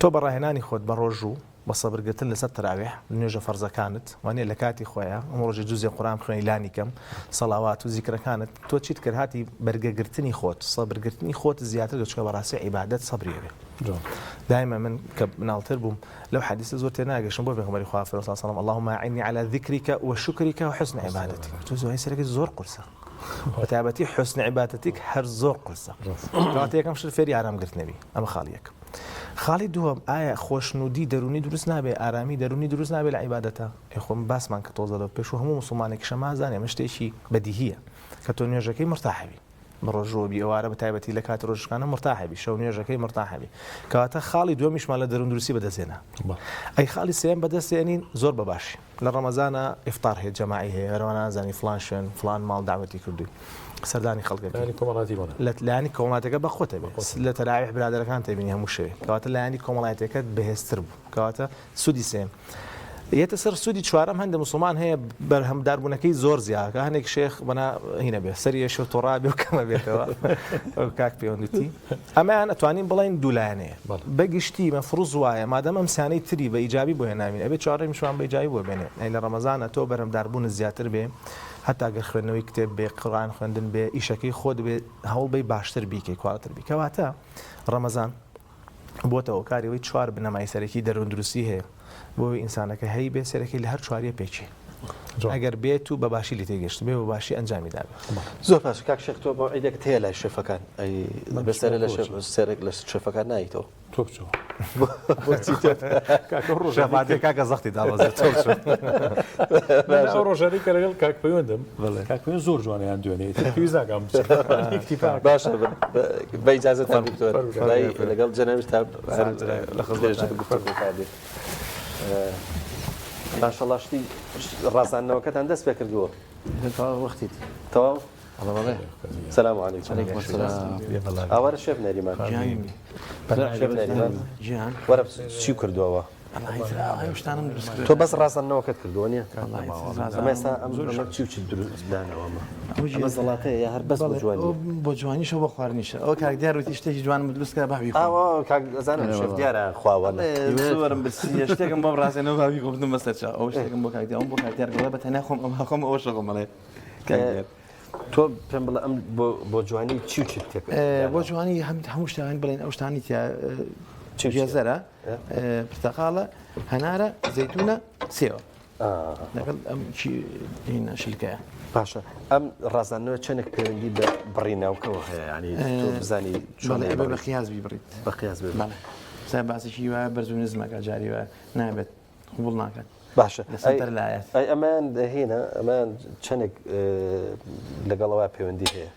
تۆ بەڕاهێنانی خۆت بە ڕۆژ و بە سەبرگرتن لەسەر تەراویح نوێژە فەرزەکانت وانێ لە کاتی خۆیان ئەم ڕۆژە جوزێ قورآن خوێنی لانی کەم سەڵاوات و زیکرەکانت تۆ چیت کرد هاتی بەرگەگرتنی خۆت سەبرگرتنی خۆت زیاتر دەچکە بەڕاستی عیبادەت سەبریە بێ دائما من کە مناڵتر بووم لەو حەدیثە زۆر تێناگەشتم بۆ پێغەمبەری خوا فەرمووی صلی الله علیه و سلم اللهم أعني على ذكرك وشكرك وحسن عبادتك تۆ زۆر سەرەکی زۆر قورسە بەتایبەتی حسن عیبادەتیک هەر زۆر قورسە کەواتە یەکەم شت فێری ئارامگرتنەبی ئەمە خاڵ یەکەم خاڵی دووەم ئایا خۆشنودی دەرونی دروست نابێ ئارامی دەرونی دروست نابێت لە عیبادەتە خۆم باسمان کە تۆزە لەو پێش و هەموو موسڵمانێکی شەمازانێ ئەمە شتێکی بەدیهیە کە تۆ نوێژەکەی مرتاحبی بڕۆژۆبی ئەوارە بە تایبەتی لە کات ڕۆژەکانە مرتاحبی شەو نوێژەکەی مرتاحبی کەواتە خاڵی دووەمیشمان لە دەرون دروستی بەدەستێنە ئەی خاڵی سێم بەدەستێنین زۆر بەباشی لە ڕەمەزانە ئیفطار هەیە جەماعی هەیە هەروانە نازانی فلان شوێن فلان ماڵ داوەتی کردووی سەردانی خەڵکە لە لایانی کۆمەڵایەتەکە بە خۆتە بێت لە تەراویح برادەرەکان تێبینی هەموو شوێ کەواتە لایانی کۆمەڵایەتەکەت بەهێزتر بوو کەواتە سوودی سێم یەتە سەر سوودی چوارەم هەندێک موسڵمان هەیە بەرهەمداربوونەکەی زۆر زیادکە هەندێک شێخ بەنا هینە بێ سەری شێ تۆڕابێ و کەمە بێتەوە کاک پەیوەندیتی ئەمەیان ئەتوانین بڵین دوولایەنەیە بەگشتی مەفروض وایە مادەم ئەم سیانەی تری بە ئیجابی بۆ هێناوین ئەبێ چوارەمیشمان بە ئیجابی بۆ بێنێ لە ڕەمەزانە تۆ بەرهەمداربوون زیاتر بێ هەتا گەر خوێندنەوەی کتێب بێ قورئان خوێندن بێ ئیشەکەی خۆت بێ هەوڵ بێ باشتر بیکەی کوالتر بی کەواتە ڕەمەزان بۆتەوە کاریەوەی 4 بنەمای سەرەکی دەرون دروستی هەیە بۆی ئینسانەکە هەی بێ سەرەکی لە هەر چواریە پێچی ئەگەر بێت و بەباشی لی تێگەشت بێ بەباشی ئەنجامی دابێت زۆر باش کاک شێخ تۆ بۆ عیدێک تەیە لای شێفەکان بەسەر لە سەرێک لە شێفەکان نایتەوە تۆ بچەوە کاکە زەختی داوەزێت ڕۆژانەی کە لەگەڵ کاک پەیوەندم کاک پەیوەند زۆر جوانیان دوێنێت پێویست ناکەم باشە بە ئیجازەتان دکتۆر لەگەڵ جەنابیش تا لە خزمەتتان گفتگوکردێت ماشەڵڵا شتی ڕازاندنەوەکەتان دەست پێ کردووە وەختی تەواو سلام علیکم ئاوارە شێف نەریمان وەرە چی کردووەوە تۆ بەس ڕاستانەوەکەت کردووە چی دروستدانەوە زڵاتەیە یا هەر بەس بۆ جوانیشەوە بە خواردنیشە ئەو کاک دیاروتی شتێکی جوانم دروستکە باوی کاکزانم دیارە خواوە وەرم برسی شتێکم بۆ ڕاستێنەوە باوی خۆبدم بەسەرچە ئەو شتێکم بۆ کاک دیارم بۆ کاک دیارگەڵە بە تەنیا خۆم ئەم ئەوە شەڵمەڵێ تۆ پێم بڵێ ئەم بۆ جوانی چی تێک بۆ جوانی هەموو شتیان بڵێن ئەو شتانی جێزەرە پرتەقاڵە هەنارە زەیتونە سێوە لەگەڵ ئەم شلکەیە باشە ئەم ڕازانەوە چەندێک پەیوەندی بە بڕیناوکەوە هەیە ینی تۆ بزانی بە خیاز بیبڕیت بە خیاز سا باسیشی وایە بەرز و نزمەکە جاری وە نابێت قبوڵ ناکەن باشە لایەت ئەمان دەهێنە ئەمان چەندێک لەگەڵەوە پەیوەندی هەیە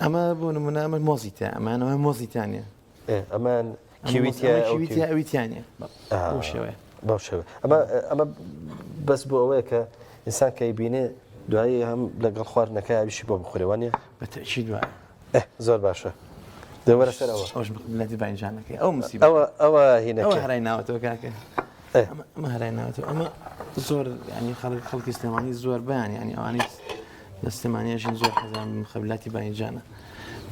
ئەمە بۆ نمونە ئەمە مۆزیتە ئەمانەوە مۆزیتانە ئەمان کیویتە ئەویتیانە بۆ شێوەیە باو شەوە ئەمە بەس بۆ ئەوەیە کە ئینسان کەی بینێ دوایی هەم لەگەڵ خواردنەکە ئاویشی بۆ بخورێوانە بەتەشی دوایە زۆر باشە دەوەرە سەرەوە ئەوش بڵێتی باینجانەکەی ئەو موسیب ئەوە هینەکە هەرای ناوەتەوە کاکە ئەمە هەرای ناوەتەوە ئەمە زۆر ینی خەڵکی سلێمانی زۆر بەیان ینی ئەوانی لە سلێمانیەژین زۆر حەزان مخەبلاتی باینجانە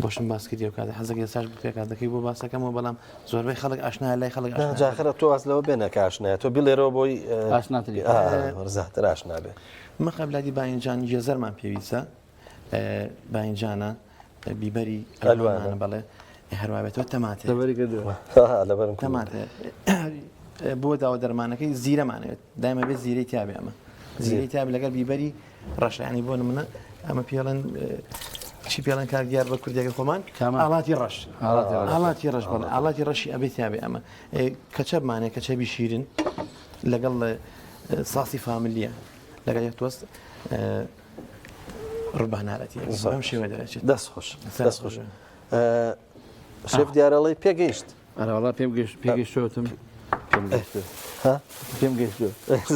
بۆشم باس کردی و کاتە حەزەک ێساش بپێکات دەکەی بۆ باسەکەمەوە بەڵام زۆربەی خەڵک ئاشنا لای خەڵک جاخرە تۆ ئەسلەوە بێنە کە ئاشنایە تۆ بڵێرەوە بۆی ئاشناتر ئاشنا بێ مەخەبلاتی باینجان جێزەرمان پێویستە باینجانە بیبەری ئەلوانە بەڵێ هەروابێتەوە تەماتێ تەماتێ بۆ داوە دەرمانەکەی زیرەمانەوێت دایمە بێت زیرەی تیابێ ئەمە زیرەی تیاب لەگەڵ بیبەری ڕەشانی بۆ نمونە ئەمە پێڵەن چی پێڵەن کار دیار بە کوردیەکە خۆمان ئاڵاتی ڕەش ئاڵاتی ڕەش بڵێ ئاڵاتی ڕەشی ئەبێت یابێ ئەمە کەچەبمانێ کەچەبی شیرن لەگەڵ ساسی فامیلیە لەگەڵ یەک تۆست ڕبانارەتی ئەم شێوە دەچێت دەست خۆش شێف دیارەڵی پێگەیشت ئەوڵا پێگەیشتوتم پێم گەیشت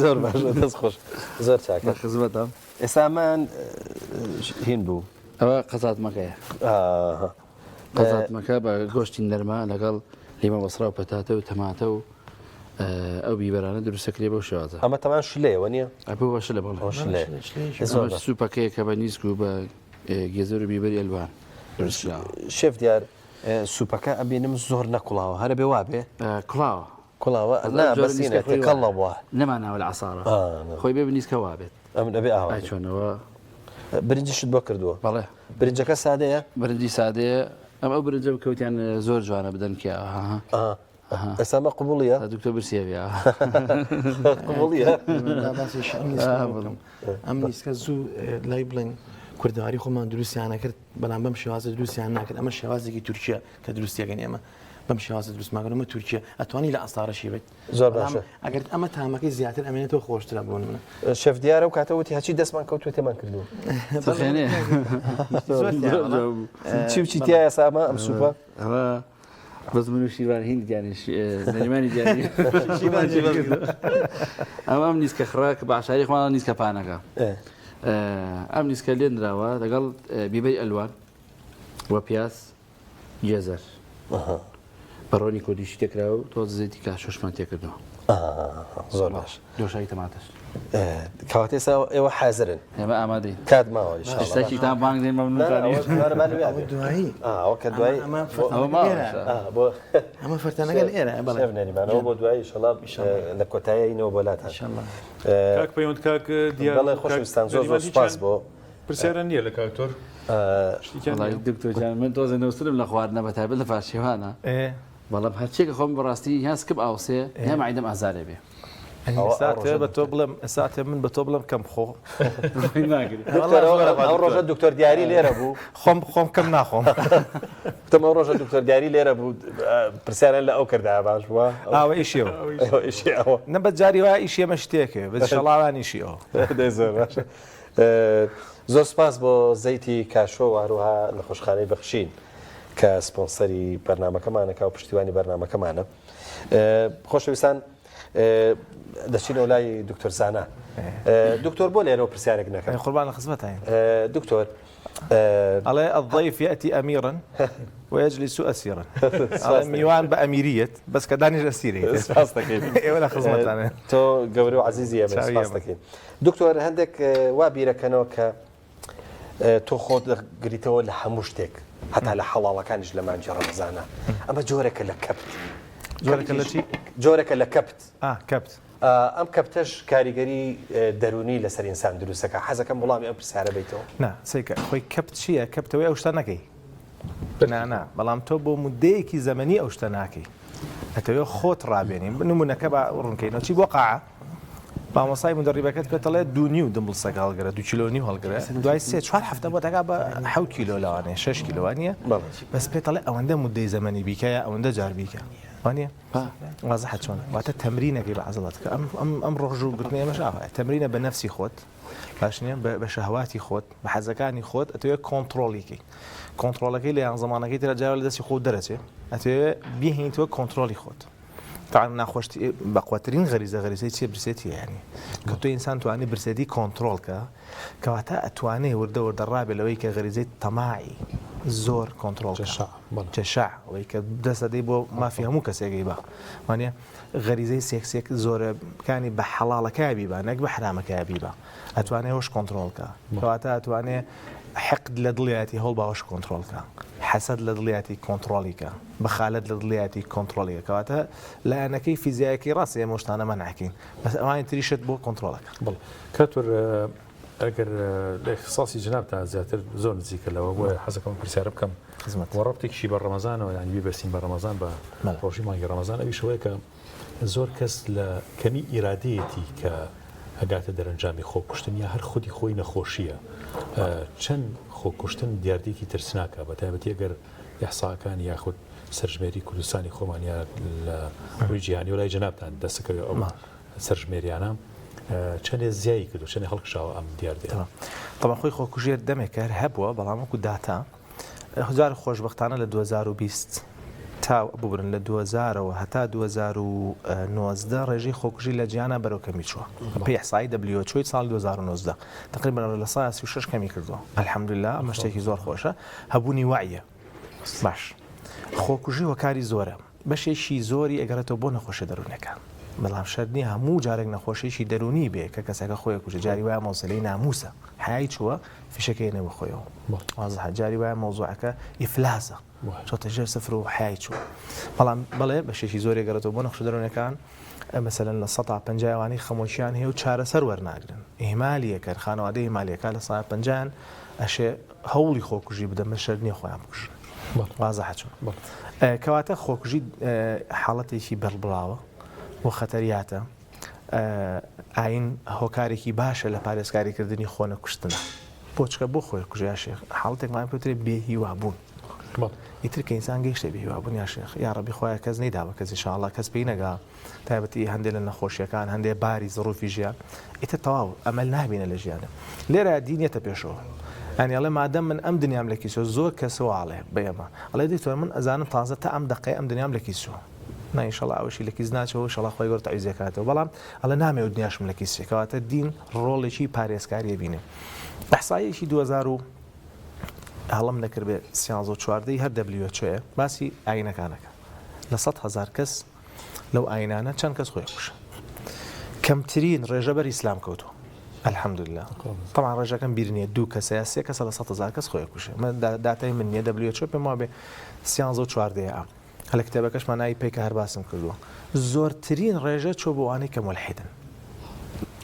زۆر باشە دەست خۆش زۆر چاکە خزمەتە ئێسامان هین بوو ئەوە قەزاتمەکەیە قەزاتمەکە بە گۆشتی نەرمە لەگەڵ لیمە بەسرا و پەتاتە و تەماتە و ئەو بیبەرانە دروستەکرێ بۆ شێوازە ئەمە تەمان شلەیەوە نییە ئەبوو بەش لە بڵێ سوپەکەیە کە بە نیسک و بە گێزەر و بیبەری ئەلوان شێف دیار سوپەکە ئەبینم زۆر نەکوڵاوە هەرە بێ وابێ کوڵاوە کوڵاوە کەڵەوە نەماناوە لە عساڕە خۆی بێ نیسکە وابێت ئەم دەبێ ئاوا چۆنەوە برنجشت بۆ کردووە بەڵێ برنجەکە سادەیە برنجی سادەیە ئەم ئەو برنجە بکەوتیان زۆر جوانە بدەن کیا ئەسامە قبوڵیە دکتۆر برسیەوە قبوڵیە ئەم نیسکە زوو لای بڵێن کوردەواری خۆمان دروستیانە کرد بەڵام بەم شێوازە دروستیان ناکرد ئەمە شێوازێکی تورکیە کە دروستیەکەن ئێمە بەم شێوازە دروستماکەمە تورکیە ئەتوانی لە ئەستارەشی بێت زۆر باشە ئەگەر ئەمە تامەکەی زیاتر ئەمێنێتەوە خۆشترە بۆ منە شەف دیارە و کاتەوەتی هەچی دەستمان کەوتوێ تێمان کردو چی تایە سامە ئەم سوپە بەس من و شیوان هین دیانش نەریمانی دیانی ئەم نیسکە خڕاک بە عشاری خۆمان نیسکە پانەکە ئەم نیسکە لێنراوە لەگەڵ بیبەی ئەلوان وە پیاس گێزەر بەڕۆنی کۆدیشی تێکراوە و تۆ زەیتی کاشۆشمان تێکردەوە زۆر باش دۆشایی تەماتەش کەواتێسا ئێوە حازرن ئێمە ئامادەین کات ماوە شتێکی تا بانگ دێن دوایی کە دوای ئەمە فەرتەنەگە لە ئێرە بەڵێنەوە بۆ دوایی شەڵاب لە کۆتاییەوە بۆلات کاک پەیوەند کاک دیاڵی خۆشویستان زۆر زۆر سوپاس بۆ پرسیارە نییە لە کاکتۆر دکتۆر من تۆزە نووسرم لە خواردنە بە تایبەت لە فارشێوانە بەڵام هەرچێکە خۆم بەڕاستی هیاسکب ئاوسێ هێ مایدەم ئازارێ بێ بە تۆ بڵم ئەساتێ من بە تۆ بڵم کەم خۆ ئەو ڕۆژە دکتۆر دیاری لێرە بوو خۆم کەم ناخۆم تەمە ڕۆژە دکتۆر دیاری لێرە بوو پرسیارە لە ئەو کردا باش بووە ئاوە ئیشیەوە نە بە جاری وای ئیشێمە شتێکێ بە شەڵاوانیشیەوە زۆر باشە زۆر سپاس بۆ زەیتی کاشۆ هەروها لە خۆشخانەی بەخشین کە سپۆنسەری بەرنامەکەمانەکە و پشتیوانی بەرنامەکەمانە خۆشەویستان دەچینەوە لای دکتۆر زانا دکتۆر بۆ لێرەوە پرسیارێک نەکەن قوربان لە خزمەتین دکتۆر على الضيف يأتي أميرا ويجلس أسيرا. على ميوان بأميرية بس كداني أسيري. سپاسدەکەین. ولا خزمەتانە. تۆ گەورە و عزیزی ئێمە سپاس دەکەین. دکتۆر هەندێک وا بیرەکەنەوە کە تۆ خۆت گریتەوە لە هەموو شتێک هەتا لە حەڵاڵەکانیش لە مانجی ڕەمەزانە. ئەمە جۆرێکە لە کەپت. جۆرێکە لە چی؟ جۆرێکە لە کەپت. کەپت. ئەم کەپتەش کاریگەری دەرونی لەسەر ئینسان دروستەکە. حەزەکەم وەڵامی ئەم پرسیارە بیتەوە. نا سیکە خۆی کەپت چییە؟ کەپتەوەی ئەو شتە نەکەی. نا بەڵام تۆ بۆ مودەیەکی زەمەنی ئەو شتە ناکەی. ئەتەوێ خۆت ڕابێنی نمونەکە بە ڕوونکەینەوە چی بۆ قاعە؟ مامۆسای مدەڕیبەکەت پێتەڵێ 2.5 دمبڵسەک هەڵگرە 2 کیلۆ هەڵگرە دوای 3-4 هەفتە بۆ دەگا بە 7 کیلۆ لەوانەیە 6 کیلۆوانیە بەس پێتەڵێ ئەوەندە مودەی زەمەنی بیکایە ئەوەندە جار بیکە وانە وازە چۆن واتە تەمرینەکەی بە عەزڵەتکە ئەم ڕۆژ و گوتنی ئێمەش ئاوایە تەمرینە بە نەفسی خۆت باش نییە بە شەهواتی خۆت بە حەزەکانی خۆت ئەتەوێ کۆنتترۆلیکەی کۆنتترۆلەکەی لە یان زمانەکەی ترە جاوە لە دەستی خۆت دەرەچێ ئەتەوێ بیهێنیتەوە کۆنتترۆلی خۆت طبعا ناخۆشتی بەقوترین غەریزەی چیە برسێتی یعنی کە تۆ ئینسان توانێ برسێتی کۆنتترۆلکە کەواتە ئەتوانێ وردە ڕابێ لەوەی کە غەریزەی تەماعی زۆر کۆنتترۆل چەشع ئەوەی کە دەستەدەی بۆ مافی هەموو کەسێکی بە وانە غەریزەی سێکسێک زۆرەکانی بە حەڵاڵەکە بیبە نەک بە حرامەکە بیبە ئەتوانێ هۆش کۆنتترۆلکە کەواتە ئەتوانێ حقد لە دڵیاتی هەڵ باوەش کۆنتترۆلکە حەسەد لە دڵیاتی کۆنتترۆلیکە بەخالت لە دڵیاتی کۆنتترۆلیە کەواتە لایەنەکەی فیزیایەکی ڕاست ئێمە شتانەمە ناکەین بەس ئەوانی تریشت بۆ کۆنتترۆلەکە بڵ کاتور ئەگەر لە اختصاصی جناب تا زیاتر زۆر نزیکە لەوە بۆ حەزەکەم پرسیارە بکەم وەڕەبتێکشی بە ڕەمەزانەوە یان ببەستین بە ڕەمەزان بە ڕۆژی مانگی ڕەمەزان ئەوی شەوەیە کە زۆر کەس لە کەمی ئیرادەیەتی کە هەگاتە دەرەنجامی خۆکوشتن یا هەر خودی خۆی نەخۆشیە چەند خۆکوشتن دیاردێکی ترسناکە بە تایبەتی ئەگەر یاحساکانی یاخود سەرژمێری کوردستانی خۆمانیا لە ڕووی جیهانی و لای جەنابتان دەستەکەوێ ئەو سەرژمێریانە چەندێ زیایی کرد و چەندێ هەڵکشاوە ئەم دیاردێ طبعا خۆی خۆکوژێر دەمێکار هەبووە بەڵام وەکو داتا هزار خۆشبەختانە لە 2020 تا ببرن لە 2000ەوە هەتا 2019 ڕێژەی خۆکوژی لە جیانە بەرەوکەمی چووە پێی حسای WHO ساڵ 2019 تقریبا لە 136 کەمی کردووە الحەمدوللا ئەمە شتێکی زۆر خۆشە هەبوونی وعیە باش خۆکوژی وەکاری زۆرە بەشێکی زۆری ئەگەرێتەوە بۆ نەخۆشی دەروونەکان بەڵام شەرنی هەموو جارێک نەخۆشیشی دەرونی بێ کە کەسەکە خۆی کوژە جاری وایە مەوسلەی ناموسە حیای چووە فیشەکەینەوە خۆیەوە وازە جاری وایە مەوزوعەکە ئیفلاسە چۆتە ژێر سفر و حیای چووە بەڵام بەڵێ بەشێکی زۆری گەڕێتەوە بۆ نەخۆش دەرونەکان مەسەلەن لە 150وانی خەمۆشیان هەیە و چارەسەر وەرناگرن ئیهمالیەکە خانەوادەی ئیهمالیەکە لە 150 ئەشێ هەوڵی خۆکوژی بدەن بە شەرنی خۆیان بکوژن وازە چوون کەواتە خۆکوژی حاڵەتێکی بەربڵاوە و خەتەریاتە ئاین هۆکارێکی باشە لە پارێزکاریکردنی خۆ نەکوشتنە بۆچکە بۆ خۆی کوژیا شێخ حاڵەتێکمان پێوترێ بێهیوابوون ئیتر کە ئینسان گەیشتە بێهیوابوون یا شێخ یا ڕەبی خۆیان کەس نەیداوە کەس ئینشاءڵڵا کەس پێی نەگا تایبەتی هەندێک لە نەخۆشیەکان هەندێک باری زڕوفی ژیان ئیتر تەواو ئەمەل نابینە لە ژیانە لێرە دینیەتە پێشەوە ئەڵێ مادەم من ئەم دنیام لە کیسۆ زۆر کەسەوەڵێ بەێمە ئەڵێ دیتۆ من ئەزانم تازە تا ئەم دقەی ئەم دنیام لە کیسۆ نایشەڵ ئەوشی لە کیس ناچەوە شەڵا خۆی گەۆر تەویزیەکاتەوە بەڵام ئەڵە نامێ و دنیاشم لە کیسێکەواتە دین ڕۆڵێکی پارێزکاریە بینێ ئەحسایەکی 2000 هەڵم نەکرد بێ 14 هەر WHO باسی ئاینەکانەکە لە 100,000 کەس لەو ئاینانە چەند کەس خۆی کوشە کەمترین ڕێژەبەر ئیسلام کەوتووە الحەمدوللا طبعا ڕێژەکەم بیر نییە 2 کەسە یا 3 کەسە لە 100,000 کەس خۆی کوشە داتای من نییە WHO پێم وابێ 14 هەلە کتێبەکەشمان ناوی پێی کە هەر باسم کردووە زۆرترین ڕێژە چۆ بۆ وانەی کە مولحیدن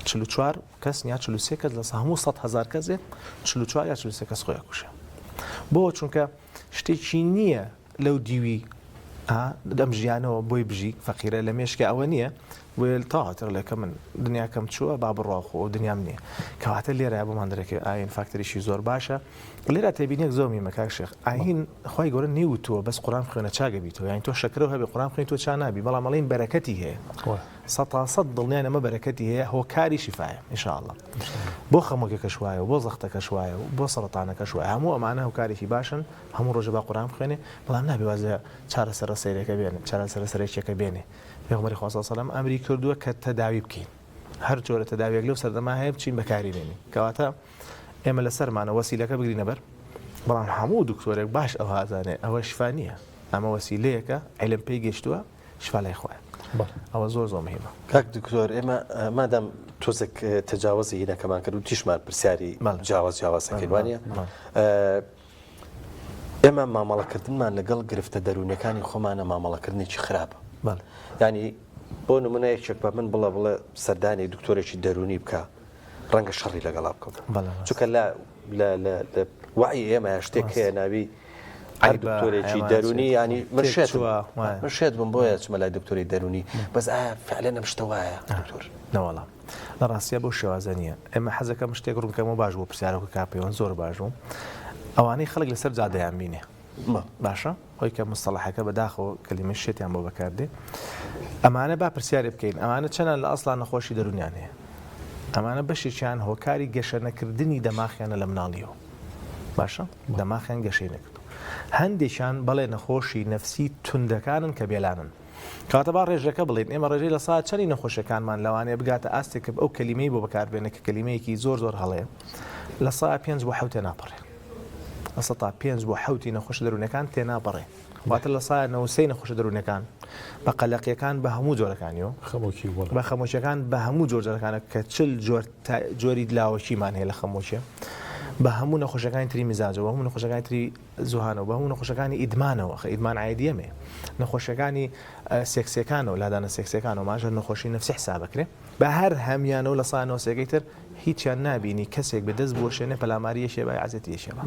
44 کەس یا 43 کەس لە هەموو 100,000 کەسێ 44 یا 43 کەس خۆی کوشە بۆ چونکە شتێکی نییە لەو دیوی دەم ژیانەوە بۆی بژی فەقیرە لە مێشکە ئەوە نییە وێل تاواتر لەکە من دنیاکەم چووە با بڕاخۆ و دنیام نییە کەواتە لێرە بۆمان دەرەکە ئاین فاکتەریشی زۆر باشە لێرە تێبینێک زۆر میمەکە شێخ ئاین خی گەورە نێوتووە بەس قورآن خوێنە چاگە بیتەوە یان تۆ شەکرەوە هەبێ قورآن خوێنی تۆ چا نابی بەڵام ئەڵێن بەرەکەتی هەیە 100% دڵنیان ئەمە بەرەکەتی هەیە هۆکاری شیفاایە ئینشاءڵڵا بۆ خەمۆکەکەش وایە بۆ زەختەکەش وایە و بۆ سەرەتانەکەش وایە هەموو ئەمانە هۆکارێکی باشن هەموو ڕۆژە با قورآن خوێنێ بەڵام نابێ وازە چارەسەرە سەیرەکە بێنێ چارەسەرە سەرێکێکە بێنێ پێغمبەری خوا صلی الله علیه و سلم ئەمری کردووە کە تەداوی بکەین هەر جۆرە تەداویەک لەو سەردەما هەیە بچین بەکاری بێنین کەواتە ئێمە لەسەرمانە وەسیلەکە بگرینە بەر بەڵام هەموو دکتۆرێک باش ئەو هازانێ ئەوە شفا نییە ئەمە وەسیلەیەکە عیلم پێی گەشتووە شفا لای خۆیان ئەوە زۆر زۆر مهمە. کاک دکتۆر ئێمە مادام تۆزێک تەجاوزی هینەکەمان کرد و تیشمان پرسیاری جیاوازەکەی وانە ئێمە مامەڵەکردنمان لەگەڵ گرفتە دەرونیەکانی خۆمانە مامەڵەکردنێکی خراپە ینی بۆ نمونەیەکێک بە من بڵێ سەردانی دکتۆرێکی دەرونی بکە ڕەنگە شەڕی لەگەڵا بکەم چونکە لە وعی ئێمە شتێک هەیە ناوی دکتۆرێکی دەرونی ینی مرشێت بم بۆیە چمە لای دکتۆری دەرونی بەس فعلێ نەمشتە وایە دکتۆر نەوەڵام لە ڕاستیە بۆ شێوازە نییە ئێمە حەزەکەم شتێک ڕوونکەمە باش بۆ پرسیارەوە کاپەیەوە زۆر باش بوو ئەوانەی خەڵک لەسەر جادەیان بینێ باشە خۆی کە مستەڵەحەکە بەداخەوە کەلیمە شێتیان بۆ بەکاردێ ئەمانە با پرسیارێ بکەین ئەمانە چەندە لە ئەسڵان نەخۆشی دەرونیان هەیە ئەمانە بەشێکیان هۆکاری گەشەنەکردنی دەماخیانە لە مناڵیەوە باشە دەماخیان گەشەی نەکرد هەندێکیان بەڵێ نەخۆشی نەفسی توندەکانن کە بێلانن کاتە با ڕێژەکە بڵێن ئێمە ڕێژەی لە ساعت چەندی نەخۆشەکانمان لەوانەیە بگاتە ئاستێک ئەو کەلیمەی بۆ بەکاربێنە کە کەلیمەیەکی زۆر زۆر هەڵەیە لە ساعت 5 بۆ 7 ناپەڕێ لە تا 5 بۆ 7 نەخۆش دەرونەکان تێناپەڕێ واتە لە ساعت 9 نەخۆش دەرونەکان بە قەلەقیەکان بە هەموو جۆرەکانیەوە بە خەمۆشیەکان بە هەموو جۆرەکانە کە چل جۆری لاوەشیمان هەیە لە خەمۆشیە بە هەموو نەخۆشەکانی تری میزاجەوە هەموو نەخۆشەکانی تری زوهانەوە بە هەموو نەخۆشەکانی ئیدمانەوە ئیدمان عایدیەمێ نەخۆشیەکانی سێکسیەکانەوە لادانە سێکسیەکانەوە ماژە نەخۆشی نەفسی حسابەکرێ بە هەر هەمیانەوە لە ساعت 9 تر هیچیان نابینی کەسێک بەدەست بۆ شوێنێ پەلاماریە شێبای عەزەتی شێبە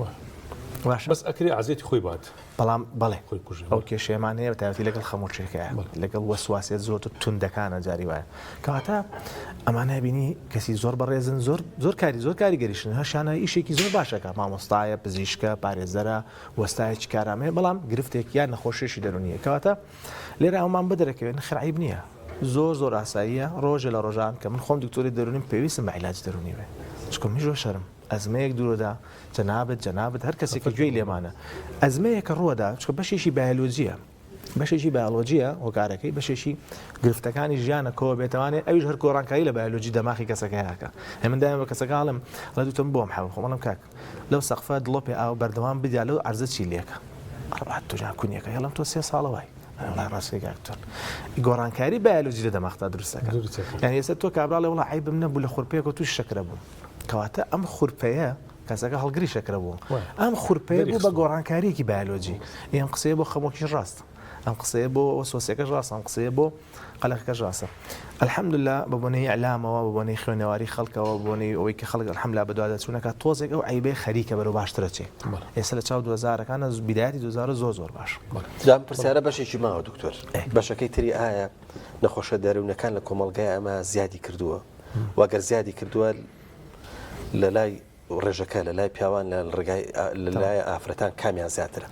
بەس ئەکرێ عەزەتی خۆی بات بەڵام بەڵێ ئەو کێشەیەمان هەیە بەتایبەتی لەگەڵ خەمۆشیەکەیە لەگەڵ وەسواسێت زۆر توندەکانە جاری وایە کەواتە ئەمانە بینی کەسی زۆر بەڕێزن زۆر کاری گەریشن هەشانە ئیشێکی زۆر باشەکە مامۆستایە پزیشکە پارێزەرە وەستایەکی کارامەیە بەڵام گرفتێک یان نەخۆشیێکی دەرونیە کەواتە لێرە ئەومان بدەرەکەوێت خراعیب نییە زۆر ئاساییە ڕۆژە لە ڕۆژان کە من خۆم دکتۆری دەرونیم پێویستم بە عیلاج دەرونی بێ چکە میژۆ شەرم ئەزمەیەک دوورۆدا جەنابەت هەر کەسێکی گوێی لێمانە ئەزمەیەکە ڕووەدا چکە بەشێکی بایۆلۆجیە هۆکارەکەی بەشێکی گرفتەکانی ژیانە کۆ بێتوانێت ئەویش هەر گۆڕانکاری لە بایۆلۆجی دەماخی کەسەکەیەکە من دایم بە کەسەکەڵم لە دوتم بۆم حەوم خۆمەڵم کاک لەو سەقفە دڵۆپێ ئاو بەردەوام بدیا لەو عەرزە چی لێکە ڕات توجان کونیەکە هێڵم تۆ 3 ساڵەوەی والله ڕاستی کاکتۆر گۆڕانکاری بایۆلۆجی لە دەماختا دروستەکە یعنی ئێستا تۆ کابراڵێ وڵا عیبم نەبوو لە خورپەیەک و توش شەکرە بوو کەواتە ئەم خورپەیە کەسەکە هەڵگری شەکرە بوو ئەم خورپەیە بوو بە گۆڕانکاریەکی بایۆلۆجی ئەم قسەیە بۆ خەمۆکی ڕاست ئەم قسەیە بۆ وەسواسەکەش ڕاست ئەم قسەیە بۆ قەلەقەکەش ڕاستە الحەمدوللا بە بۆنەی ئەعلامەوە بە بۆنەی خوێنەواری خەڵکەوە بۆنەی ئەوەی کە خەڵک الحەمدوللا بەدوا دەچوونەکە تۆزێک ئەو عیبەی خەریکە بەرەو باشترە چێ ئێستا لە چاو 2000ەکانە بیدایەتی 2000 زۆر باش دام پرسیارە بەشێکی ماوە دکتۆر بەشەکەی تری ئایا نەخۆشە دەرونەکان لە کۆمەڵگای ئەمە زیادی کردووە واگەر زیادی کردووە لە لای ڕێژەکە لە لای پیاوان لە لای ئافرەتان کامیان زیاترە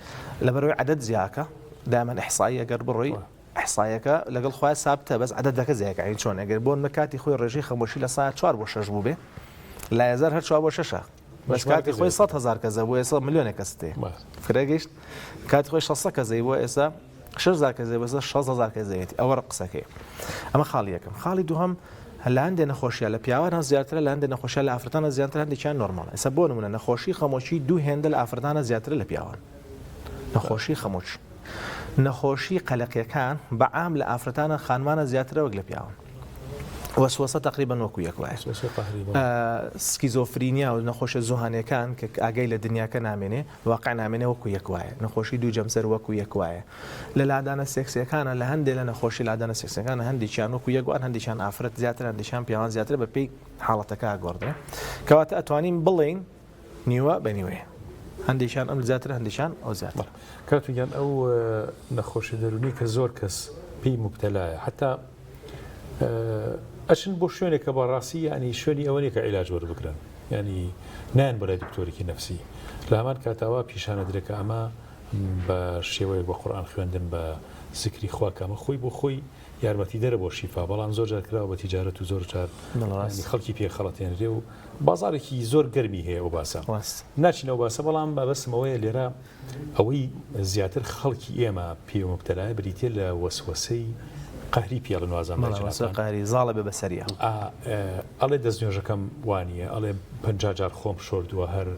لەبەرەوەی عەدەد زیاکە دائما ئیحصایی ئەگەر بڕۆی ئیحصایەکە لەگەڵ خۆی سابتە بەس عەدەدەکە زیاکە عین چۆن ئەگەر بۆ کاتی خۆی ڕێژەی خەمۆشی لە ساعت 4 بۆ 6 بوو بێ لە 1000 هەر 4 بۆ 6 بەس کاتی خۆی 100,000 کەسە بۆ ئێستا ملیۆنێک کەستێ فرەگەیشت کاتی خۆی 600 کەسەی بۆ ئێستا 6,000 کەسێ بەس 6,000 کەسێتی ئەوە قسەکەی ئەمە خاڵی یەکەم خاڵی دووهەم لە هەندێک نەخۆشیە لە پیاوانە زیاترە لە هەندێک نەخۆشیە لە ئافرەتانە زیاتر هەندێکیان نۆرماڵە ئێستا بۆ نمونە نەخۆشی خەمۆکی دوو هێندە لە ئافرەتانە زیاترە لە پیاوان نەخۆشی خەمۆچ نەخۆشی قەلەقیەکان بەعام لە ئافرەتانە خانمانە زیاترە وەک لە پیاوان وەسوەسە تقریبا وەکو یەک وایە سکیزۆفرینیا و نەخۆشە زوهانیەکان کە ئاگای لە دنیاکە نامێنێ واقع نامێنێ وەکو یەک وایە نەخۆشی دوو جەمسەر وەکو یەک وایە لە لادانە سێکسیەکانە لە هەندێک لە نەخۆشی لادانە سێکسیەکانە هەندێکیان وەکو یەکوان هەندێکیان ئافرەت زیاتر هەندێکیان پیاوان زیاتر بە پێی حاڵەتەکە گۆڕدرێ کەواتە ئەتوانین بڵێین نیوە بە نیوەیە هەندێکیان ئەم زیاتر هەندێکیان ئەو زیاتر کاتوگیان ئەو نەخۆشی دەرونی کە زۆر کەس پێی مبتەلایە حتا ئەچن بۆ شوێنێکە بە ڕاستی ینی شوێنی ئەوەیە کە عیلاج وەربگرن ینی نان بەلای دکتۆرێکی نەفسی لە هەمان کاتاوە پیشانە درێکە ئەمە بە شێوەیە بە قورئان خوێندن بە زیکری خوا کەمە خۆی بۆ خۆی یارمەتی دەرە بۆ شیفا بەڵام زۆر جار کراوە بە تیجارەت و زۆر جار خەڵکی پێ خەڵەتێنرێ و بازارێکی زۆر گەرمی هەیە ئەو باسە ناچینەوە باسە بەڵام بەبەسمەوەیە لێرە ئەوەی زیاتر خەڵکی ئێمە پێ مبتەلایە بریتێ لە وەسوەسەی قهری پیاڵن وازان قهری زاڵە بێ بەسەریە ئەڵێ دەستنوێژەکەم وانە ئەڵێ 50 جار خۆم شۆردووە هەر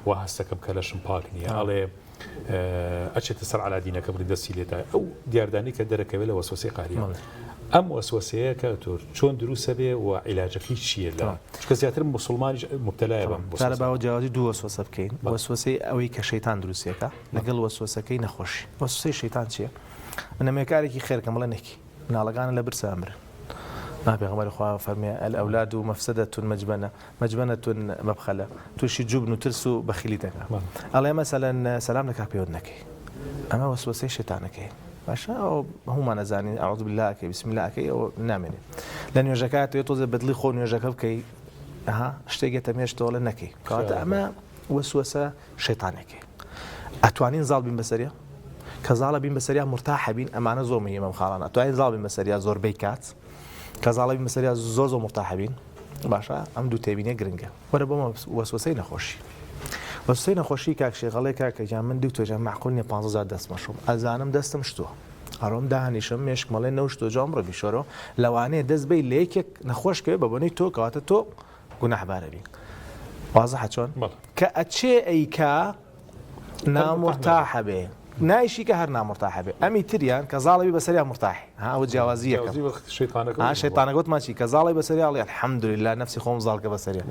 وا هەستەکەم کە لەشم پاک نییە ئەڵێ ئەچێتە سەر علادینەکە بڵی دەستی لێتە ئەو دیاردانی کە دەرەکەوێت لە وەسوسەی قاریە ئەم وەسوسەیە کە تۆر چۆن دروستە بێ و عیلاجەکەی چییە لە چکە زیاتر مسلمانی مبتلایە بەم باوە جیاوازی دوو وەسوسە بکەین وەسوسەی ئەوەی کە شەیتان دروستیەکە لەگەڵ وەسوسەکەی نەخۆشی وەسوسەی شەیتان چییە؟ منەمێکارێکی خێرکە مڵە نێکی مناڵەکانە لە برسە ئەمرن پێغەمبەری خوا فەرمێ الأولاد مفسدة مجبنة مبخلة توشی جوبن و ترس و بەخیلی دەکا ئەڵێ مەسەلەن سەلام لە کاک پێوت نەکەی ئەمە وەسوسەی شەیتانەکەی باشە ئەو هەمومان نەزانین ئەعوذ بالله ئەکەی بسم الله ئەکەی ئەوە نامێنێ لە نوێژەکە توێ تۆزە بەدڵی خۆ نوێژەکە بکەی شتێک تەمێشتەوە لە نەکەی کەواتە ئەمە وەسوسە شەیتانێکی ئەتوانین زاڵ بین بەسەریە کە زاڵە بین بەسەریە مرتاح بین ئەمانە زۆر مهمە خاڵانە ئەتوانین زاڵ بین بەسەریە زۆربەی کات کە زاڵە بین بەسەریە زۆر مرتاح بین باشە ئەم دوو تێبینێ گرنگە وەرە بۆمە وەسوسەی نەخۆشی وەسوسەی نەخۆشی کاکشێغەڵێ کاکەجان من دوو تۆجان معقول نیە 15 دەستمەشم ئەزانم دەستم شتووە ئەڕۆم داهانیشم مێشکمەڵێ نەوشتۆ جام ڕۆ بیشۆرۆ لەوانەیە دەست بەی لە یەکێک نەخۆشکەوێ بە بۆنەی تۆ کەواتە تۆ گوناحبارە بین وازەحە چۆن کە ئەچێ ئەیکا نامرتاحە بێ نایشی کە هەر نامرتاحە بێ ئەمی تریان کە زاڵەوی بەسەریا مرتاحی ئەوە جیاوازیەکە شەیتانەکەوت ماچی کە زاڵی بەسەریاڵی الحەمدولله نەفسی خۆم زاڵکە بەسەریە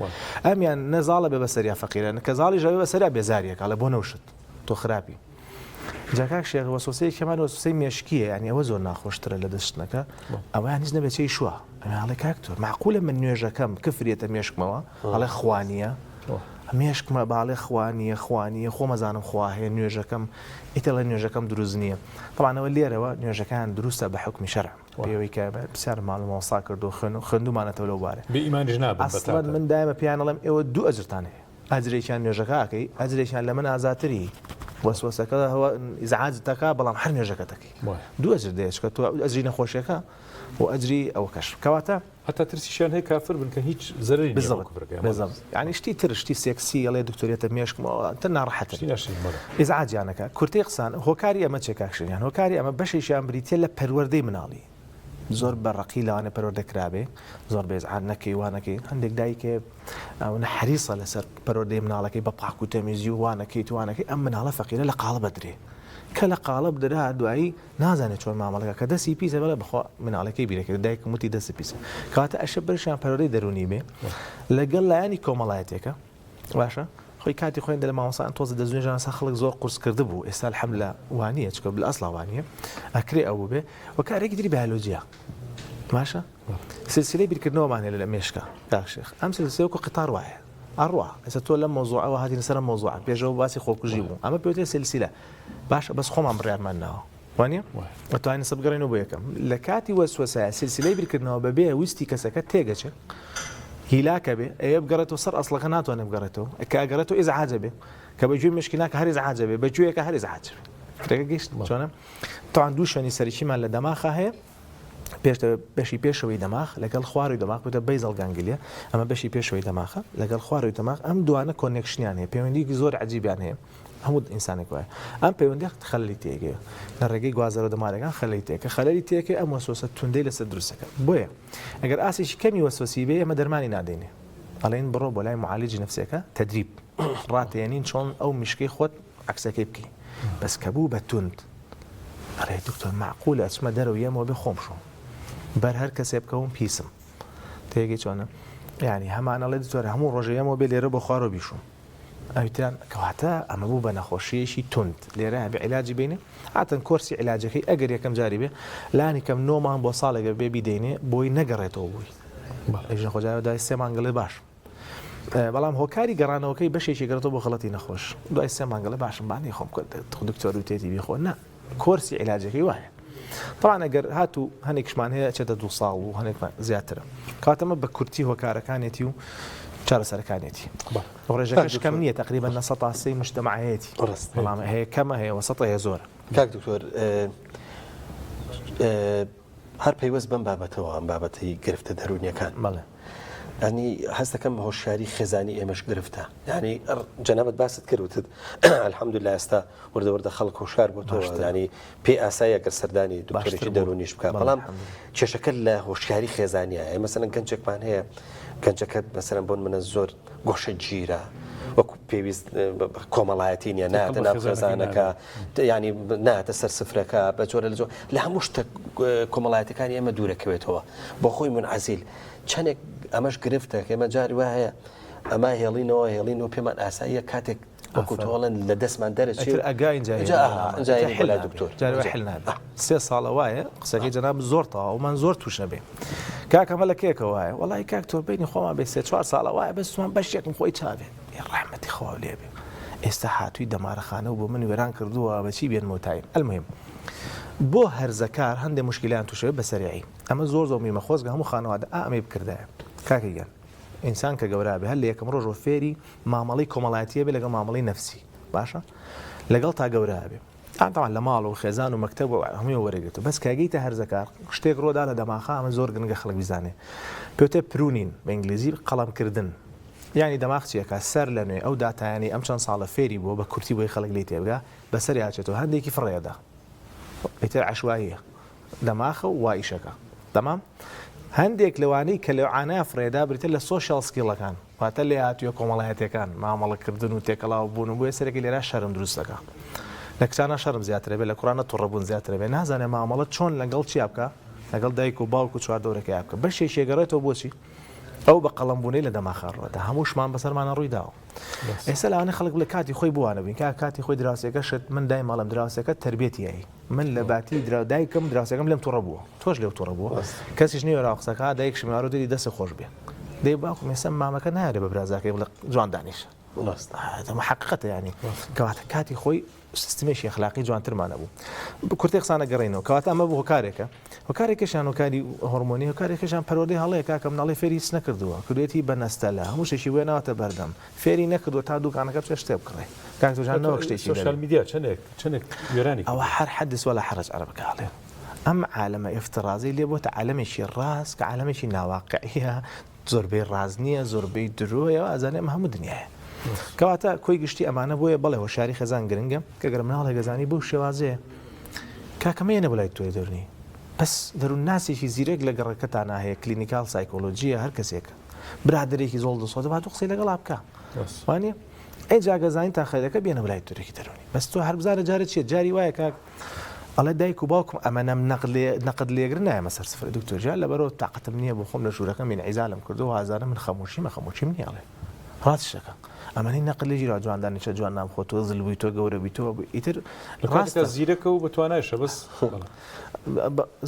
ئەمیان نەزاڵە بێ بەسەریا فەقیرە کە زاڵی ژەوێ بەسەریا بێزاریەکە لە بۆ نەوشت تۆ خراپی جاکاک شێخ وەسوسەی کەمان وەسوسەی مێشکیە یعنی ئەوە زۆر ناخۆشترە لە دەستنەکە ئەوە هیچ نەبێت چی شووە ئەڵێ کاکتۆر معقولە من نوێژەکەم کفرێتە مێشکمەوە ئەڵێ خوانیە مێشکمە باڵێ خوانیە خۆمەزانم خوا هەیە نوێژەکەم ئیتە لە نوێژەکەم دروست نییە طبعاەوە لێرەوە نوێژەکان دروستە بە حکمی شەرع پێوەی کە بسیار ماڵمەوەسا کردو خوێندومانەتەوە لەو بارێ ئەسڵەن من دایمە پیانەڵم ئێوە دوو ئەجرتان هەیە ئەجرێکیان نوێژەکەکەی ئەجرێکیان لە من ئازاتری وەسوسەکە هەوە ئیزعاج تەکا بەڵام هەر نوێژەکەتەکەی دوو ئەجر دەیە کە تۆ ئەجری نەخۆشیەکە و ئەجری ئەوە کەش کەواتە هەتا ترسیشیان هەیە کافر بن کە هیچ زەرری ینی شتی ترشتی سێکسی ئەڵێ دکتۆریەتە مێشکمەوە تە ناڕەحەتە ئیزعاجیانەکە کورتی قسان هۆکاری ئەمە چێکاکشیان هۆکاری ئەمە بەشێکیان بریتە لە پەروەردەی مناڵی زۆر بەڕقی لەوانە پەروەردەکرابێ زۆر بێزعاد نەکەی وانەکەی هەندێک دایکێ ئەوە حریصە لەسەر پەروەردەی مناڵەکەی بە پاک و تەمیزی و وانەکەی توانەکەی ئەم مناڵە فەقیرە لە قاڵب بدرێ کە لە قاڵب درا دوایی نازانێت چۆن مامەڵەکە کە دەستی پیسە بەڵێ بخوا مناڵەکەی بیرەکە دایکم وتی دەستی پیسە کاتە ئەشە برشیان پەروەردەی دەرونی بێ لەگەڵ لایانی کۆمەڵایەتێکە باشە خۆی کاتی خۆیان لە مامۆسان تۆزە دەزوێژان سا خەڵک زۆر قورس کرده بوو ئێستا الحەمدوللا وانییە چکە بل ئەسڵا وانییە ئەکرێ ئەو بێ و کارێکی تری بیولۆجیە باشە سلسلەی بیرکردنەوەمان هەیە لە مێشکە داخشێخ ئەم سلسلەیە وەکو قطار وایە ئەڕوا ئێستا تۆ لەم مۆزوعەوە هاتینە سەر مۆزوعات پێشەوە باسی خۆکوژی بوو ئەمە پێوتێ سلسلە باشە بەس خۆمان بڕیارمان ناوە وانە ئەتوانین سەبگەڕێنەوە بۆ یەکەم لە کاتی وەسوسەیە سلسلەی بیرکردنەوە بەبێ ویستی کەسەکە تێگەچێت هیلاکە بێ ئەیە بگەڕێتەوە سەر ئەسڵەکە ناتوانێت بگەڕێتەوە کە ئەگەڕێتەوە ئیزعاجە بێ کە بەگوێ مشکیناکە هەر ئیزعاجە بێ بەگوێیەکە هەر ئیزعاجە بێ گەیشت چۆنە تاوان دوو شوێنی سەرکیمان لە دەماخە هەیە بەشی پێشەوەی دەماغ لەگەڵ خواری دەماغ بتە بەیزەڵ گانگلیە ئەمە بەشی پێشەوەی دەماخە لەگەڵ خواری دەماغ ئەم دوانە کۆنێکشنیان هەیە پەیوەندیکی زۆر عجیبیان هەیە هەموو ئینسانێک وایە ئەم پەیوەندی خەلەلی تێگەیە لە ڕێگەی گوازەرە دەمارەکان خەلەی تێکە خەلەلی تێکە ئەم وەسوسە توندەی لەسەر دروستەکە بۆیە ئەگەر ئاسێکی کەمی وەسوسی بێ ئەمە دەرمانی نادەینێ ئەڵێن بڕۆ بۆ لای معالجی نفسەکە تەدریب ڕاتێنین چۆن ئەو مشکەی خۆت عکسەکەی بکەی بەس کە بوو بە توند ئەڵێ دکتۆر معقولە ئەچمە دەرەوە یەمەوە بێ خۆم شۆم بەر هەر کەسێ بکەوم پیسم تێگەی چۆنە ینی هەمانەڵێ دکتۆر هەموو ڕۆژەیەمەوە بێ لێرە بۆ خوارەوە بیشوم ئەویتران کەواتە ئەمە بوو بە نەخۆشیەشی تند لێرە هەبێ عیلاجی بینێ هاتن کۆرسی عیلاجەکەی ئەگەر یەکەم جاری بێ لانی کەم 9 مانگ بۆ ساڵێگە بێ بیدەینێ بۆی نەگەڕێتەوە بووی ئەژە خۆجاوە دای 3 مانگڵێ باش بەڵام هۆکاری گەڕانەوەکەی بەشێکی گەڕێتەوە بۆ خەڵەتی نەخۆش دوای 3 مانگڵێ باشم بانی خۆم دکتۆر و تێتی بیخۆ نە کۆرسی عیلاجەکەی وایە طبعا ئەگەر هاتوو هەنێکشمان هەیە چێتە 2 ساڵ و هەنێکمان زیاترە کاتەمە بە کورتی هۆکارەکانێتی و چارەسەرەکانێتی ڕێژەکەش کەم نییە تقریبا لە 100 مجتمعەتی بەڵام هەیە کەمە هەیە وسەطە هەیە زۆرە کاک دکتۆر هەر پەیوەست بەم بابەتەوە ئەم بابەتی گرفتە دەرونیەکان بەڵێ ینی هەست دەکەم هۆشیاری خێزانی ئێمەش گرفتە ینی جەنابەت باست کردوتت الحەمدوللا ئێستا وردە خەڵک هۆشار بۆ تۆ ینی پێ ئاسایە گەر سەردانی دکتۆرێکی دەرونیش بکە بەڵام کێشەکە لە هۆشیاری خێزانیە ئێمە مەسەلەن گەنجێکمان هەیە گەنجەکەت مەسەلەن بۆن منە زۆر گۆشە گیرە وەکو پێویست کۆمەڵایەتی نیە ناتە ناو خێزانەکە ینی ناتە سەر سفرەکە بە جۆرە لە جۆ لە هەموو شتە کۆمەڵایەتەکانی ئێمە دوورەکەوێتەوە بۆ خۆی منعەزیل چەندێک ئەمەش گرفتە ئێمە جاری وایە هەیە ئەمە هێڵینەوە پێمان ئاساییە کاتێک وەکو تۆڵەن لە دەستمان دەرەچێت ئەگای ئەجا دکتۆر جاری حل نابێ 3 ساڵە وایە قسەکەی جەناب زۆر تەواو ومان زۆر توش نەبێ کاکەمە لە کێکە وایە وڵی کاک تۆ بینی خۆمان بێ 3-4 ساڵە وایە بەسوان بەشێکم خۆی چاوێ ڕەحمەتی خوا لێ بێ ئێستا هاتووی دەمارەخانە و بۆ من وێران کردووە بەچی بێن مۆتایم ئەلمهم بۆ هەرزەکار هەندێک مشکلیان توشەوێ بەسەریعی ئەمە زۆر میمە خۆزگە هەموو خانەوادە ئەمەی بکردایە کاکەگەن ئینسان کە گەورە بێ هەر لە یەکەم ڕۆژ فێری مامەڵی کۆمەڵایەتیە بێ لەگەڵ مامەڵی نەفسی باشە لەگەڵ تا گەورە بێ تاوان لە ماڵ و خێزان و مەکتەب و هەمووی وەرەگرێت بەس کاگەیتە هەرزەکار شتێک ڕۆدا لە دەماخە ئەمە زۆر گرنگە خەڵک بیزانێ پێوتە پرونین بە ئینگلیزی قەڵەمکردن یعنی دەماغ چیەکە سەر لە نوێ ئەو داتایانی ئەم چەند ساڵە فێری بۆ بە کورتی بۆی خەڵک لی تێبگا بەسەر یاچێتەوە هەندێکی فڕێدا ئیتر عشواییە دەماخە و وایشەکە تەمام هەندێک لەوانەی کە لەوانە فرێدا بریتە لە سۆشیال سکیڵەکان واتە لێ هاتووە کۆمەڵایەتەکان مامەڵەکردن و تێکەڵاو بوون و بۆیە سەرەکی لێرە شەرم دروست دەکات لە کچانە شەرم زیاترە بێ لە کوڕانە تووڕەبوون زیاترە بێ نازانێ مامەڵە چۆن لەگەڵ چیا بکە لەگەڵ دایک و باوک و چواردەورەکەی بکە بەشێک شێگەڕێتەوە بۆچی ئەو بە قەڵەمبوونەی لە دەماخەڕەتە هەمووشمان بەسەرمانە ڕوویداوە ئێستا لەوانە خەڵک بڵێ کاتی خۆی بوانە بین کاتی خۆی دراوسێکە شت من دای ماڵم دراوسەکە تربێتیایی من لە باتی دایکم دراوسەکەم لەم تووڕە بووە تۆش لێو تووڕە بووە کەسیش نیوە ڕاقسەکە دایک شمارۆ دەری دەست خۆش بێ دەی باوکم ێستا مامەکە نایێت بە برازاکەی بڵێ جوان دانیشە حقیقەتە ینی کەواتە کاتی خۆی سیستمێکی ئەخلاقی جوانترمانە بوو کورتی قسانە گەڕێنەوە کەواتە ئەمە بۆ هۆکارێکە هۆکارێکیشان هۆکاری هۆرمۆنی هۆکارێکیشان پەروەردەی هەڵەیە کاکەم ناڵی فێری هیچ نەکردووە کردێتی بە نەستەلە هەموو شتێکی وێ ناوەتە بەردەم فێری نەکردووە تا دووکانەکە بچێ شتێ بکڕێ کاک تۆجان نەوەک شتێکی سوشال میدیا چەندێک وێرانی ئەوە هەر حەدیث وەلا حەرج عەرەبەکەڵێ ئەم عالەمە ئفترازی لێ بۆتە عالەمێکی ڕاست کە عالەمێکی ناواقعیە زۆربەی ڕاز نییە زۆربەی درۆیەوە ئازانێ ئەمە هەموو دنیاە کەواتە کۆی گشتی ئەمانە بۆیە بڵێ هۆشیاری خێزان گرنگە کە گەر مناڵی گەزانی بەو شێوازەیە کاکەمەیە نەبڵای توێ دەرنی بەس دەروون ناسێکی زیرەک لە گەڕەکەتان هەیە کلینیکال سایکۆلۆژیە هەر کەسێکە برادێکی زۆڵ دەسۆدە با قسەی لەگەڵا بکە وانە ئەی جاگەزانین تا خەیرەکە بێنە بلای تورێکی دەرونی بەس تۆ هەر بزارە جارە چیە جاری وایە کاک ئەڵێ دایک و باوکم ئەمەنەم نەقد لێگر نایمە سەر سفر دکتۆرجار لەبەرەوە تااقتم نییە بۆ خۆم لە ژوورەکە من عیزالم کردو هازارە من خەموشیم نیاڵێ ڕاستشەکە ئەمەنی نەقل لێ ژیرا جواندانیشە جوان نام خۆتۆ زلبووی تۆ گەورە بیتەوە ئیتر ڕاستە زیرەکە و بەتوانایشە بەس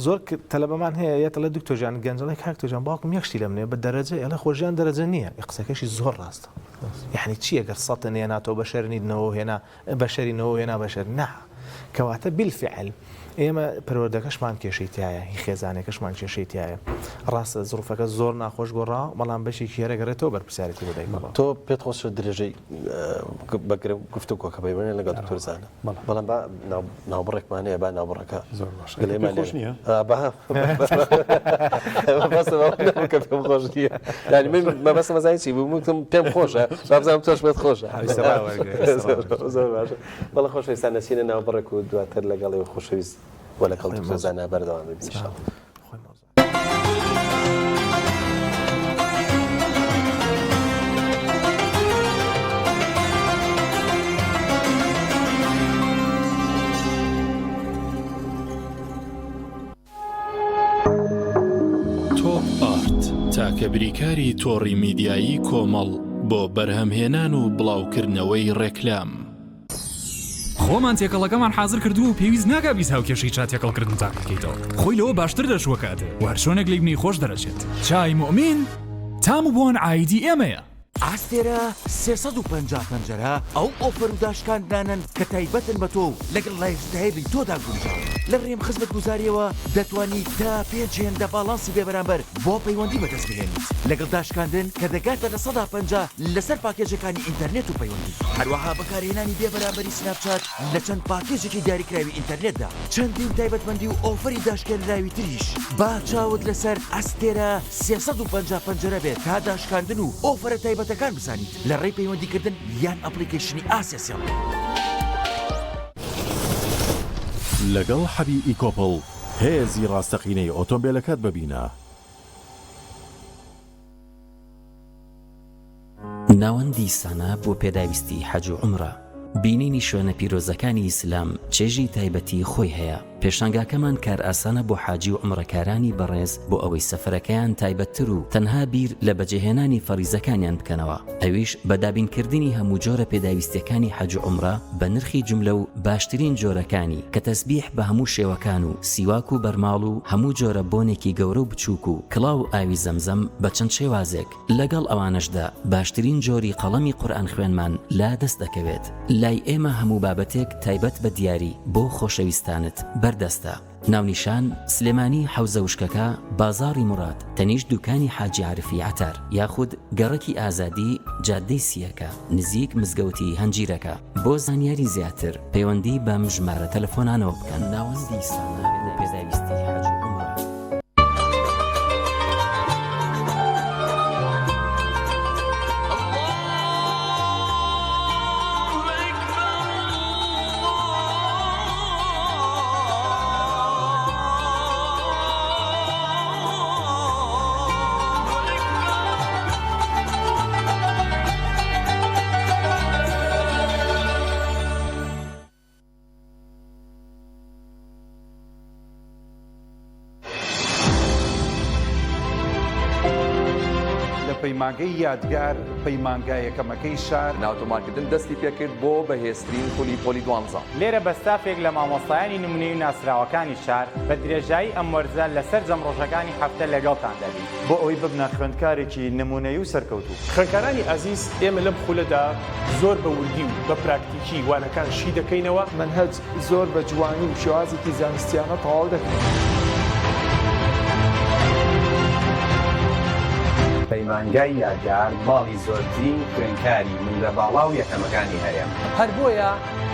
زۆر تەلەبەمان هەیە یەتە لە دکتۆرجان گەنجڵی کاک تۆجان باوکم یەخشتی لە منێ بە دەرەجە ئێڵە خۆشیان دەرەجە نییە قسەکەشی زۆر ڕاستە یعنی چیە گەر سەتە نێناتەوە بەشەرنیدنەوە هێنا بەشەرینەوە هێنا بەشەر نا کەواتە بالفعل ئێمە پەروەردەکەشمان کێشەیتایە هی خێزانێکەشمان کێشەیتایە ڕاستە زروفەکە زۆر ناخۆش گۆڕا بەڵام بەشێکی هێرەگەڕێتەوە بەرپرسیارەتی بۆ دایکەوە تۆ پێت خۆش درێژەی بەگرە گفتوگۆکە بەیوێنێ لەگەڵ دکتۆرزانە بەڵام ناوبڕێکمانەیە با ناوبڕەکە زۆر خۆش نییە پێم خۆش نییە ینی من مەبەستە مەزانی چی بووم پێم خۆشە بابزانم تۆش بێت خۆشە زۆر باشە بەڵە خۆشەویستان نەچینە ناوبڕێک و دواتر لەگەڵی خۆشەویست ولا كلت خزانة بردوام إن شاء الله. توب آرت تاکەبریکاری تۆڕی میدیایی کۆمەڵ بۆ بەرهەمهێنان و بڵاوکردنەوەی ڕێکلام. خۆمان تێکەڵەکەمان حاضر کردو و پێویست ناکە بیست هاوکێشەی چا تێکەڵکردن تا بکەیتەوە خۆی لەوە باشتر دەشوە کاتێ وەرشۆنێک لێبنی خۆش دەرەچێت چای مؤمین تام و بۆن ئایدی ئێمەیە ئاستێرە 350 پەنجەرە ئەو ئۆفەر و داشکاندانن کە تایبەتن بە تۆ لەگەڵ لایفستایلی تۆدا گونجاو لە ڕێم خزمەت گوزاریەوە دەتوانی تا 5 هێندە باڵانسی بێ بەرامبەر بۆ پەیوەندی بەدەست بهێنیت لەگەڵ داشکاندن کە دەگاتە لە 150 لەسەر پاکێجەکانی ئینتەرنێت و پەیوەندی هەروەها بەکارهێنانی بێبەرامبەری سناپچات لە چەند پاکێجێکی دیاریکراوی ئینتەرنێتدا چەندین تایبەتمەندی و ئۆفەری داشکێنراوی تریش با چاوت لەسەر ئەستێرە 350 پەنجەرە بێت تا داشکاندن و ئۆفەرە تایبەتەکان بزانیت لە ڕێی پەیوەندیکردن یان ئەپلیکیشنی ئاسیاسیڵ لەگەڵ حەبی ئیکۆپڵ هێزی ڕاستەقینەی ئۆتۆمبیلەکەت ببینە. ناوەندی سانە بۆ پێداویستی حەج و عومرە بینینی شوێنە پیرۆزەکانی ئیسلام چێژی تایبەتی خۆی هەیە. پێشانگاکەمان کار ئاسانە بۆ حاجی و عومرەکارانی بەڕێز بۆ ئەوەی سەفەرەکەیان تایبەتتر و تەنها بیر لە بەجێهێنانی فەریزەکانیان بکەنەوە. ئەویش بەدابینکردنی هەموو جۆرە پێداویستیەکانی حەج و عومرە بە نرخی جملە و باشترین جۆرەکانی کە تەسبیح بە هەموو شێوەکان و سیواک و بەرماڵ و هەموو جۆرە بۆنێکی گەورە و بچووک و کڵاو ئاوی زەمزەم بە چەند شێوازێک. لەگەڵ ئەوانەشدا باشترین جۆری قەڵەمی قورئان خوێنمان لا دەست دەکەوێت. لای ئێمە هەموو بابەتێک تایبەت بە دیاری بۆ خۆشەویستانت بەردەستە. ناونیشان سلێمانی حەوزە وشکەکە بازاڕی مراد تەنیش دوکانی حاجی عارفی عەتەر یاخود گەڕەکی ئازادی جادەی سیەکە نزیک مزگەوتی هەنجیرەکە. بۆ زانیاری زیاتر پەیوەندی بەم ژمارە تەلەفۆنانەوە بکەن. ناوەندی سانە بۆ پێداویستی حاج و عومرە. پەیمانگەی یادگار پەیمانگای یەکەمەکەی شار ناوتۆمارکردن دەستی پێکرد بۆ بەهێزترین پۆلی پۆلی 12 لێرە بەستافێک لە مامۆستایانی نمونەی و ناسراوەکانی شار بە درێژایی ئەم وەرزە لەسەر جەمڕۆژەکانی هەفتە لەگەڵتان دەبین بۆ ئەوەی ببنە خوێندکارێکی نمونەی و سەرکەوتوو. خوێندکارانی ئازیز ئێمە لەم خولەدا زۆر بە وردی و بە پراکتیکی وانەکان شی دەکەینەوە منهەج زۆر بە جوانی و شێوازێکی زانستیانە تەواو دەکەین. پەیمانگای یادگار باڵی زۆرترین خوێندکاری من لە باڵا و یەکەمەکانی هەیە. هەر بۆیە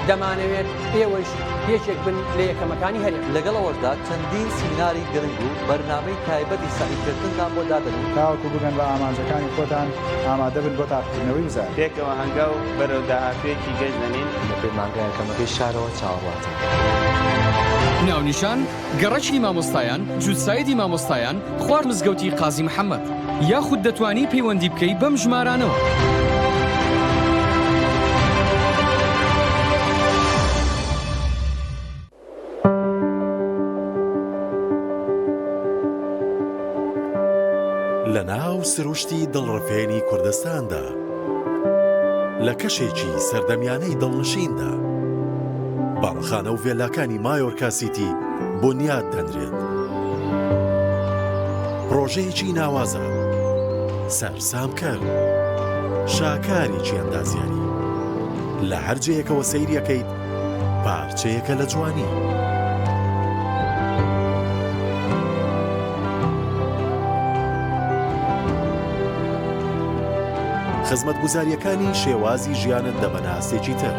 دەمانەوێت ئێوەش یەکێک بن لە یەکەمەکانی هەیە. لەگەڵەوەشدا چەندین سیمیناری گرنگ و بەرنامەی تایبەتی سەعیکردنتان بۆ دادەن. تاوەکو بگەن بە ئامانجەکانی خۆتان ئامادە بن بۆ تاقیکردنەوەی وزار. پێکەوە هەنگاو بەرەو داهاتوێکی گەشت دەنین لە پەیمانگای یەکەمەکەی شارەوە چاوەڕاتن. ناونیشان گەڕەکی مامۆستایان جوتسایدی مامۆستایان خوارد مزگەوتی قازی محەممەد یاخود دەتوانی پەیوەندی بکەی بەم ژمارانەوە. لە ناو سروشتی دڵڕفێنی کوردستاندا لە کەشێکی سەردەمیانەی دڵنشیندا باڵەخانە و ڤێلاکانی مایۆرکا سیتی بنیاد دەنرێت. پرۆژەیەکی ناوازە سەرسامکەر شاکارێکی ئەندازیاری لە هەرجەیەکەوە سەیریەکەیت پارچەیەکە لە جوانی. خزمەتگوزاریەکانی شێوازی ژیانت دەبەناسێکی تر.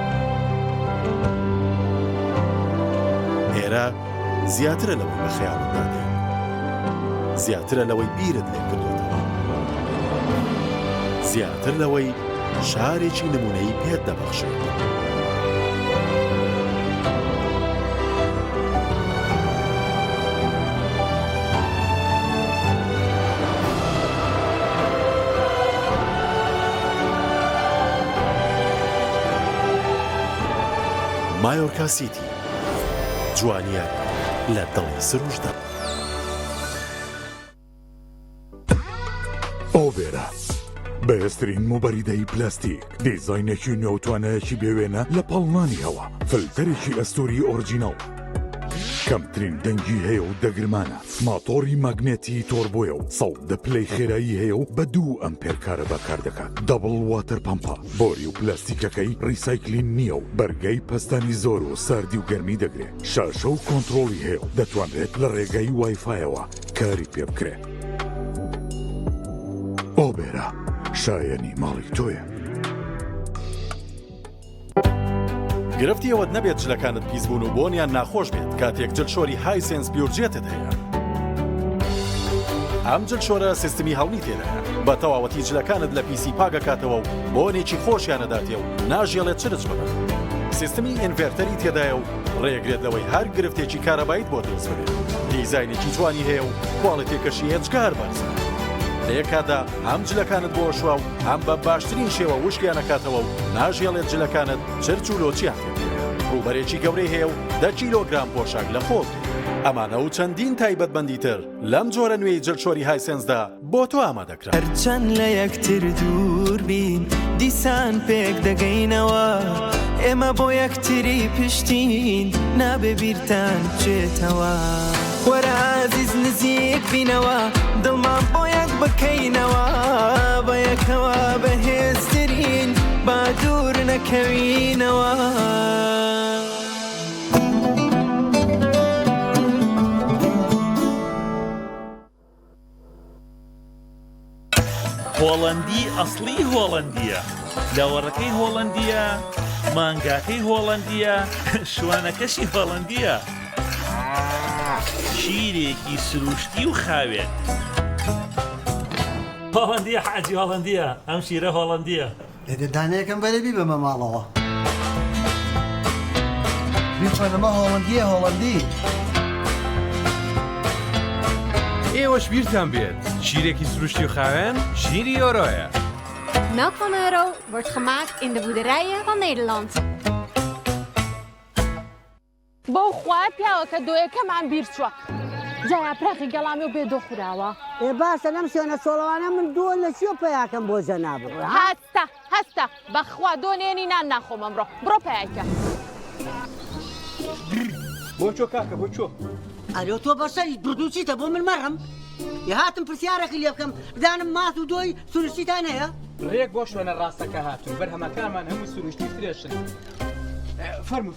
ئێرە زیاترە لەوەی بە خەیاڵت دادێت، زیاترە لەوەی بیرت لێ کردوتەوە، زیاتر لەوەی شارێکی نمونەی پێت دەبەخشێت. مایۆرکا سیتی جوانیان لە دڵی سروشدا. ئۆڤێرە بەهێزترین موبەریدەی پلاستیک دیزاینێکی نێوتوانەیەکی بێوێنە لە پەڵمانی هەوا فلتەرێکی ئەستوری ئۆرجینەڵ کەمترین دەنگی هەیە و دەگرمانە ماتۆری ماگنێتی تۆربۆیە و 110 پلەی خێرایی هەیە و بە 2 ئەمپێر کارە بەکار دەکات دەبڵ واتەر پەمپە بۆری و پلاستیکەکەی ڕیسایکلین نییە و بەرگەی پەستانی زۆر و ساردی و گەرمی دەگرێت شاشە و کۆنتڕۆڵی هەیە و دەتوانرێت لە ڕێگەی وایفایەوە کاری پێ بکرێت ئۆبێرا شایەنی ماڵی تۆیە گرفتی ئەوەت نەبێت جلەکانت پیسبوون و بۆنیان ناخۆش بێت کاتێک جلشۆری هایسنس بیورجێتت هەیە ئەم جلشۆرە سیستمی هەڵمی تێدایە بە تەواوەتی جلەکانت لە پیسی پاگەکاتەوە و بۆنێکی خۆشیانەداتێ و ناژێڵێت چرچ ببن سیستمی ئینڤێرتەری تێدایە و ڕێگرێت لەوەی هەر گرفتێکی کارەبایت بۆ دروست بێت دیزاینێکی جوانی هەیە و کواڵیتێکەشی هێچکار بەرزە لە یەکادا هەم جلەکانت بۆ شووە و هەم بە باشترین شێوە وشکیانەکاتەوە و ناژێڵێت جلەکانت چرچ و لۆچیان ڕوبەرێکی گەورەی هەیە و 10 کیلۆگرام پۆشاک لە خۆڵ ئەمانە و چەندین تایبەتمەندی تر لەم جۆرە نوێی جلشۆری هایسنسدا بۆ تۆ ئامادەکرا هەرچەند لە یەکتر دوور بین دیسان پێک دەگەینەوە ئێمە بۆ یەکتری پشتین نابێ بیرتان بچێتەوە وەرە عەزیز نزیک بینەوە دڵمان بۆ یەک بکەینەوە بە یەکەوە بەهێزترین با دوور نەکەوینەوە هۆڵەندی ئەسڵی هۆڵەندیە لاوەڕەکەی هۆڵەندیە مانگاکەی هۆڵەندیە شوانەکەشی هۆڵەندیە شیرێکی سروشتی و خاوێن هۆڵەندیە حاجی هۆڵەندیە ئەم شیرە هۆڵەندیە دانەیەکەم بەرەبی بەمە ماڵەوە بیخۆنەمە هۆڵەندیە هۆڵەندی ئێوەش بیرتان بێت شیرێکی سروشتی و خاوێن شیری ئۆرۆیە Melk van Euro wordt gemaakt in de boerderijen van Nederland. بۆ خوای پیاوەکە دۆیەکەمان بیر چووە جایا پراخی گەڵامی و بێ دۆ خوراوە ئێ باشە لەم شوێنە سۆڵەوانە من دۆ لە شوێ پێیاکەم بۆ جەنابڕ هەستە بەخوا دۆنێنی نان ناخۆم ئەمڕۆ بڕۆ پێیاکە بۆ چۆ کاکە بۆ چۆ ئەرێ تۆ بەسەری بردوچیتە بۆ من مەڕم یا هاتم پرسیارێکی لێ بکەم بدانم ماس و دۆی سروشتیتان هەیە ڕێک بۆ شوێنە ڕاستەکە هاتوون بەرهەمەکانمان هەموو سروشتی فرێشن فەرمو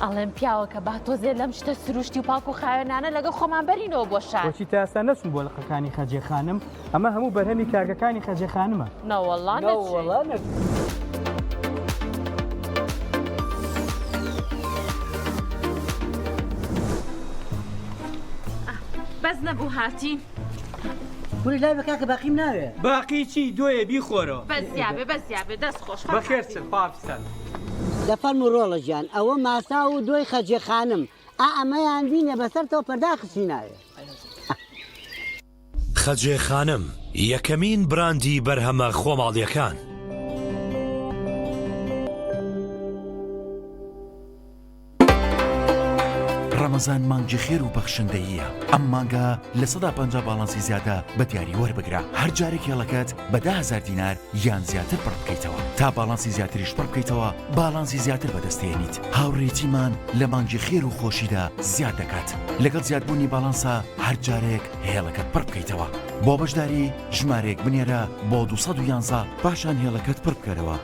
ئەڵێم پیاوەکە با تۆزێ لەم شتە سروشتی و پاک و خاوێنانە لەگە خۆمان بەرینەوە بۆ شار بۆچی تا ئێستا نەچون بۆ لقەکانی خەجێخانم ئەمە هەموو بەرهەمی کاگەکانی خەجێخانمە نەوەڵڵا بەس نەبوو هاتین ولی لای بە کاکە باقیم ناوێ باقی چی دۆیە بیخۆرەوە بەزیابێ دەست خۆش بەخێر چن پاپیسان دەفەرم و ڕۆڵە گیان ئەوە ماسا و دۆی خەجێخانم ئەمەیان بینە بەسەرتەوە پەرداخستی ناوێ خەجێخانم یەکەمین براندی بەرهەمە خۆماڵیەکان ڕەمەزان مانگی خێر و بەخشندەییە ئەم مانگە لە 150 باڵانسی زیادە بە دیاری وەربگرە هەر جارێک هێڵەکەت بە 10,000 دینار یان زیاتر پڕ بکەیتەوە تا باڵانسی زیاتریش پڕ بکەیتەوە باڵانسی زیاتر بەدەستێنیت هاوڕێتیمان لە مانگی خێر و خۆشیدا زیاد دەکات لەگەڵ زیادبوونی باڵانسا هەر جارێک هێڵەکەت پڕ بکەیتەوە بۆ بەشداری ژمارێک بنێرە بۆ 211 پاشان هێڵەکەت پڕ بکەرەوە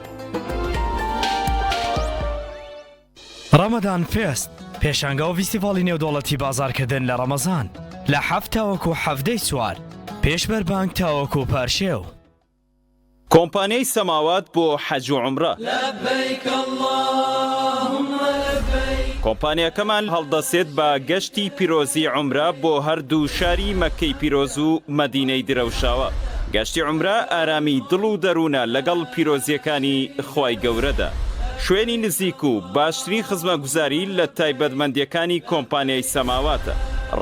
ڕەمەدان فێست پێشانگە و فیستیڤاڵی نێودوڵەتی بازارکردن لە ڕەمەزان لە 7 تاوەکو 7 سوار پێش بەربانگ تاوەکو پارشێو کۆمپانیای سەماوات بۆ حەج و عومرە کۆمپانیەکەمان هەڵدەسێت بە گەشتی پیرۆزی عومرە بۆ هەردوو شاری مەکەی پیرۆز و مەدینەی درەوشاوە گەشتی عومرە ئارامی دڵ و دەروونە لەگەڵ پیرۆزیەکانی خوای گەورەدا شوێنی نزیک و باشترین خزمەتگوزاری لە تایبەتمەندیەکانی کۆمپانیای سەماواتە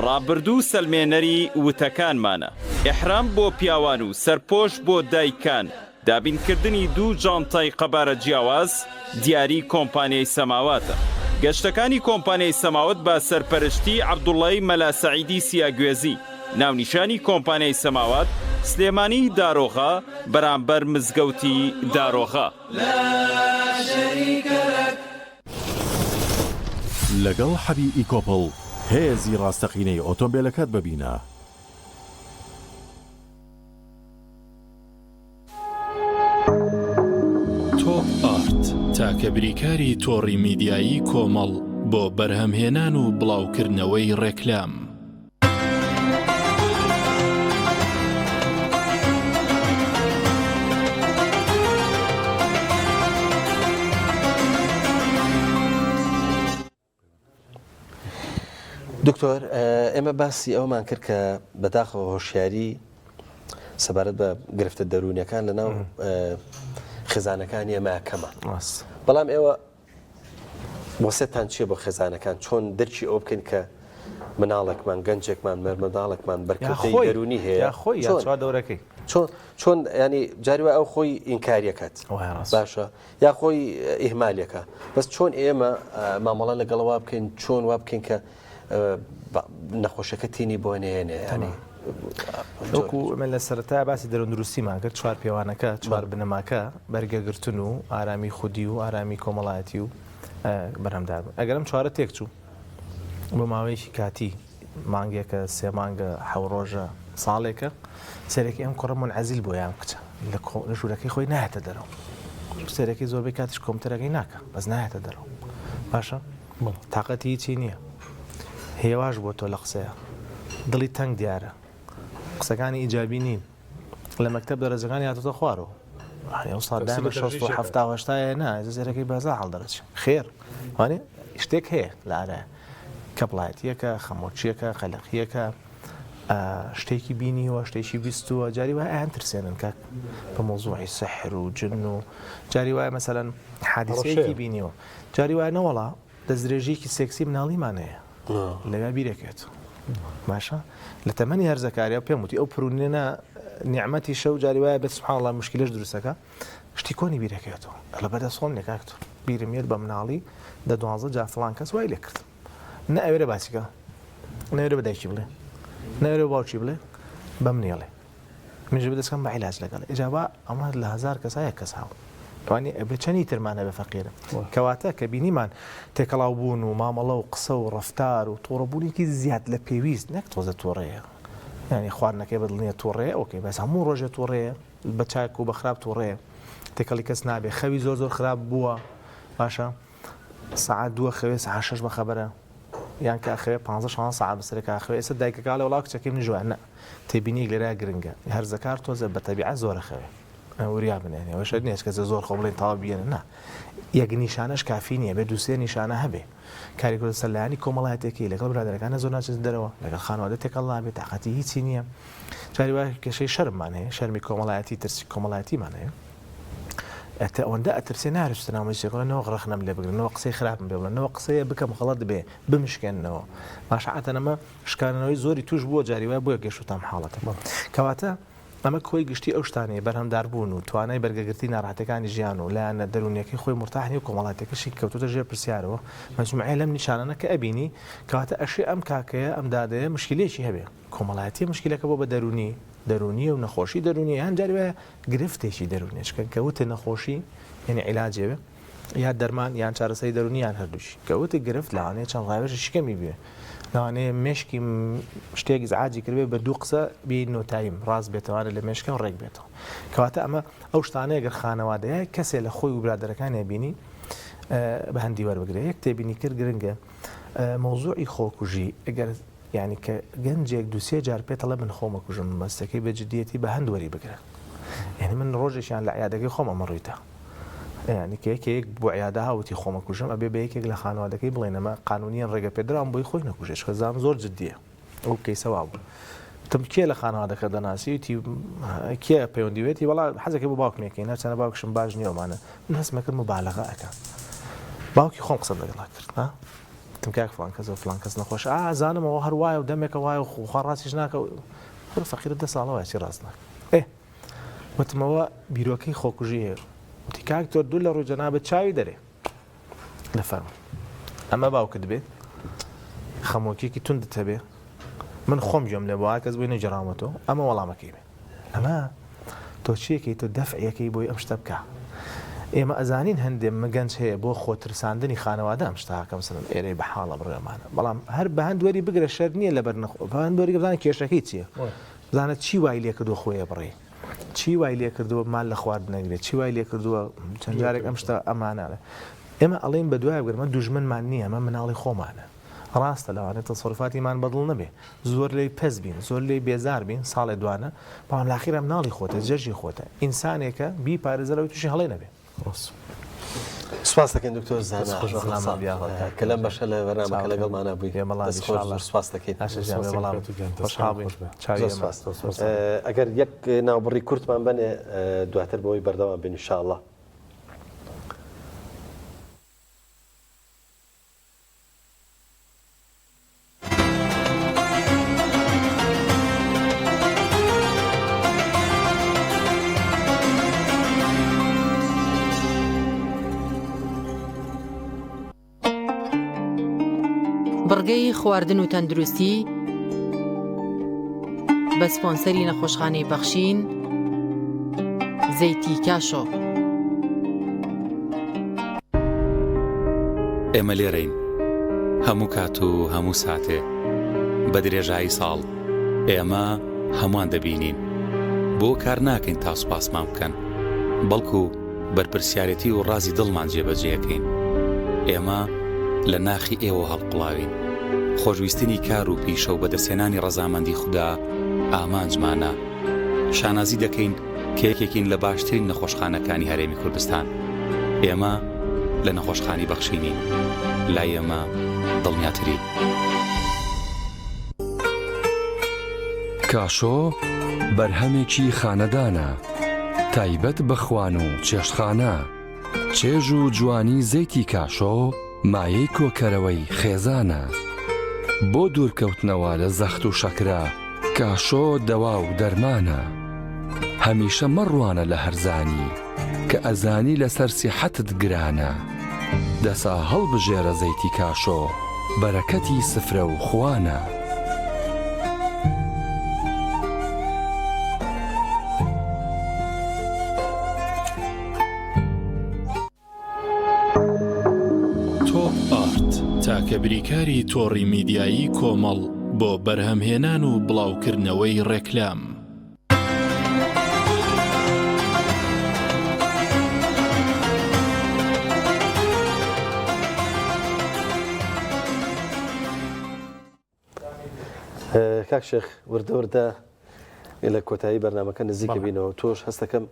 ڕابردوو سەلمێنەری وتەکانمانە ئیحرام بۆ پیاوان و سەرپۆش بۆ دایکان دابینکردنی دوو جانتای قەبارە جیاواز دیاری کۆمپانیای سەماواتە گەشتەکانی کۆمپانیای سەماوات بە سەرپەرشتی عەبدوڵڵای مەلاسەعیدی سیاگوێزی ناونیشانی کۆمپانیای سەماوات سلێمانی دارۆغا بەرامبەر مزگەوتی دارۆغا. لەگەڵ حەبی ئیکۆپڵ هێزی ڕاستەقینەی ئۆتۆمبیلەکەت ببینە. تۆپ ئارت تاکە بریکاری تۆڕی میدیایی کۆمەڵ بۆ بەرهەمهێنان و بڵاوکردنەوەی ڕێکلام. دکتۆر ئێمە باسی ئەومان کرد کە بەداخەوە هۆشیاری سەبارەت بە گرفتە دەرونیەکان لەناو خێزانەکانی ئێمە کەمە. بەڵام ئێوە وەسێتان چییە بۆ خێزانەکان چۆن دەرکی ئەو بکەین کە مناڵێکمان گەنجێکمان مەرمەداڵێکمان بەرکردەی دەرونی هەیە دەورەکەی چۆن ینی جاری وای ئەو خۆی ئینکاریەکەت باشە یا خۆی ئیهمالەکە بەس چۆن ئێمە مامەڵە لەگەڵەوە بکەین چۆن وا بکەین کە نەخۆشەکە تینی بۆ نێنێ ینی وەکو من لە سەرەتا باسی دەروندروستیمان کرد چوار پێوانەکە چوار بنەماکە بەرگەگرتن و ئارامی خودی و ئارامی کۆمەڵایەتی و بەرهەمدار بوون. ئەگەرم چوارە تێک چوو بۆ ماوەیەکی کاتی مانگێکە سێ مانگە حەو ڕۆژە ساڵێکە سەرێکی ئەم کوڕە منعەزیل بۆ یان کچە لە ژوورەکەی خۆی نایەتە دەرەوە سەرێکی زۆربەی کاتیش کۆمپیوتەرەکەی ناکە بەس نایەتە دەرەوە باشە تااقەتی هیچی نییە هێواش بۆ تۆ لە قسەیە دڵی تەنگ دیارە قسەکانی ئیجابی نین لە مەکتەب دەرەجەکانی هاتوتە خوارەوە ئەوستا 1970 نا زێرەکەی بازا هەڵدەرەچ خێر وانێ شتێک هەیە لە ئارە کەپڵایەتیەکە خەمۆچیەکە خەلەقیەکە شتێکی بینیوە شتێکی بیستووە جاری وای ئەیان ترسێنن کاک بە مۆزوعی سەحر و جن و جاری وایە مەسەلەن حادیسەیەکی بینیوە جاری وایە نەوەڵا دەستدرێژێکی سێکسی مناڵیمانەیە لەگا بیرەکێت باشە لە تەمەنی هەرزەکاریە پێم وتی ئەو پرونێنە نیعمەتی شەو جاری وایە بێت سبحان الله مشکلش دروستەکە شتی کۆنی بیرەکێتەوە لە بەدەستخۆم لێکاکتۆ بیرمێت بە مناڵی دە 12 جا فڵان کەس وای لێ کرد نە ئەوێرە باسیکە نەوێرە بەدایکی بڵێ نەوێرە باوکی بڵێ بەم نێڵێ منژ بدەستکەم بە عیلاج لەگەڵ ئجابە ئەمە لە 1000 کەسایە کەس هاو توانی ئەبێ چەندی ترمانە بە فەقیرە کەواتە کە بینیمان تێکەڵاو بوون و مامەڵە و قسە و ڕەفتار و تۆڕەبوونێکی زیاد لە پێویست نەک تۆزە تۆڕەیە ینی خواردنەکەی بەدڵنیە تۆڕەیە ئۆکەی بەس هەموو ڕۆژێ تۆڕەیە بە چاک و بە خراپ تۆڕەیە تێکەڵی کەس نابێ خەوی زۆر زۆر خراپ بووە باشە سعات 2 خەوێ سعات 6 بە خەبەرە یان کە ئەخەوێ 15 سعات بەسەرێک ئەخەوێ ئێستا دایکەکە لە وڵاو کچەکەی من جوانە تێبینی لێرە گرنگە هەرزەکار تۆزە بە تەبیعەت زۆرە خەوێ وریا بنێنێ ئەوە شەر نییە کەسە زۆر خۆ بڵێن تاوا بێنە نا یەک نیشانەش کافی نییە بێ دووسێ نیشانە هەبێ کاری کورد سەلایانی کۆمەڵایەتێکی لەگەڵ برادەرەکانە زۆر ناچێت دەرەوە لەگەڵ خانوادە تێکەڵ نابێت تااقەتی هیچی نییە جاری وای کێشەی شەرممان هەیە شەرمی کۆمەڵایەتی ترسی کۆمەڵایەتیمان هەیە ئەوەندە ئەترسێ نارستناوەیەکەوە ڕخنەم لێ بگرنەوە قسەی خراپم بێ بڵێنەوە قسەیە بکەم خەڵەت بێ بمشکێنەوە باشعاتەنەمە شکانەوەی زۆری توش بووە جاری وای بۆیە گەشتتان حاڵەتە کەواتە ئەمە کۆی گشتی ئەو شتانەیە بەرهەمداربوون و توانای بەرگەگرتی ناڕاتەکانی ژیان و لایەنە دەرونیەکەی خۆی مرتاحنی و کۆمەڵاتەکەشی کەوتوتە ژێر پرسیارەوە مەجموعەیە لەم نیشانانە کە ئەبینی کەواتە ئەشێ ئەم کاکەیە ئەم دادەیە مشکلێکی هەبێ کۆمەڵایەتی مشکلەکە بۆ بە دەرونی و نەخۆشی دەرونی هەن جاری وایە گرفتێکی دەرونێشکە کەوتە نەخۆشی یعنی عیلاجێوێ یا دەرمان یان چارەسەری دەرونی یان هەردووشی کەوتە گرفت لەوانەیە چەند ڕاوێژی شکەمی بێ لەوانەیە مشکی شتێکی زعاجی کردێ بە دوو قسە بێ نۆتایم ڕاست بێتەوانە لە مێشکە و ڕێک بێتەوە کەواتە ئەمە ئەو شتانەیە گەر خانەوادەیە کەسێ لە خۆی و برادەرەکانی بینی بە هەندی وەربگرێ یەک تێبینی کرد گرنگە مۆزوعی خۆکوژی ئەگەر یعنی کە گەنجێک دووسێ جار پێتەڵە من خۆمە کوژم مەستەکەی بە جددیەتی بە هەند وەری بگرە یعنی من ڕۆژێکیان لە عیادەکەی خۆمە مەڕوویتە ینی کەیەک بۆ عیادا هاوتی خۆمە کوژم ئەبێ بە یەکێک لە خانوادەکەی بڵێنەمە قانونیان ڕێگە پێدرام بۆی خۆی نەکوژێش خەزام زۆر جددیە ئەو کەیسەوا بوو تم کێ لە خانوادەکە دەناسیوتی کێ پەیوەندیوێتی وڵا حەزەکە بۆ باوکمێکی نەچەنە باوکشم باش نییەمانە من هەستمەکرد مبالەغە ئەەکە باوکی خۆم قسە لەگەڵا کرد تم کاک فلان کەس و فلان کەس نەخۆش زانمەوە هەر وایە و دەمێکە وایە و خوا ڕاستیش ناکە فەقیرە 10 ساڵەوە چی ڕاست ناکە وتمەوە بیرۆکەی خۆکوژی هەیە وتی کاک تۆ دوو لە ڕووی جەنابەت چاوی دەرێ لە فەرمو ئەمە باوکت بێت خەمۆکێکی توندت هەبێ من خۆم گوێم لێ بۆ کەس بووی نەجێڕامەتەوە ئەمە وەڵامەکەی بێ ئەمە تۆ چیەکەی تۆ دەفعەکەی بۆی ئەم شتە بکە ئێمە ئەزانین هەندێک مەگەنج هەیە بۆ خۆترساندنی خانەوادە ئەم شتاکەم سن ئێرەی بە حاڵە بڕێمانە بەڵام هەر بە هەندوەری بگرە شەر نییە لەبەر نەخۆ بە هەندوەری بزانە کێشەکەی چییە بزانە چی وای لێ کردو خۆیە بڕێ چی وای لێ کردووە مال لە خوارد نەگرێت چی وای لێ کردووە چەند جارێک ئەم شتە ئەمانانە ئێمە ئەڵێن بە دوای بگرمە دوژمنمان نییە ئەمە مناڵی خۆمانە ڕاستە لەوانێت تەسەڕوفاتیمان بەدڵ نەبێ زۆر لێی پەس بین زۆر لێی بێزار بین ساڵێ دوانە بەڵام لاخیرە مناڵی خۆتە جەژی خۆتە ئینسانێکە بی پارێزەرەوەی تووشی هەڵێ نەبێ سپاس دەکەین دکتۆر زانا کە لەم بەشە لە بەرنامەکە لەگەڵمانە بووی سپاس دەکەین ئەگەر یەک ناوبڕی کورتمان بنێ دواتر بەوەی بەردەوام بین ئینشاءالله بڕگەی خواردن و تەندروستی بە سپۆنسەری نەخۆشخانەی بەخشین زەیتی کاشۆ ئێمە لێرەین هەموو کات و هەموو ساتێ بە درێژایی ساڵ ئێمە هەمووان دەبینین بۆ کار ناکەین تا سوپاسمان بکەن بەڵکو بەرپرسیارەتی و ڕازی دڵمان جێبەجێەکەین ئێمە لە ناخی ئێوە هەڵقڵاوین خۆشویستنی کار و پیشە و بەدەستێنانی ڕەزامەندی خوددا ئامانجمانە شانازی دەکەین کێکێکین لە باشترین نەخۆشخانەکانی هەرێمی کوردستان ئێمە لە نەخۆشخانی بەخشینین لای ئێمە دڵنیاتری کاشۆ بەرهەمێکی خانەدانە تایبەت بەخوان و چێشتخانە چێژ و جوانی زەیتی کاشۆ مایەی کۆکەرەوەی خێزانە بۆ دوورکەوتنەوە لە زەخت و شەکرا کاشۆ دەوا و دەرمانە هەمیشە مەڕوانە لە هەرزانی کە ئەزانی لەسەر سیحەتت گرانە دەسا هەڵبژێرە زەیتی کاشۆ بەرەکەتی سفرە و خوانە تاکە بریکاری تۆڕی میدیایی کۆمەڵ بۆ بەرهەمهێنان و بڵاوکردنەوەی ڕێکلام. کاک شێخ وردە وردە لە کۆتایی بەرنامەکە نزیکە بینەوە تۆش هەستەکەم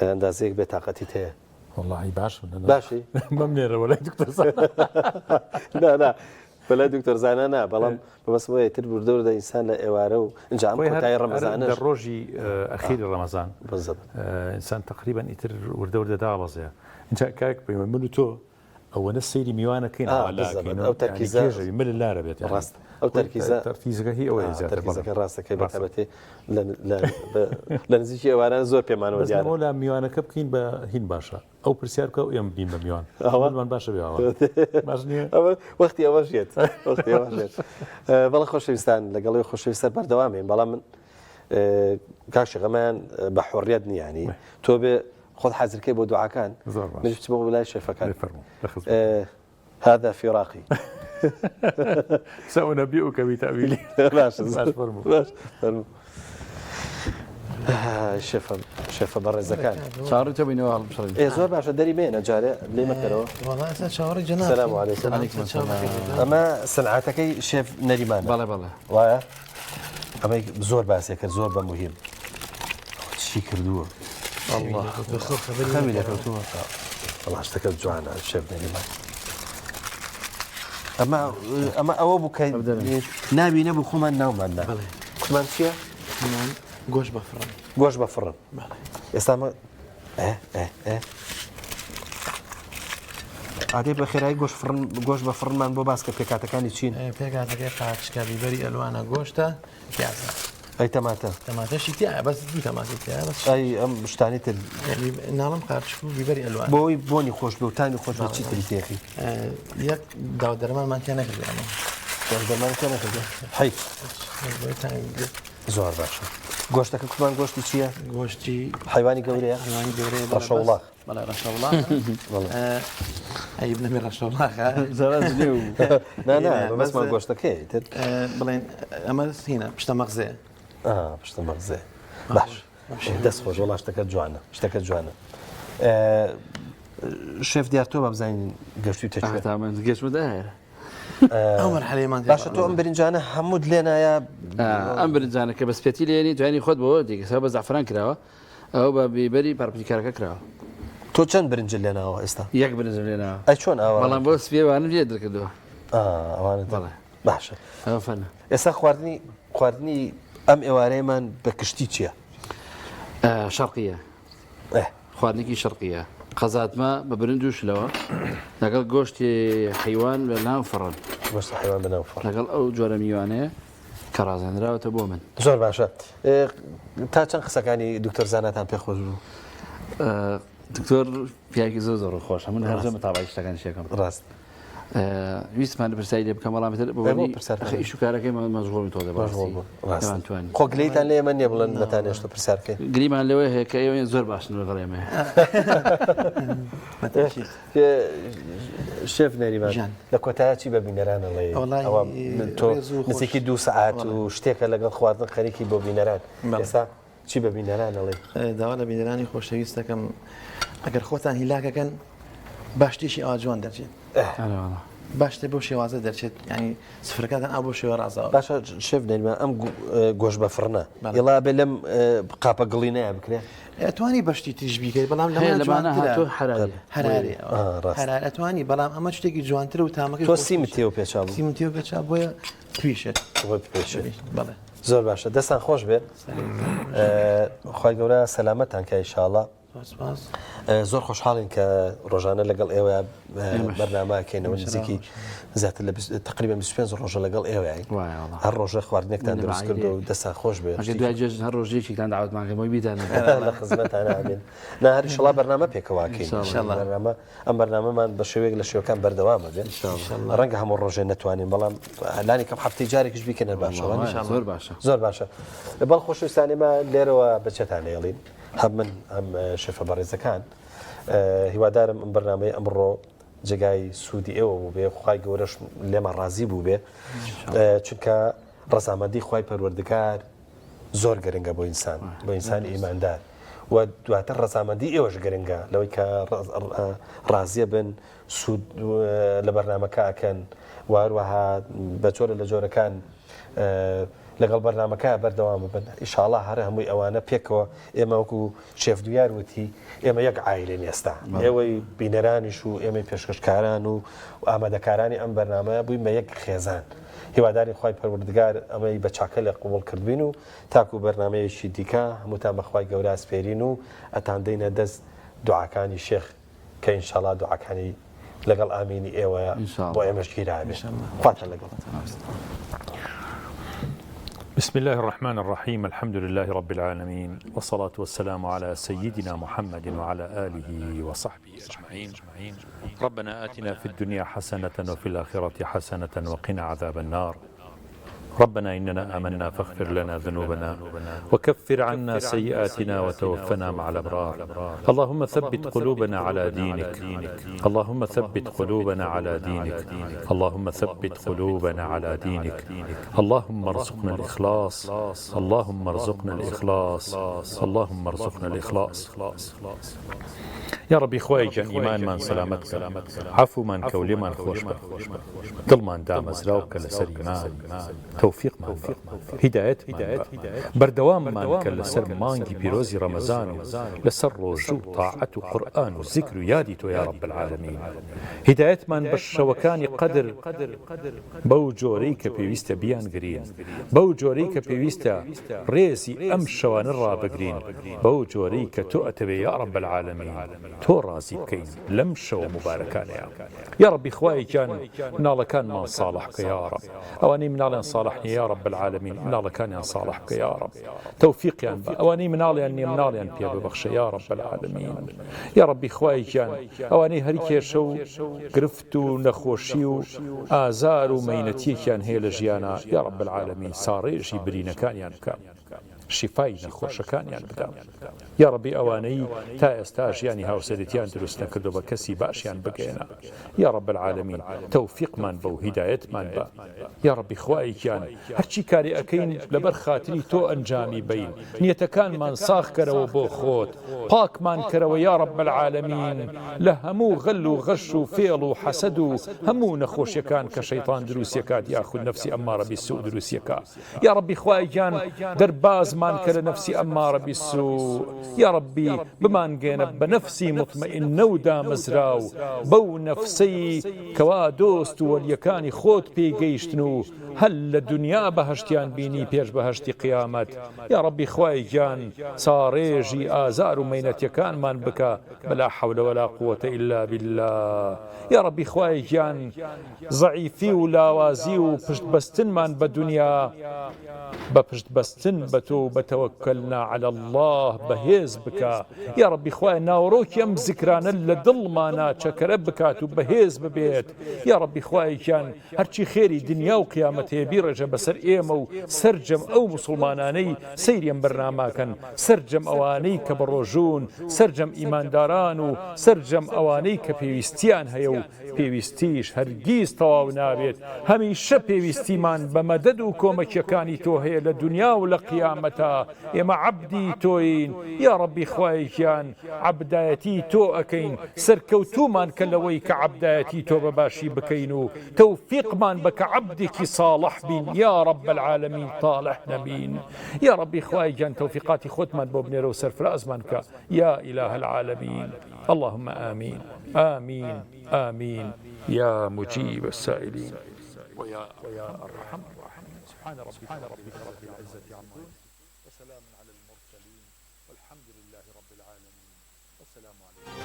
ئەندازەیەک بێ تااقەتی هەیە والله باش باشی مەمنێرە وەلای دکتۆر نا بەلای دکتۆر زانە نا بەڵام بەبەسمەوەی تر وردە وردە ئینسان لە ئێوارە و اینجا ئەم کۆتایی ڕەمەزانە ڕۆژی ئەخیری ڕەمەزان ئینسان تقریبا ئیتر وردە وردە دابەزەیە اینجا کاک پەیوەند من و تۆ ئەوەنە سەیری میوانەکەین ئەو تەرکیزە من لارە بێت ڕاست ئەو تەرکیزە هی ئەوەیە تەرکیزەکە ڕاستەکەی بەتابەتی لە نزیکی ئێواران زۆر پێمانەوە دیارە لە میوانەکە بکەین بە هین باشە ئەو پرسیار بکە و ئێمە بین بە میوان ئەومان باشە بێەوە باش نییە وەختی ئەوەژێت بەڵە خۆشەویستان لەگەڵی خۆشەویستە بەردەوامین بەڵام من کاشەکەمان بە حۆڕیەت نیانی تۆ بێ خۆت حەزرکەی بۆ دوعاکان منیش بۆ وڵای شێفەکان هذا فراقي سأنبئك بتأويله شێفە بەڕێزەکان چاڕی تۆ بینەوە هەڵبژڕین زۆر باشە دەری بێنە جارێ لێ مەکەرەوە چاوەڕی جەناب سلام علیکم ئەمە سەنعاتەکەی شێف نەریمان بەڵێ بەڵێ وایە ئەمەی زۆر باسیە کرد زۆر بە مهم چی کردووە خەمی لەکەوتووە بەڵام شتەکە جوانە شێف نەریمان ئەمە ئەوە بووکە نابینە بوو خۆمان ناوماندا کومان چییە؟ گۆشت بە فڕن گۆشت بە فڕن ئێستامە ئادێ بە خێرایی گۆشت بە فڕنمان بۆ باسکە پێکاتەکانی چین پێکاتەکەی قاچکە بیبەری ئەلوانە گۆشتە پیازە ئەی تەماتە تەماتەشی تیا بەس دوو تەماتی تیا ئەی ئەم شتانی تر ناڵم قاچک و بیبەری ئەلوان بۆی بۆنی خۆش بێ و تانی خۆش بێ چی تری تێخی یەک داودەرمانمان تیا نەکردیانەوە دەرمان تیا نەکردێ حەیف زۆر باشە گۆشتەکە کومان گۆشتی چییە؟ گۆشتی حیوانی گەورەیە؟ حیوانی گەورەیە ڕەشەوڵاق بەڵێ ڕەشەوڵاق ئەی بنەمێ ڕەشەوڵاقە بەسمان گۆشتەکەی بڵێن ئەمە هینە پشتە مەغزێ پشتە مەغزێ باش دەست خۆش وڵا شتەکە جوانە شتەکە جوانە شێف دیار تۆ بە بزانین گەشتی گەشتمەدا هەیە ئەو مەرحەلەیەمان باشە تۆ ئەم برنجانە هەموو لێنایە ئەم برنجانە کە بە سپێتی لێنی دوانی خۆت بۆ دیگەسا بە زعفران کراوە ئەو بە بیبەری پارپیکارەکە کراوە تۆ چەند برنج لێناوە ئێستا یەک برنج لێناوە ئەی چۆن ئەوە بەڵام بۆ سپێوانم لێ دەکردووە ئەوانە بەڵێ باشە ئەوە فەنە ئێستا خواردنی ئەم ئێوارەیەمان بە کشتی چییە؟ شەرقیە خواردنێکی شەرقیە قەزاتمە بە برنج و شلەوە لەگەڵ گۆشتی حیوان لە ناو فڕن گۆشتی حیوان بە ناو فڕن لەگەڵ ئەو جۆرە میوانەیە کە ڕازێنراوەتە بۆ من زۆر باشە تا چەند قسەکانی دکتۆر زاناتان پێخۆش بوو؟ دکتۆر پیاکی زۆر خۆشە من هەرزە مەتابعی شتەکانی شێکم ڕاست ویستمان پرسایی لێ بکەم وەڵامەتر بۆ ئیش و کارەکەی مەزغوڵی تۆ دەبڕاستوانی خۆ گلەیتان لێ من نییە بڵێن نەتانێشت و پرسیارکەی گریمان لەوەی هەیە کە ئێوە زۆر باشن بەڵێمێ شێف نەریمان لە کۆتایە چی بە بینەرانەڵێ تۆ نزیکی 2 سەعات و شتێکە لەگەڵ خواردن خەریکی بۆ بینەران ئێستا چی بە بینەرانەڵێ داوا لە بینەرانی خۆشەویستەکەم ئەگەر خۆتان هیلاکەکەن باشتێکی ئاوا جوان دەرچێت باشتە بۆ شێوازە دەرچێت ینی سفرەکەتان ئا بۆ شێوە ڕازەوە باشە شێف نەریمان ئەم گۆشت بە فڕنە یڵا بێ لەم قاپە گڵینەیە بکرێ ئەتوانی بەشتی تریش بیکەیت بەڵام لەمانە هەراری ئەتوانی بەڵام ئەمە شتێکی جوانتر و تامەکە تۆ سیمتیەوە پێچاو سیمتیەوە پێچا بۆیە تویشێت بەڵێ زۆر باشە دەستان خۆش بێت خی گەورە سەلامەتان کە ئینشاءڵڵا زۆر خۆشحاڵین کە ڕۆژانە لەگەڵ ئێوە بەرنامەکەینەوە نزیکی زیاتر لە تقریبا 25 ڕۆژە لەگەڵ ئێوەی هەر ڕۆژە خواردنێکتان دروست کرد و دەستان خۆش بێت هەر ڕۆژێکیتان داوتمانکەمەوەی بیدان لە خزمەتان نابێن نهاری شڵا بەرنامە پێکەواکەین ئەم بەرنامەمان بە شێوەیەک لە شێوەکان بەردەوامە بێن ڕەنگە هەموو ڕۆژێ نەتوانین بەڵام هەلانی کەم هەفتەی جارێکیش بیکەنە باشەوە زۆر باشە بەڵ خۆشویستانێمە لێرەوە بچێتان لێڵین هەم من ئەم شێفە بەڕێزەکان هیوادارم ئەم بەرنامەی ئەمڕۆ جێگای سوودی ئێوە بوو بێ خوای گەورەش لێمە ڕازی بوو بێ چونکە ڕەزامەندی خوای پەروەردگار زۆر گرنگە بۆ ئینسان بۆ ئینسانی ئیماندار و دواتر ڕەزامەندی ئێوەش گرنگە لەوەی کە ڕازیە بن سوود لە بەرنامەکە ئەکەن واروەها بە جۆرە لە جۆرەکان لەگەڵ بەرنامەکە بەردەوامە بن ئیشاڵڵا هەرە هەمووی ئەوانە پێکەوە ئێمە وەکو شێف دویار وتی ئێمە یەک عایلێن ئێستا ئێوەی بینەرانیش و ئێمە پێشکەشکاران و ئامادەکارانی ئەم بەرنامە بووین بە یەک خێزان هیواداری خوای پەروەردگار ئەمەی بە چاکە لە قوبوڵ کردبین و تاکو بەرنامەیەکی دیکە هەمووتان بەخوای گەورە ئەسپێرین و ئەتاندەینە دەست دوعاکانی شێخ کە ئینشاڵڵا دوعاکانی لەگەڵ ئامینی ئێوەیە بۆ ئێمەش گیرابێ خواتان لەگەڵ بسم الله الرحمن الرحيم الحمد لله رب العالمين والصلاة والسلام على سيدنا محمد وعلى آله وصحبه أجمعين ربنا آتنا في الدنيا حسنة وفي الآخرة حسنة وقنا عذاب النار ربنا إننا آمنا فاغفر لنا ذنوبنا وكفر عنا سيئاتنا وتوفنا مع الأبرار اللهم ثبت قلوبنا على دينك اللهم ثبت قلوبنا على دينك اللهم ثبت قلوبنا على دينك اللهم ارزقنا الإخلاص اللهم ارزقنا الإخلاص اللهم ارزقنا الإخلاص يا ربي خوايجان إيمان من سلامتك عفو من كولي من خوش دل من دام زراوك لسر إيمان توفيق من هداية من بردوام من كالسر مانجي بيروزي رمضان لسر رجو طاعة قرآن وذكر ياديتو يا رب العالمين هداية من بالشوكان قدر بوجوريك بيويستا بيان قرين بوجوريك بيويستا ريزي أمشوان الرابقرين بوجوريك تؤتبي يا رب العالمين تو رازي بكين لمشو مباركان يا ربي خواي كان منالا كان ما صالحك يا رب أواني منالا صالحني يا رب العالمين منالا كان صالحك يا رب توفيق يا أنبا أواني منالا أني منالا أن بيا ببخش يا رب العالمين يا ربي خواي كان أواني هريكي شو قرفتو نخوشيو آزار ومينتي كان هي لجيانا يا رب العالمين صاريجي برينا كان يعني كان شیفای نەخۆشەکانیان بدەم یا ڕەبی ئەوانەی تا ئێستا ژیانی هاوسەرێتیان دروست نەکردو بە کەسی باشیان بگەێنە یا ڕەب العالەمین تەوفیقمان بە و هیدایەتمان بە یا ڕەبی خوایەکیان هەرچی کاری ئەەکەین لەبەر خاتری تۆ ئەنجامی بین نیەتەکانمان ساخ کەرەوە بۆ خۆت پاکمان کەرەوە یا ڕەب العالەمین لە هەموو غەل و غەش و فێڵ و حەسەد و هەموو نەخۆشیەکان کە شەیطان دروستیەکات یاخود نەفسی ئەمارە بیسوء دروستیەکە یا ڕەبی خوایەکیان دەربازمان کە لە نەفسی ئەمارە بیسوء یا ڕەبی بمانگێنە بە نەفسی مطمئنە و دامەزراو بەو نەفسەی کەوا دۆست و وەلیەکانی خۆت پێیگەیشتن و هەل لە دنیا بەهەشتیان بینی پێش بەهەشتی قیامەت یا ڕەبی خوایەکیان چاڕێژی ئازار و مەینەتیەکانمان بکە بەلا حەولە وەلا قووەتە ئیلا بالله یا ڕەبی خوایەکیان زەعیفی و لاوازی و پشتبەستنمان بە دنیا بە پشتبەستن بە تۆ بەتەوەکەلنا عەلی الله بەهێز بکە یا ڕەبی خوایە ناوەڕۆکی ئەم زیکرانە لە دڵمانە چەکەرە بکات و بەهێز ببێت یا ڕەبی خوایەکیان هەرچی خێری دنیا و قیامەت هەیە بیڕێژە بەسەر ئێمە و سەرجەم ئەو موسڵمانانەی سەیریم بەرناماکەن سەرجەم ئەوانەی کە بەڕۆژوون سەرجەم ئیمانداران و سەرجەم ئەوانەی کە پێویستیان هەیە و پێویستیش هەرگیز تەواو نابێت هەمیشە پێویستیمان بە مەدەد و کۆمەکیەکانی تۆ هەیە لە دنیا و لە قیامەتە ئێمە عەبدی تۆین یا ڕەبی خوایەکیان عەبدایەتی تۆ ئەکەین سەرکەوتومان کە لەوەی کە عەبدایەتی تۆ بەباشی بکەین و تەوفیقمان بە کە عەبدێکی ساڵح بین یا ڕەب العالەمین تاڵح نەبین یا ڕەبی خوایەکیان تەوفیقاتی خۆتمان بۆ بنێرە و سەرفرازمان کە یا إله العالمین اللهم آمين آمين آمين يا مجيب السائلين ويا أرحم الراحمين سبحان ربك رب العزة عما وسلام على المرسلين والحمد لله رب العالمين والسلام عليكم